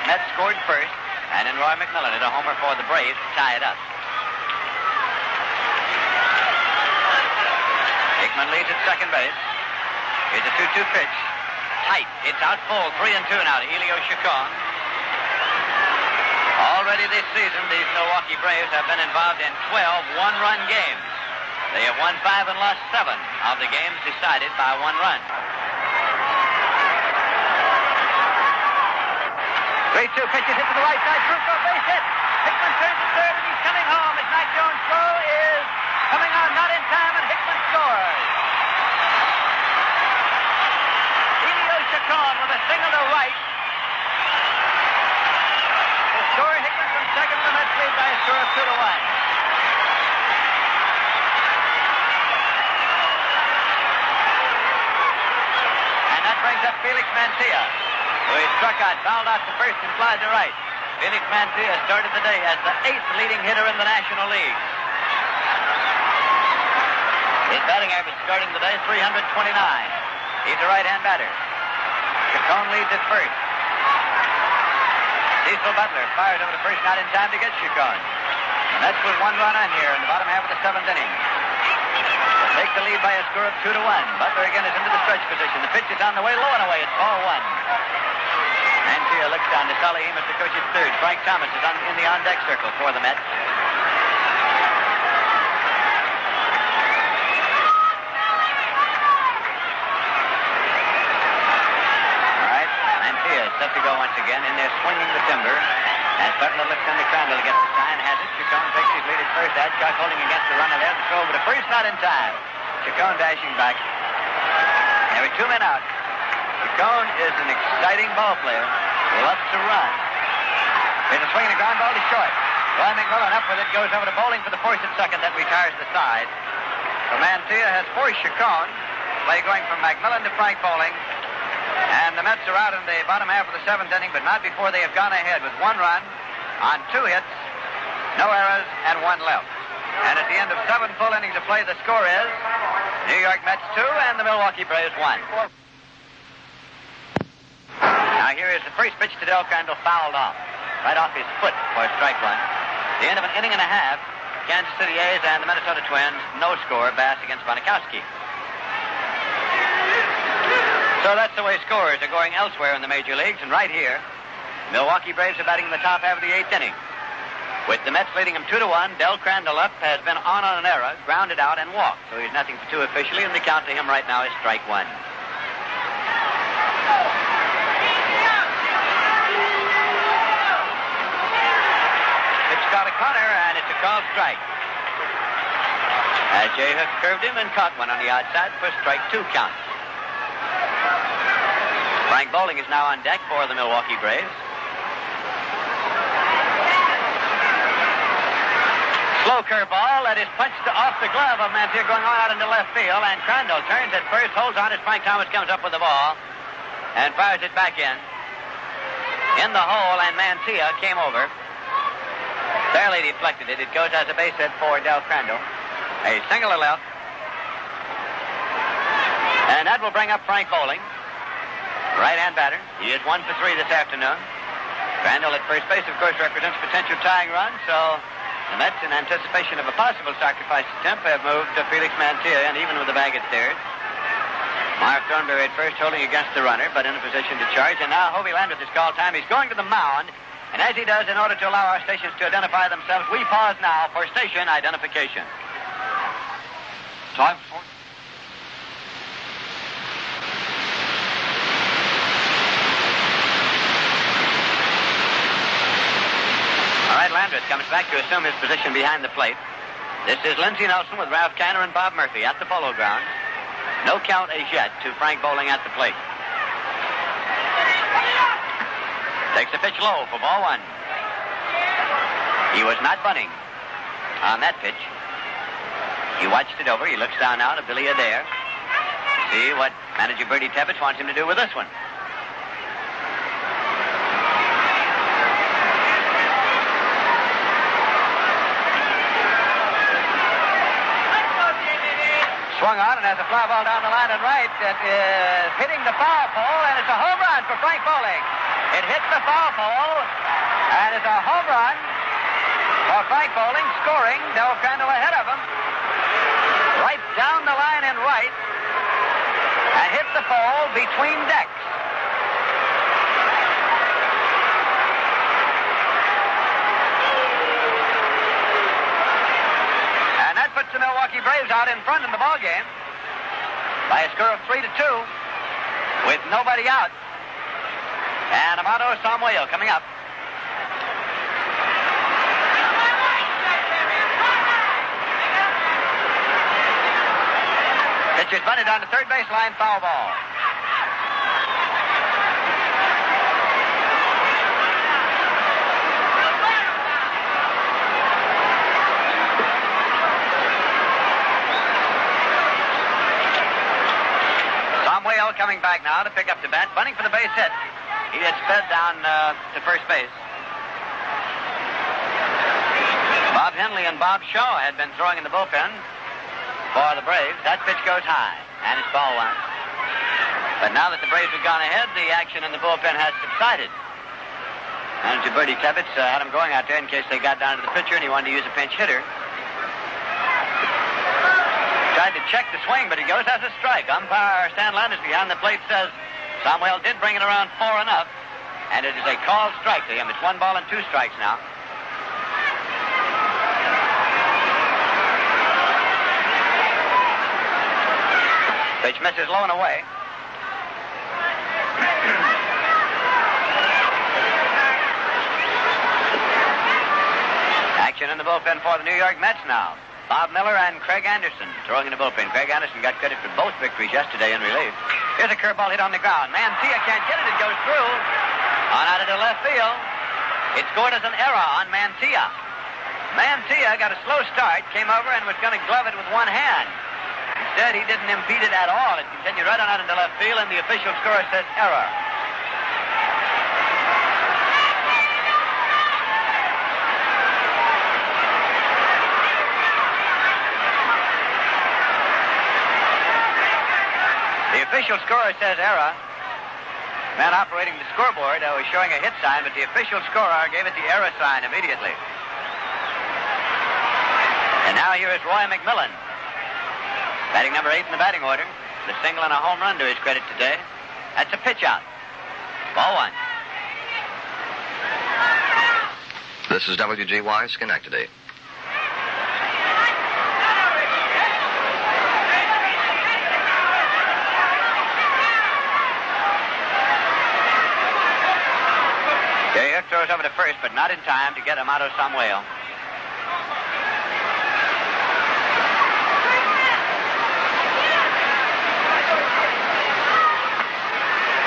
Mets scored first, and then Roy Mcmillan hit a homer for the Braves to tie it up. Hickman leads at second base. Here's a 2-2 pitch. Tight. It's out full. 3-2 now to Elio Chicone. Already this season, these Milwaukee Braves have been involved in 12 one-run games. They have won 5 and lost 7 of the games decided by 1 run. 3-2 pitches hit to the right side. Truco base hit. Hickman turns to third, and he's coming home as Mac Jones' throw is coming on not in time, and Hickman scores. Elio Chicone with a single to right. The score, Hickman from second, and the Mets lead by a score of 2-1. And that brings up Felix Mancia, who he struck out, fouled out to first, and flied to right. Felix Mancia started the day as the 8th leading hitter in the National League. His batting average starting the day, 329. He's a right-hand batter. Chacon leads at first. Cecil Butler fires over to first, not in time to get Chacon. And that's with 1 run on here in the bottom half of the 7th inning. They'll take the lead by a score of 2-1. Butler again is into the stretch position. The pitch is on the way, low and away. It's ball 1. Mancia looks down to Sully Amos, the coach at third. Frank Thomas is in the on-deck circle for the Mets. All right, Mancia is set to go once again in there, swinging the timber. And starting to lift under Crandall to get the sign. Has it. Chacon takes his lead at first. Adcock holding against the runner there. The throw over to first, not in time. Chacon dashing back. There were 2 men out. Chacon is an exciting ball player. Loves to run. There's a swing and a ground ball to short. Roy Mcmillan up with it, goes over to Bowling for the force at second, that retires the side. So Mancia has forced Chacon. Play going from Mcmillan to Frank Bowling. And the Mets are out in the bottom half of the 7th inning, but not before they have gone ahead with 1 run on 2 hits, no errors, and 1 left. And at the end of 7 full innings of play, the score is New York Mets 2 and the Milwaukee Braves 1. Now here is the first pitch to Del Crandall, fouled off. Right off his foot for strike 1. The end of an inning and a half. Kansas City A's and the Minnesota Twins, no score. Bass against Bonikowski. So that's the way scores are going elsewhere in the major leagues. And right here, Milwaukee Braves are batting in the top half of the 8th inning. With the Mets leading them 2-1, Del Crandall up has been on an error, grounded out, and walked. So he's nothing for 2 officially, and the count to him right now is strike 1. It's got a corner, and it's a called strike. As J. Hook curved him and caught one on the outside for strike 2 count. Frank Bowling is now on deck for the Milwaukee Braves. Slow curveball that is punched off the glove of Mancia, going on out into left field, and Crandall turns at first, holds on as Frank Thomas comes up with the ball and fires it back in the hole, and Mancia came over, barely deflected it. It goes as a base hit for Del Crandall. A single to left, and that will bring up Frank Bowling, right-hand batter. He is 1 for 3 this afternoon. Crandall at first base, of course, represents potential tying run, so the Mets, in anticipation of a possible sacrifice attempt, have moved to Felix Mancia, and even with the bag at third. Mark Thornberry at first, holding against the runner, but in a position to charge. And now Hovey Landreth is call time. He's going to the mound, and as he does, in order to allow our stations to identify themselves, we pause now for station identification. Time for... All right, Landreth comes back to assume his position behind the plate. This is Lindsey Nelson with Ralph Kiner and Bob Murphy at the Polo Grounds. No count as yet to Frank Bowling at the plate. Takes the pitch low for ball 1. He was not bunting on that pitch. He watched it over. He looks down now to Billy Adair. See what manager Bertie Tebbets wants him to do with this one. Swung on and has a fly ball down the line and right. It is hitting the foul pole, and it's a home run for Frank Bowling. It hits the foul pole, and it's a home run for Frank Bowling, scoring. Del Crandall ahead of him. Right down the line and right, and hit the pole between decks. And that puts the Milwaukee Braves out in front in the ballgame by a score of 3-2 with nobody out. And Amato Samwell coming up. Pitch is bunted down to third baseline, foul ball. Samwell coming back now to pick up the bat, bunting for the base hit. He had sped down to first base. Bob Henley and Bob Shaw had been throwing in the bullpen for the Braves. That pitch goes high, and it's ball one. But now that the Braves have gone ahead, the action in the bullpen has subsided. Manager Bertie Tebbetts had him going out there in case they got down to the pitcher, and he wanted to use a pinch hitter. Tried to check the swing, but he goes as a strike. Umpire Stan Landis behind the plate says Samwell did bring it around 4 enough, and it is a called strike to him. It's 1 ball and 2 strikes now. Pitch misses low and away. Action in the bullpen for the New York Mets now. Bob Miller and Craig Anderson throwing in the bullpen. Craig Anderson got credit for both victories yesterday in relief. Here's a curveball hit on the ground. Mancia can't get it. It goes through. On out into left field. It scored as an error on Mancia. Mancia got a slow start, came over and was going to glove it with one hand. Instead, he didn't impede it at all. It continued right on out into left field, and the official score says error. The official scorer says error. Man operating the scoreboard was showing a hit sign, but the official scorer gave it the error sign immediately. And now here is Roy Mcmillan, batting number 8 in the batting order. The single and a home run to his credit today. That's a pitch out. Ball 1. This is WGY Schenectady. Jay Hook throws over to first, but not in time to get Amato Samwell.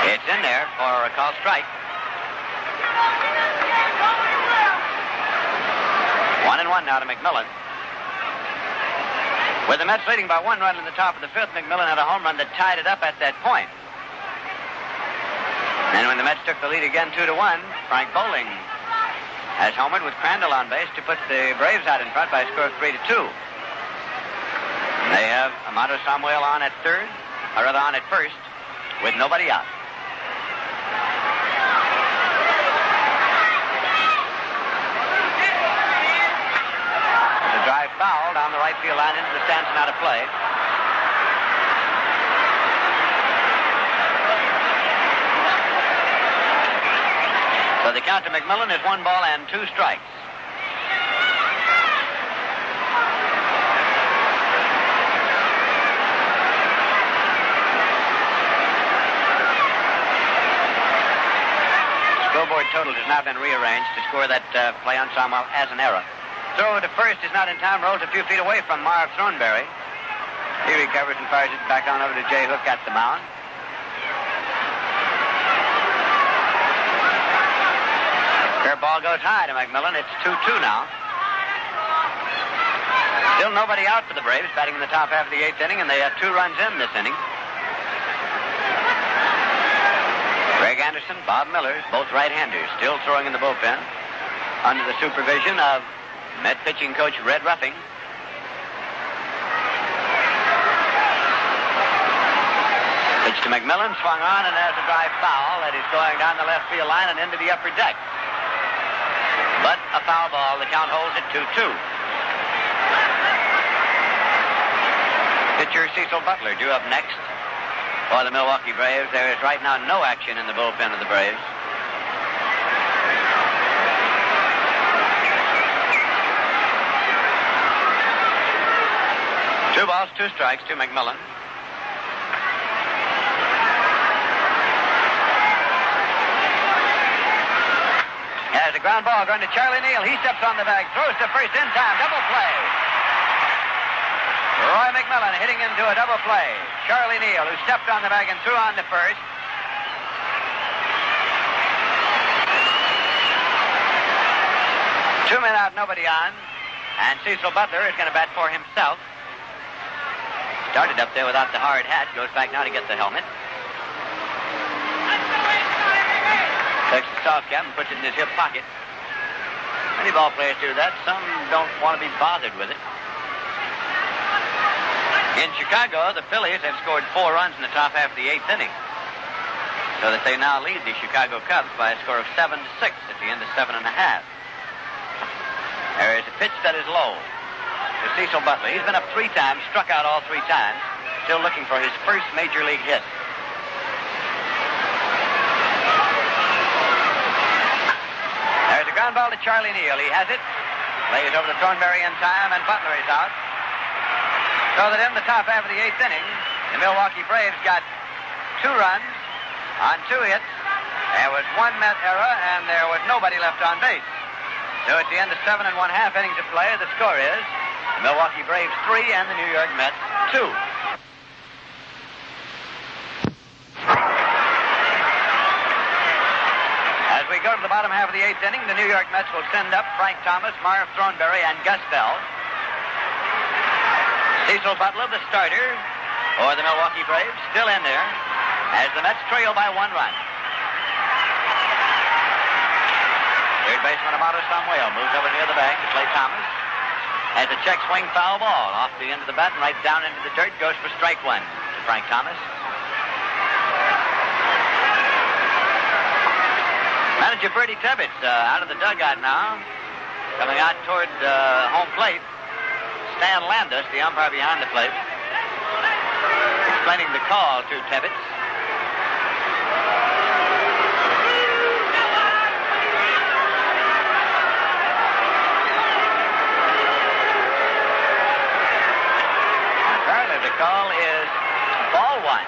It's in there for a called strike. 1-1 now to Mcmillan. With the Mets leading by 1 run in the top of the 5th, Mcmillan had a home run that tied it up at that point. And when the Mets took the lead again 2-1, Frank Bowling has homered with Crandall on base to put the Braves out in front by a score of 3-2. And they have Amato Samwell on at third, or rather on at first, with nobody out. There's a drive foul down the right field line into the stands and out of play. So the count to Mcmillan is 1 ball and 2 strikes. Scoreboard total has now been rearranged to score that play on Samwell as an error. Throw to first is not in time, rolls a few feet away from Marv Thornberry. He recovers and fires it back on over to Jay Hook at the mound. Ball goes high to Mcmillan. It's 2-2 now. Still nobody out for the Braves, batting in the top half of the 8th inning, and they have 2 runs in this inning. Craig Anderson, Bob Miller, both right-handers, still throwing in the bullpen under the supervision of Met pitching coach Red Ruffing. Pitch to Mcmillan, swung on, and there's a drive foul that is going down the left field line and into the upper deck. But a foul ball. The count holds at 2-2. Pitcher Cecil Butler due up next for the Milwaukee Braves. There is right now no action in the bullpen of the Braves. Two balls, 2 strikes to Mcmillan. ground ball going to Charlie Neal. He steps on the bag, throws to first in time. Double play. Roy Mcmillan hitting into a double play. Charlie Neal, who stepped on the bag and threw on to first. Two men out, nobody on. And Cecil Butler is going to bat for himself. Started up there without the hard hat. Goes back now to get the helmet. Takes the soft cap and puts it in his hip pocket. Many ball players do that. Some don't want to be bothered with it. In Chicago, the Phillies have scored 4 runs in the top half of the 8th inning, so that they now lead the Chicago Cubs by a score of 7-6 at the end of 7 1/2. There is a pitch that is low to Cecil Butler. He's been up 3 times, struck out all 3 times, still looking for his first major league hit. There's a ground ball to Charlie Neal. He has it, lays over to Thornberry in time, and Butler is out. So that in the top half of the 8th inning, the Milwaukee Braves got 2 runs on 2 hits. There was 1 Met error, and there was nobody left on base. So at the end of 7 1/2 innings of play, the score is the Milwaukee Braves 3 and the New York Mets 2. As we go to the bottom half of the 8th inning, the New York Mets will send up Frank Thomas, Marv Thornberry, and Gus Bell. Cecil Butler, the starter for the Milwaukee Braves, still in there as the Mets trail by 1 run. Third baseman Sami Samwell moves over near the bag to play Thomas. Has a check swing foul ball off the end of the bat and right down into the dirt. Goes for strike 1 to Frank Thomas. Manager Bertie Tebbets out of the dugout now. Coming out toward home plate. Stan Landis, the umpire behind the plate, explaining the call to Tebbets. Apparently the call is ball 1.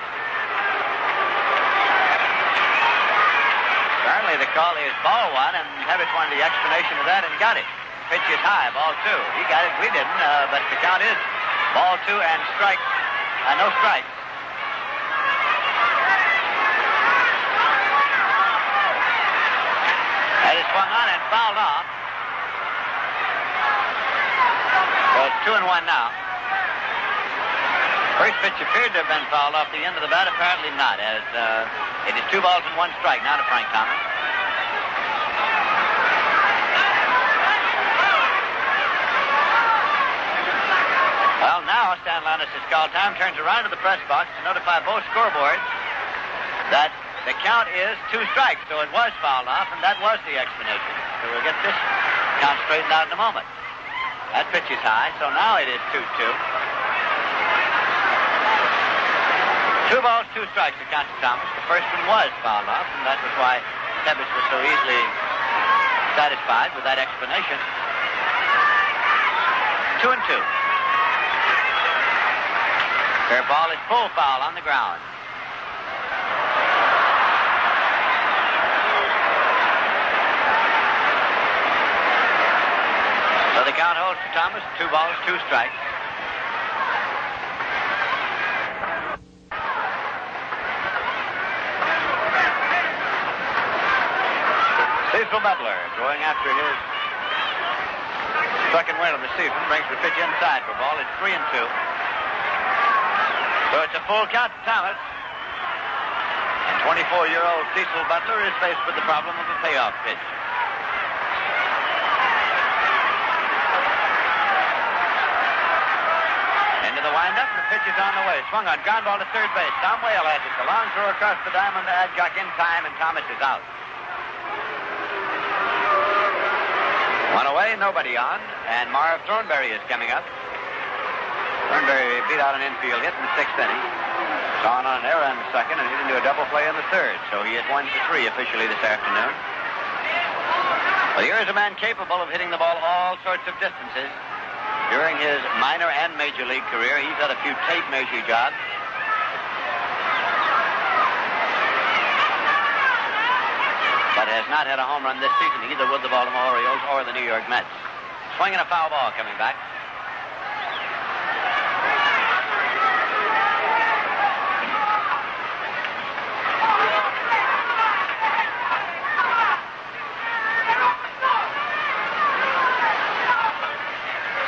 Apparently the call is ball 1, and Tebbets wanted the explanation of that and got it. Pitch is high, ball 2. He got it, we didn't, but the count is ball 2 and strike, no strikes. That is swung on and fouled off. So it's 2 and 1 now. First pitch appeared to have been fouled off the end of the bat, apparently not, as it is 2 balls and 1 strike now to Frank Thomas. Well, now Stan Landis has called time, turns around to the press box to notify both scoreboards that the count is 2 strikes, so it was fouled off, and that was the explanation. So we'll get this count straightened out in a moment. That pitch is high, so now it is 2-2. 2 balls, 2 strikes to count to Thomas. The first one was fouled off, and that was why Tebbets was so easily satisfied with that explanation. 2 and 2. Their ball is full foul on the ground. So the count holds to Thomas, 2 balls, 2 strikes. Cecil Butler going after his second win of the season, brings the pitch inside for ball. It's 3 and 2. So it's a full count to Thomas. And 24-year-old Cecil Butler is faced with the problem of a payoff pitch. Into the windup, and the pitch is on the way. Swung on, ground ball to third base. Samwell has it. The long throw across the diamond to Adcock in time, and Thomas is out. 1 away, nobody on, and Marv Thornberry is coming up. Thornberry beat out an infield hit in the 6th inning. Saw on an error in the 2nd and hit into a double play in the 3rd. So he is 1 for 3 officially this afternoon. Well, here is a man capable of hitting the ball all sorts of distances. During his minor and major league career, he's had a few tape measure jobs. But has not had a home run this season, either with the Baltimore Orioles or the New York Mets. Swinging a foul ball coming back.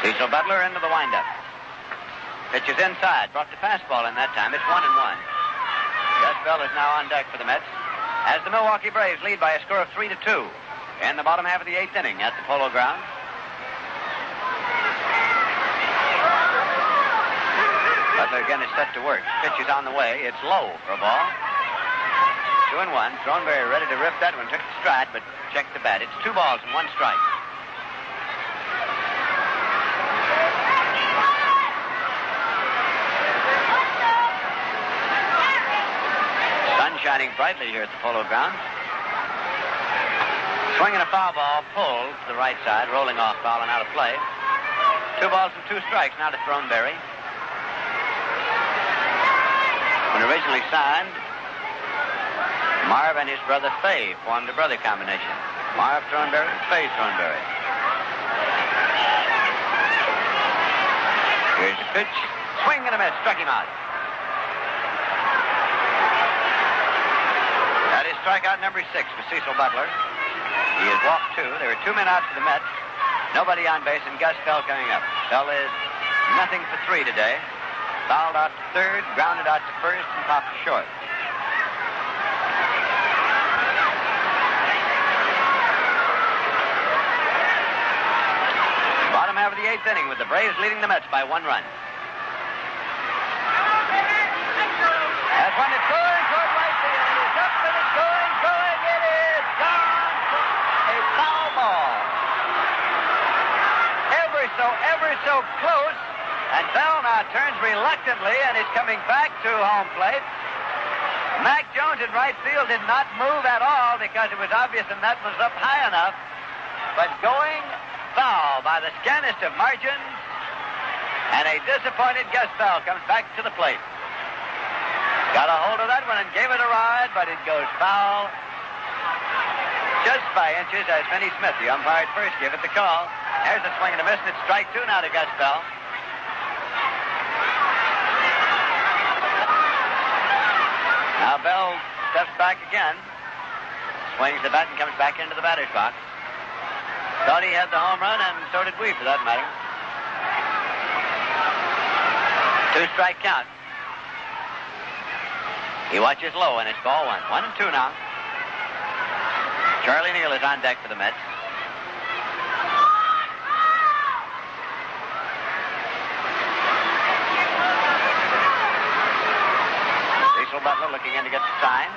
Cecil Butler into the windup. Pitch is inside. Brought the fastball in that time. It's 1-1. Gus Bell is now on deck for the Mets as the Milwaukee Braves lead by a score of 3-2 in the bottom half of the 8th inning at the Polo Grounds. Butler again is set to work. Pitch is on the way. It's low for a ball. 2-1. Thornberry ready to rip that one. Took the stride, but checked the bat. It's 2 balls and 1 strike. Shining brightly here at the Polo Grounds. Swinging a foul ball, pulled to the right side, rolling off foul and out of play. 2 balls and 2 strikes now to Thornberry. When originally signed, Marv and his brother Fay formed a brother combination. Marv Thornberry, Fay Thornberry. Here's the pitch. Swing and a miss. Struck him out. That is strikeout number 6 for Cecil Butler. He has walked 2. There are 2 men out for the Mets. Nobody on base, and Gus Bell coming up. Bell is nothing for 3 today. Fouled out to third, grounded out to first, and popped short. Bottom half of the 8th inning with the Braves leading the Mets by 1 run. That's one that's going toward right field. It's up and it's going. It is gone. A foul ball. Ever so close. And Bell now turns reluctantly and is coming back to home plate. Mac Jones in right field did not move at all because it was obvious and that was up high enough. But going foul by the scantest of margins. And a disappointed Gus Bell comes back to the plate. Got a hold of that one and gave it a ride, but it goes foul just by inches as Vinnie Smith, the umpire at first, gave it the call. There's a swing and a miss, and it's strike 2 now to Gus Bell. Now Bell steps back again, swings the bat and comes back into the batter's box. Thought he had the home run, and so did we, for that matter. 2-strike count. He watches low, and it's ball 1. 1-2 now. Charlie Neal is on deck for the Mets. Cecil Butler looking in to get the sign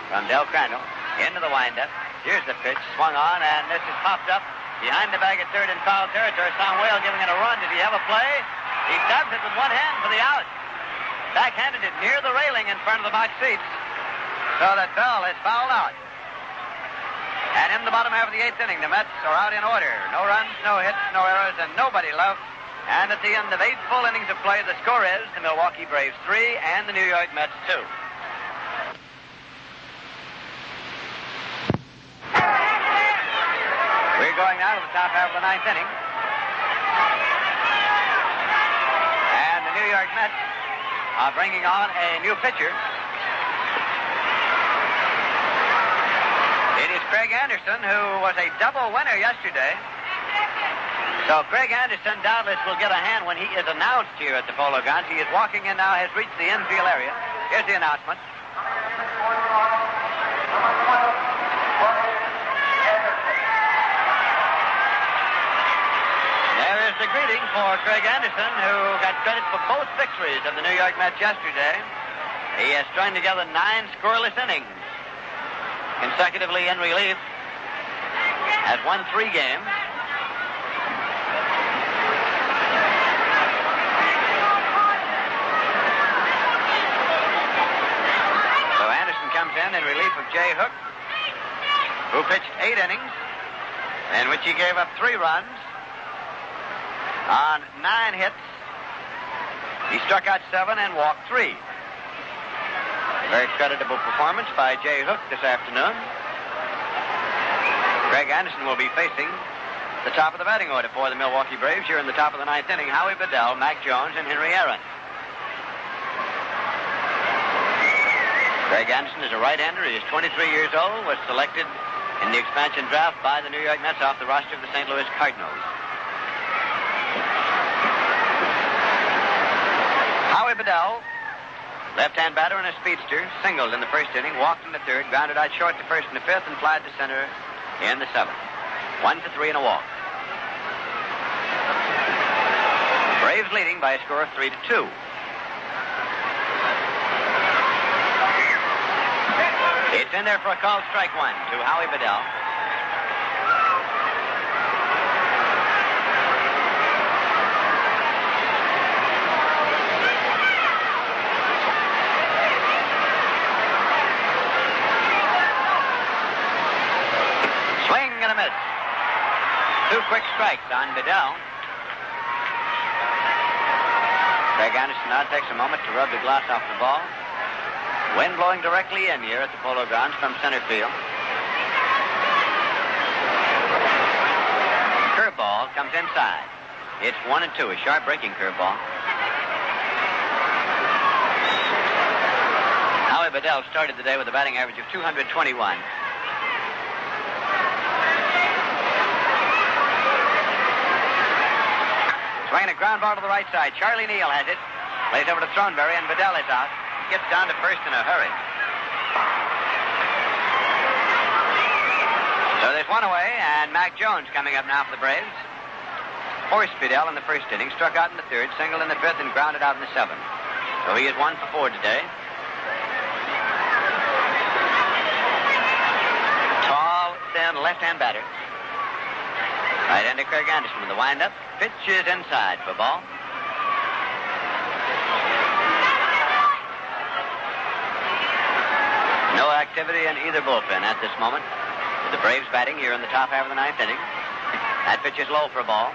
from Del Crandall. Into the windup. Here's the pitch. Swung on, and this is popped up behind the bag at third in foul territory. Samwell giving it a run. Does he have a play? He stabs it with one hand for the out. Backhanded it near the railing in front of the box seats. So that Bell is fouled out. And in the bottom half of the 8th inning, the Mets are out in order. No runs, no hits, no errors, and nobody left. And at the end of 8 full innings of play, the score is the Milwaukee Braves 3 and the New York Mets 2. We're going now to the top half of the 9th inning. And the New York Mets are bringing on a new pitcher. It is Craig Anderson, who was a double winner yesterday. So Craig Anderson doubtless will get a hand when he is announced here at the Polo Grounds. He is walking in now, has reached the infield area. Here's the announcement. There is the greeting for Craig Anderson, who got credit for both victories of the New York Mets yesterday. He has strung together 9 scoreless innings consecutively in relief. Has won 3 games. So Anderson comes in relief of Jay Hook, who pitched 8 innings, in which he gave up 3 runs on 9 hits. He struck out 7 and walked 3. Very creditable performance by Jay Hook this afternoon. Craig Anderson will be facing the top of the batting order for the Milwaukee Braves here in the top of the ninth inning. Howie Bedell, Mac Jones, and Henry Aaron. Craig Anderson is a right-hander. He is 23 years old, was selected in the expansion draft by the New York Mets off the roster of the St. Louis Cardinals. Howie Bedell, left-hand batter and a speedster, singled in the first inning, walked in the third, grounded out short to first in the fifth, and flied to center in the seventh. 1-3 and a walk. Braves leading by a score of 3-2. It's in there for a called strike one to Howie Bedell. Swing and a miss. 2 quick strikes on Bedell. Craig Anderson now takes a moment to rub the gloss off the ball. Wind blowing directly in here at the Polo Grounds from center field. Curveball comes inside. It's 1-2, a sharp breaking curveball. Howie Bedell started the day with a batting average of 221. Swinging a ground ball to the right side. Charlie Neal has it. Lays over to Thornberry, and Bedell is out. Gets down to first in a hurry. So there's one away, and Mac Jones coming up now for the Braves. Forced Bedell in the first inning, struck out in the third, singled in the fifth, and grounded out in the seventh. So he is 1 for 4 today. Tall, thin, left-hand batter. Right-hander Craig Anderson with the windup. Pitch is inside for ball. No activity in either bullpen at this moment. With the Braves batting here in the top half of the ninth inning. That pitch is low for a ball.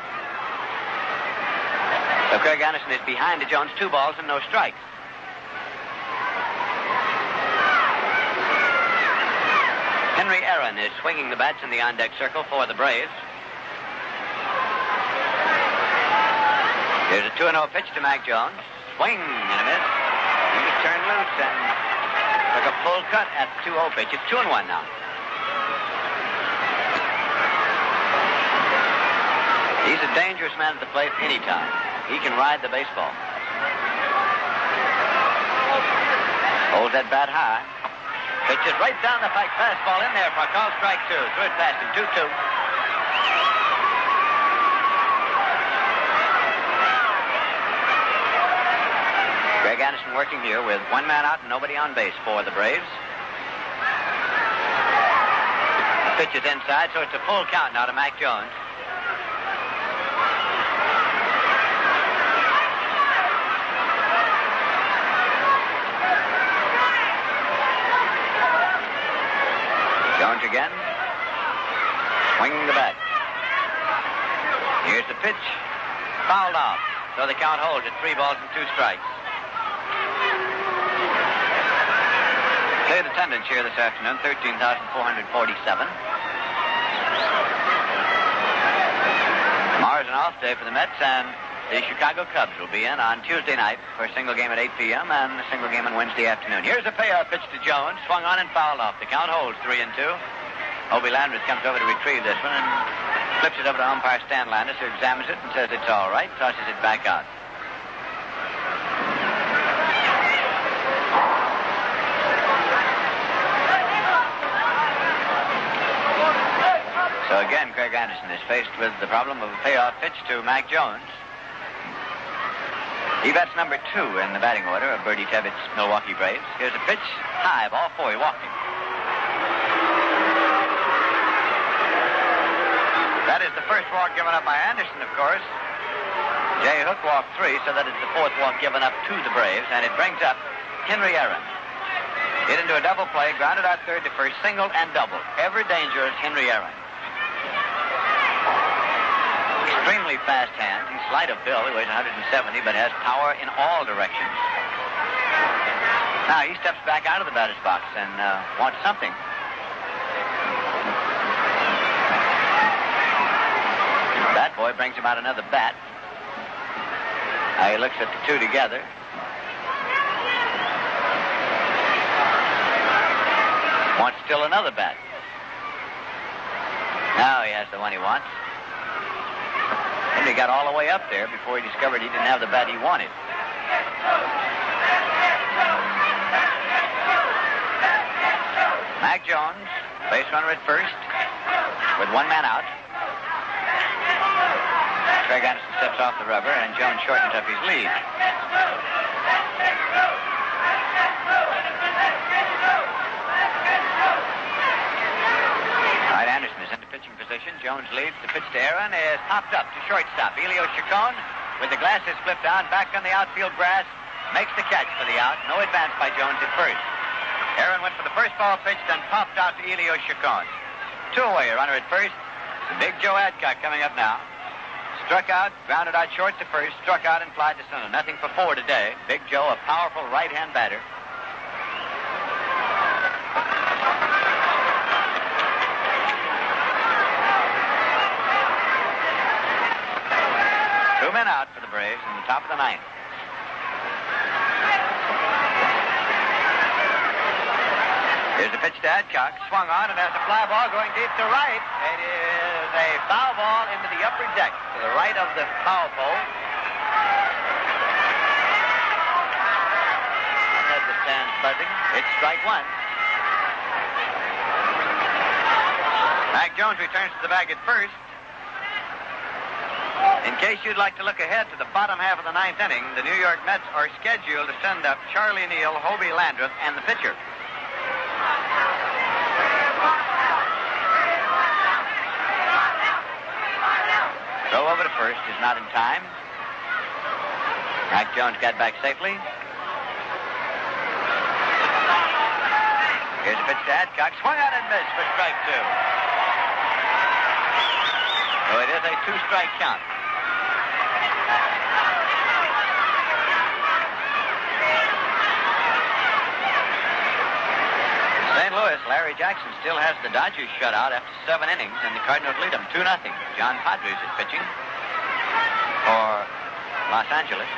So Craig Anderson is behind to Jones, 2 balls and no strikes. Henry Aaron is swinging the bats in the on-deck circle for the Braves. Here's a 2-0 pitch to Mac Jones. Swing and a miss. He was turned loose and took a full cut at the 2-0 pitch. It's 2-1 now. He's a dangerous man at the plate anytime. He can ride the baseball. Holds that bat high. Pitches right down the pike. Fastball in there for a call strike 2. Threw it past him. 2-2. Craig Anderson working here with 1 man out and nobody on base for the Braves. The pitch is inside, so it's a full count now to Mac Jones. Jones again. Swinging the bat. Here's the pitch. Fouled off. So the count holds at 3 balls and 2 strikes. Cleared attendance here this afternoon, 13,447. Tomorrow's an off day for the Mets, and the Chicago Cubs will be in on Tuesday night for a single game at 8 p.m. and a single game on Wednesday afternoon. Here's a payoff pitch to Jones, swung on and fouled off. The count holds 3-2. Obie Landers comes over to retrieve this one and flips it over to umpire Stan Landis, who examines it and says it's all right, tosses it back out. So again, Craig Anderson is faced with the problem of a payoff pitch to Mac Jones. He bats number 2 in the batting order of Bertie Tevitt's Milwaukee Braves. Here's a pitch, high, ball 4, he walked him. That is the first walk given up by Anderson, of course. Jay Hook walked 3, so that is the 4th walk given up to the Braves, and it brings up Henry Aaron. Hit into a double play, grounded out third to first, single and double. Ever dangerous Henry Aaron. Extremely fast hand. He's slight of build. He weighs 170, but has power in all directions. Now he steps back out of the batter's box and wants something. Bat boy brings him out another bat. He looks at the two together. Wants still another bat. Now he has the one he wants. And he got all the way up there before he discovered he didn't have the bat he wanted. Mac Jones, base runner at first, with one man out. Craig Anderson steps off the rubber, and Jones shortens up his lead. All right, Anderson is into pitching position. Jones leads. The pitch to Aaron is popped up to shortstop. Elio Chicone, with the glasses flipped down, back on the outfield grass, makes the catch for the out. No advance by Jones at first. Aaron went for the first ball pitched and popped out to Elio Chacon. Two-away runner at first. Big Joe Adcock coming up now. Struck out, grounded out short to first, struck out and flied to center. Nothing for 4 today. Big Joe, a powerful right-hand batter. Two men out for the Braves in the top of the ninth. Here's the pitch to Adcock. Swung on and has a fly ball going deep to right. It is a foul ball into the upper deck to the right of the foul pole. As the stands buzzing, it's strike one. Mac Jones returns to the bag at first. In case you'd like to look ahead to the bottom half of the ninth inning, the New York Mets are scheduled to send up Charlie Neal, Hobie Landreth, and the pitcher. Throw over to first is not in time. Mac Jones got back safely. Here's a pitch to Adcock. Swung out and missed for strike two. So it is a two-strike count. St. Louis, Larry Jackson still has the Dodgers shut out after 7 innings, and the Cardinals lead them 2-0. John Padres is pitching for Los Angeles.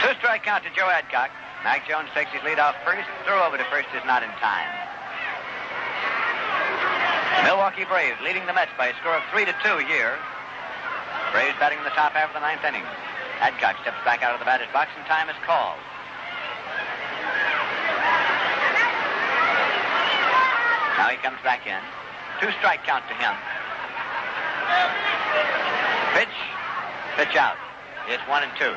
Two-strike count to Joe Adcock. Mac Jones takes his lead off first. Throw over to first is not in time. Milwaukee Braves leading the Mets by a score of 3-2 here. Braves batting in the top half of the ninth inning. Adcock steps back out of the batter's box, and time is called. Now he comes back in. Two-strike count to him. Pitch out. It's 1-2.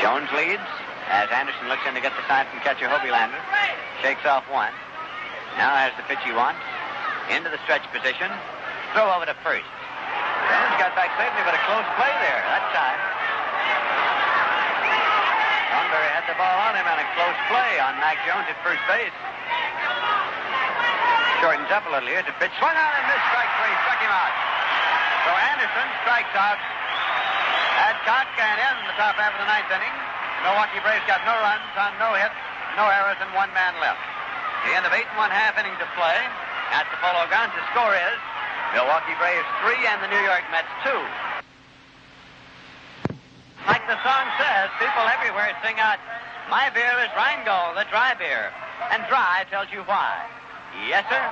Jones leads as Anderson looks in to get the sign from catcher Hobie Landreth. Shakes off one. Now has the pitch he wants. Into the stretch position. Throw over to first. Jones got back safely, but a close play there that time. Thornberry had the ball on him and a close play on Mac Jones at first base. Shortens up a little here. The pitch swung on and missed. Strike three. Struck him out. So Anderson strikes out Adcock, and in the top half of the ninth inning, Milwaukee Braves got no runs on no hits, no errors, and one man left. The end of 8 1/2 innings of play. At the Polo Grounds, the score is Milwaukee Braves 3 and the New York Mets 2. Like the song says, people everywhere sing out, "My beer is Rheingold, the dry beer." And dry tells you why. Yes, sir.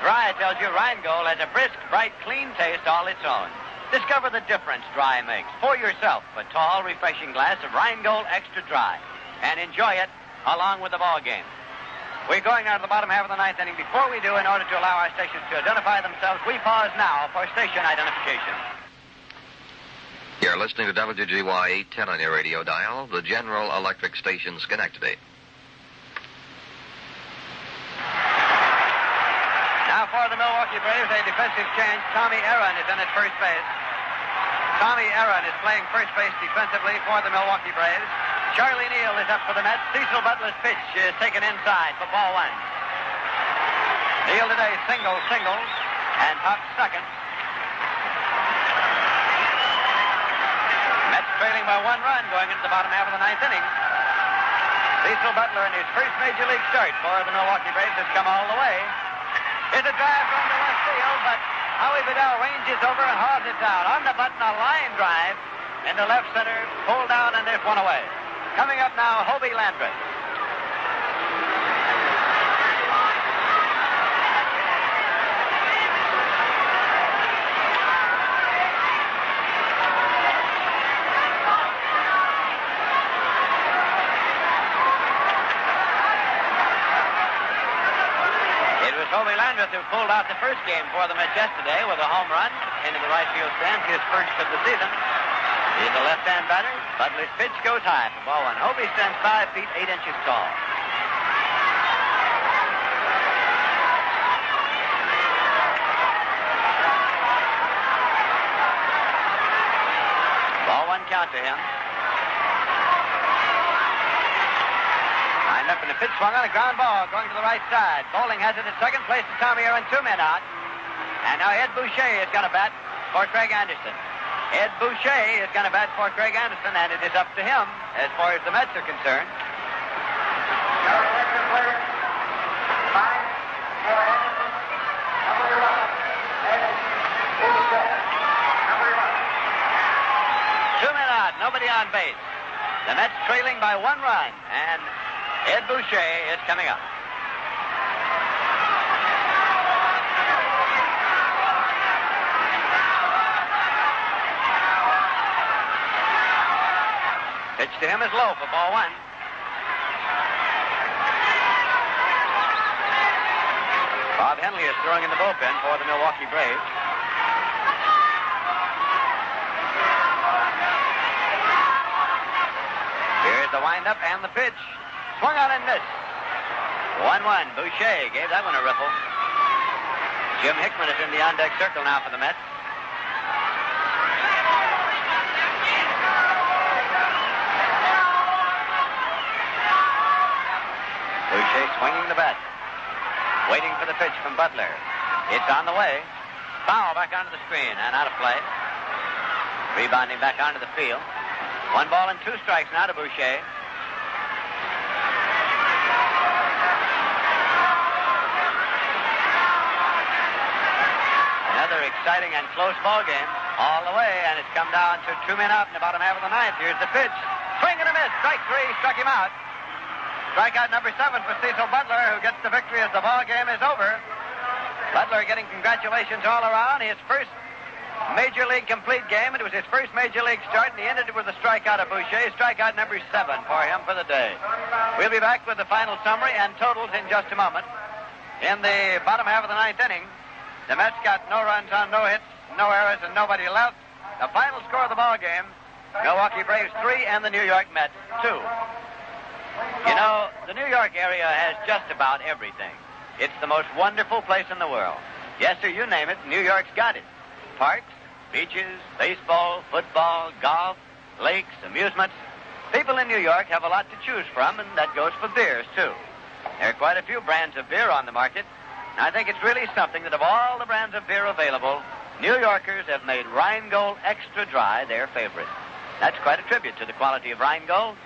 Dry tells you Rheingold has a brisk, bright, clean taste all its own. Discover the difference dry makes. Pour yourself a tall, refreshing glass of Rheingold Extra Dry and enjoy it along with the ball game. We're going now to the bottom half of the ninth inning. Before we do, in order to allow our stations to identify themselves, we pause now for station identification. You're listening to WGY 810 on your radio dial, the General Electric Station, Schenectady. Now for the Milwaukee Braves, a defensive change. Tommy Aaron is in at first base. Tommy Aaron is playing first base defensively for the Milwaukee Braves. Charlie Neal is up for the Mets. Cecil Butler's pitch is taken inside for ball one. Neal today single, and pops second. trailing by 1 run going into the bottom half of the 9th inning. Cecil Butler in his first major league start for the Milwaukee Braves has come all the way. Here's a drive from the left field, but Howie Bedell ranges over and hauls it down. On the button, a line drive into left center, pulled down, and there's one away. Coming up now, Hobie Landreth. Hobie Landreth, who pulled out the first game for the Mets yesterday with a home run into the right field stand, his first of the season. He's a left-hand batter. Butler's pitch goes high for ball 1. Hobie stands 5 feet 8 inches tall. Ball 1 count to him. Up in the pitch swung on a ground ball going to the right side. Bowling has it at second place to Tommy Aaron, 2 men out. And now Ed Boucher is going to bat for Craig Anderson. Ed Boucher is going to bat for Craig Anderson, and it is up to him as far as the Mets are concerned. Two men out, nobody on base. The Mets trailing by 1 run, and Ed Boucher is coming up. Pitch to him is low for ball 1. Bob Henley is throwing in the bullpen for the Milwaukee Braves. Here's the windup and the pitch. Swung on and missed. 1-1. Boucher gave that one a riffle. Jim Hickman is in the on-deck circle now for the Mets. Boucher swinging the bat. Waiting for the pitch from Butler. It's on the way. Foul back onto the screen and out of play. Rebounding back onto the field. 1 ball and 2 strikes now to Boucher. Exciting and close ball game all the way, and it's come down to 2 men out in the bottom half of the 9th. Here's the pitch. Swing and a miss. Strike 3. Struck him out. Strikeout number 7 for Cecil Butler, who gets the victory as the ball game is over. Butler getting congratulations all around. His first major league complete game. It was his first major league start, and he ended it with a strikeout of Boucher. Strikeout number 7 for him for the day. We'll be back with the final summary and totals in just a moment. In the bottom half of the 9th inning, the Mets got no runs on, no hits, no errors, and nobody left. The final score of the ball game, Milwaukee Braves 3 and the New York Mets 2. You know, the New York area has just about everything. It's the most wonderful place in the world. Yes, sir, you name it, New York's got it. Parks, beaches, baseball, football, golf, lakes, amusements. People in New York have a lot to choose from, and that goes for beers, too. There are quite a few brands of beer on the market. I think it's really something that of all the brands of beer available, New Yorkers have made Rheingold Extra Dry their favorite. That's quite a tribute to the quality of Rheingold.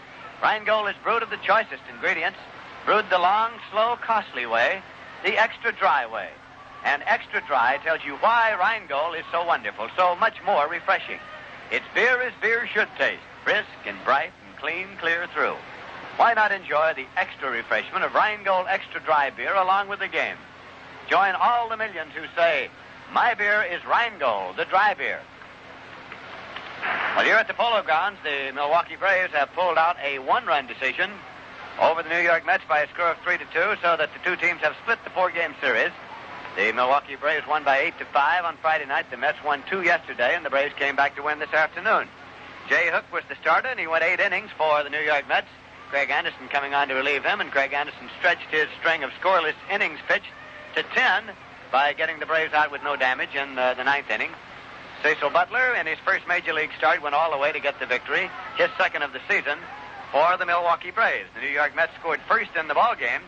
Rheingold is brewed of the choicest ingredients, brewed the long, slow, costly way, the extra dry way. And Extra Dry tells you why Rheingold is so wonderful, so much more refreshing. It's beer as beer should taste, brisk and bright and clean, clear through. Why not enjoy the extra refreshment of Rheingold Extra Dry beer along with the game? Join all the millions who say, my beer is Rheingold, the dry beer. Well, here at the Polo Grounds, the Milwaukee Braves have pulled out a 1-run decision over the New York Mets by a score of 3-2, so that the 2 teams have split the 4-game series. The Milwaukee Braves won by 8-5 on Friday night. The Mets won 2 yesterday, and the Braves came back to win this afternoon. Jay Hook was the starter, and he went 8 innings for the New York Mets. Craig Anderson coming on to relieve him, and Craig Anderson stretched his string of scoreless innings pitched to 10 by getting the Braves out with no damage in the 9th inning. Cecil Butler, in his first major league start, went all the way to get the victory, his second of the season, for the Milwaukee Braves. The New York Mets scored first in the ball game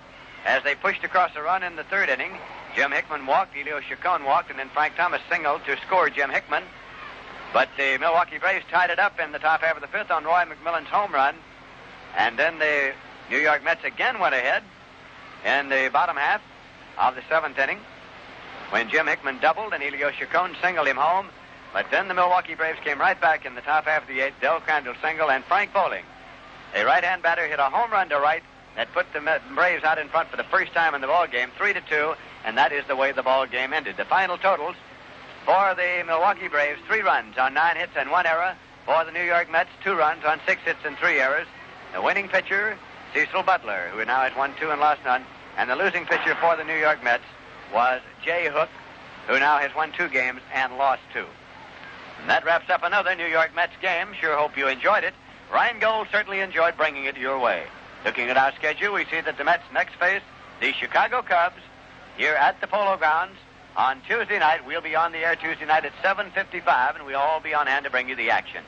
as they pushed across a run in the 3rd inning. Jim Hickman walked, Elio Chicone walked, and then Frank Thomas singled to score Jim Hickman. But the Milwaukee Braves tied it up in the top half of the fifth on Roy McMillan's home run. And then the New York Mets again went ahead in the bottom half of the seventh inning when Jim Hickman doubled and Elio Chicone singled him home. But then the Milwaukee Braves came right back in the top half of the eighth. Del Crandall single, and Frank Bowling, a right-hand batter, hit a home run to right that put the Braves out in front for the first time in the ball game, 3-2, and that is the way the ball game ended. The final totals for the Milwaukee Braves: 3 runs on 9 hits and 1 error. For the New York Mets, 2 runs on 6 hits and 3 errors. The winning pitcher, Cecil Butler, who now has won 2 and lost none, and the losing pitcher for the New York Mets was Jay Hook, who now has won 2 games and lost 2. And that wraps up another New York Mets game. Sure hope you enjoyed it. Ryan Gold certainly enjoyed bringing it your way. Looking at our schedule, we see that the Mets next face the Chicago Cubs here at the Polo Grounds on Tuesday night. We'll be on the air Tuesday night at 7:55, and we'll all be on hand to bring you the action.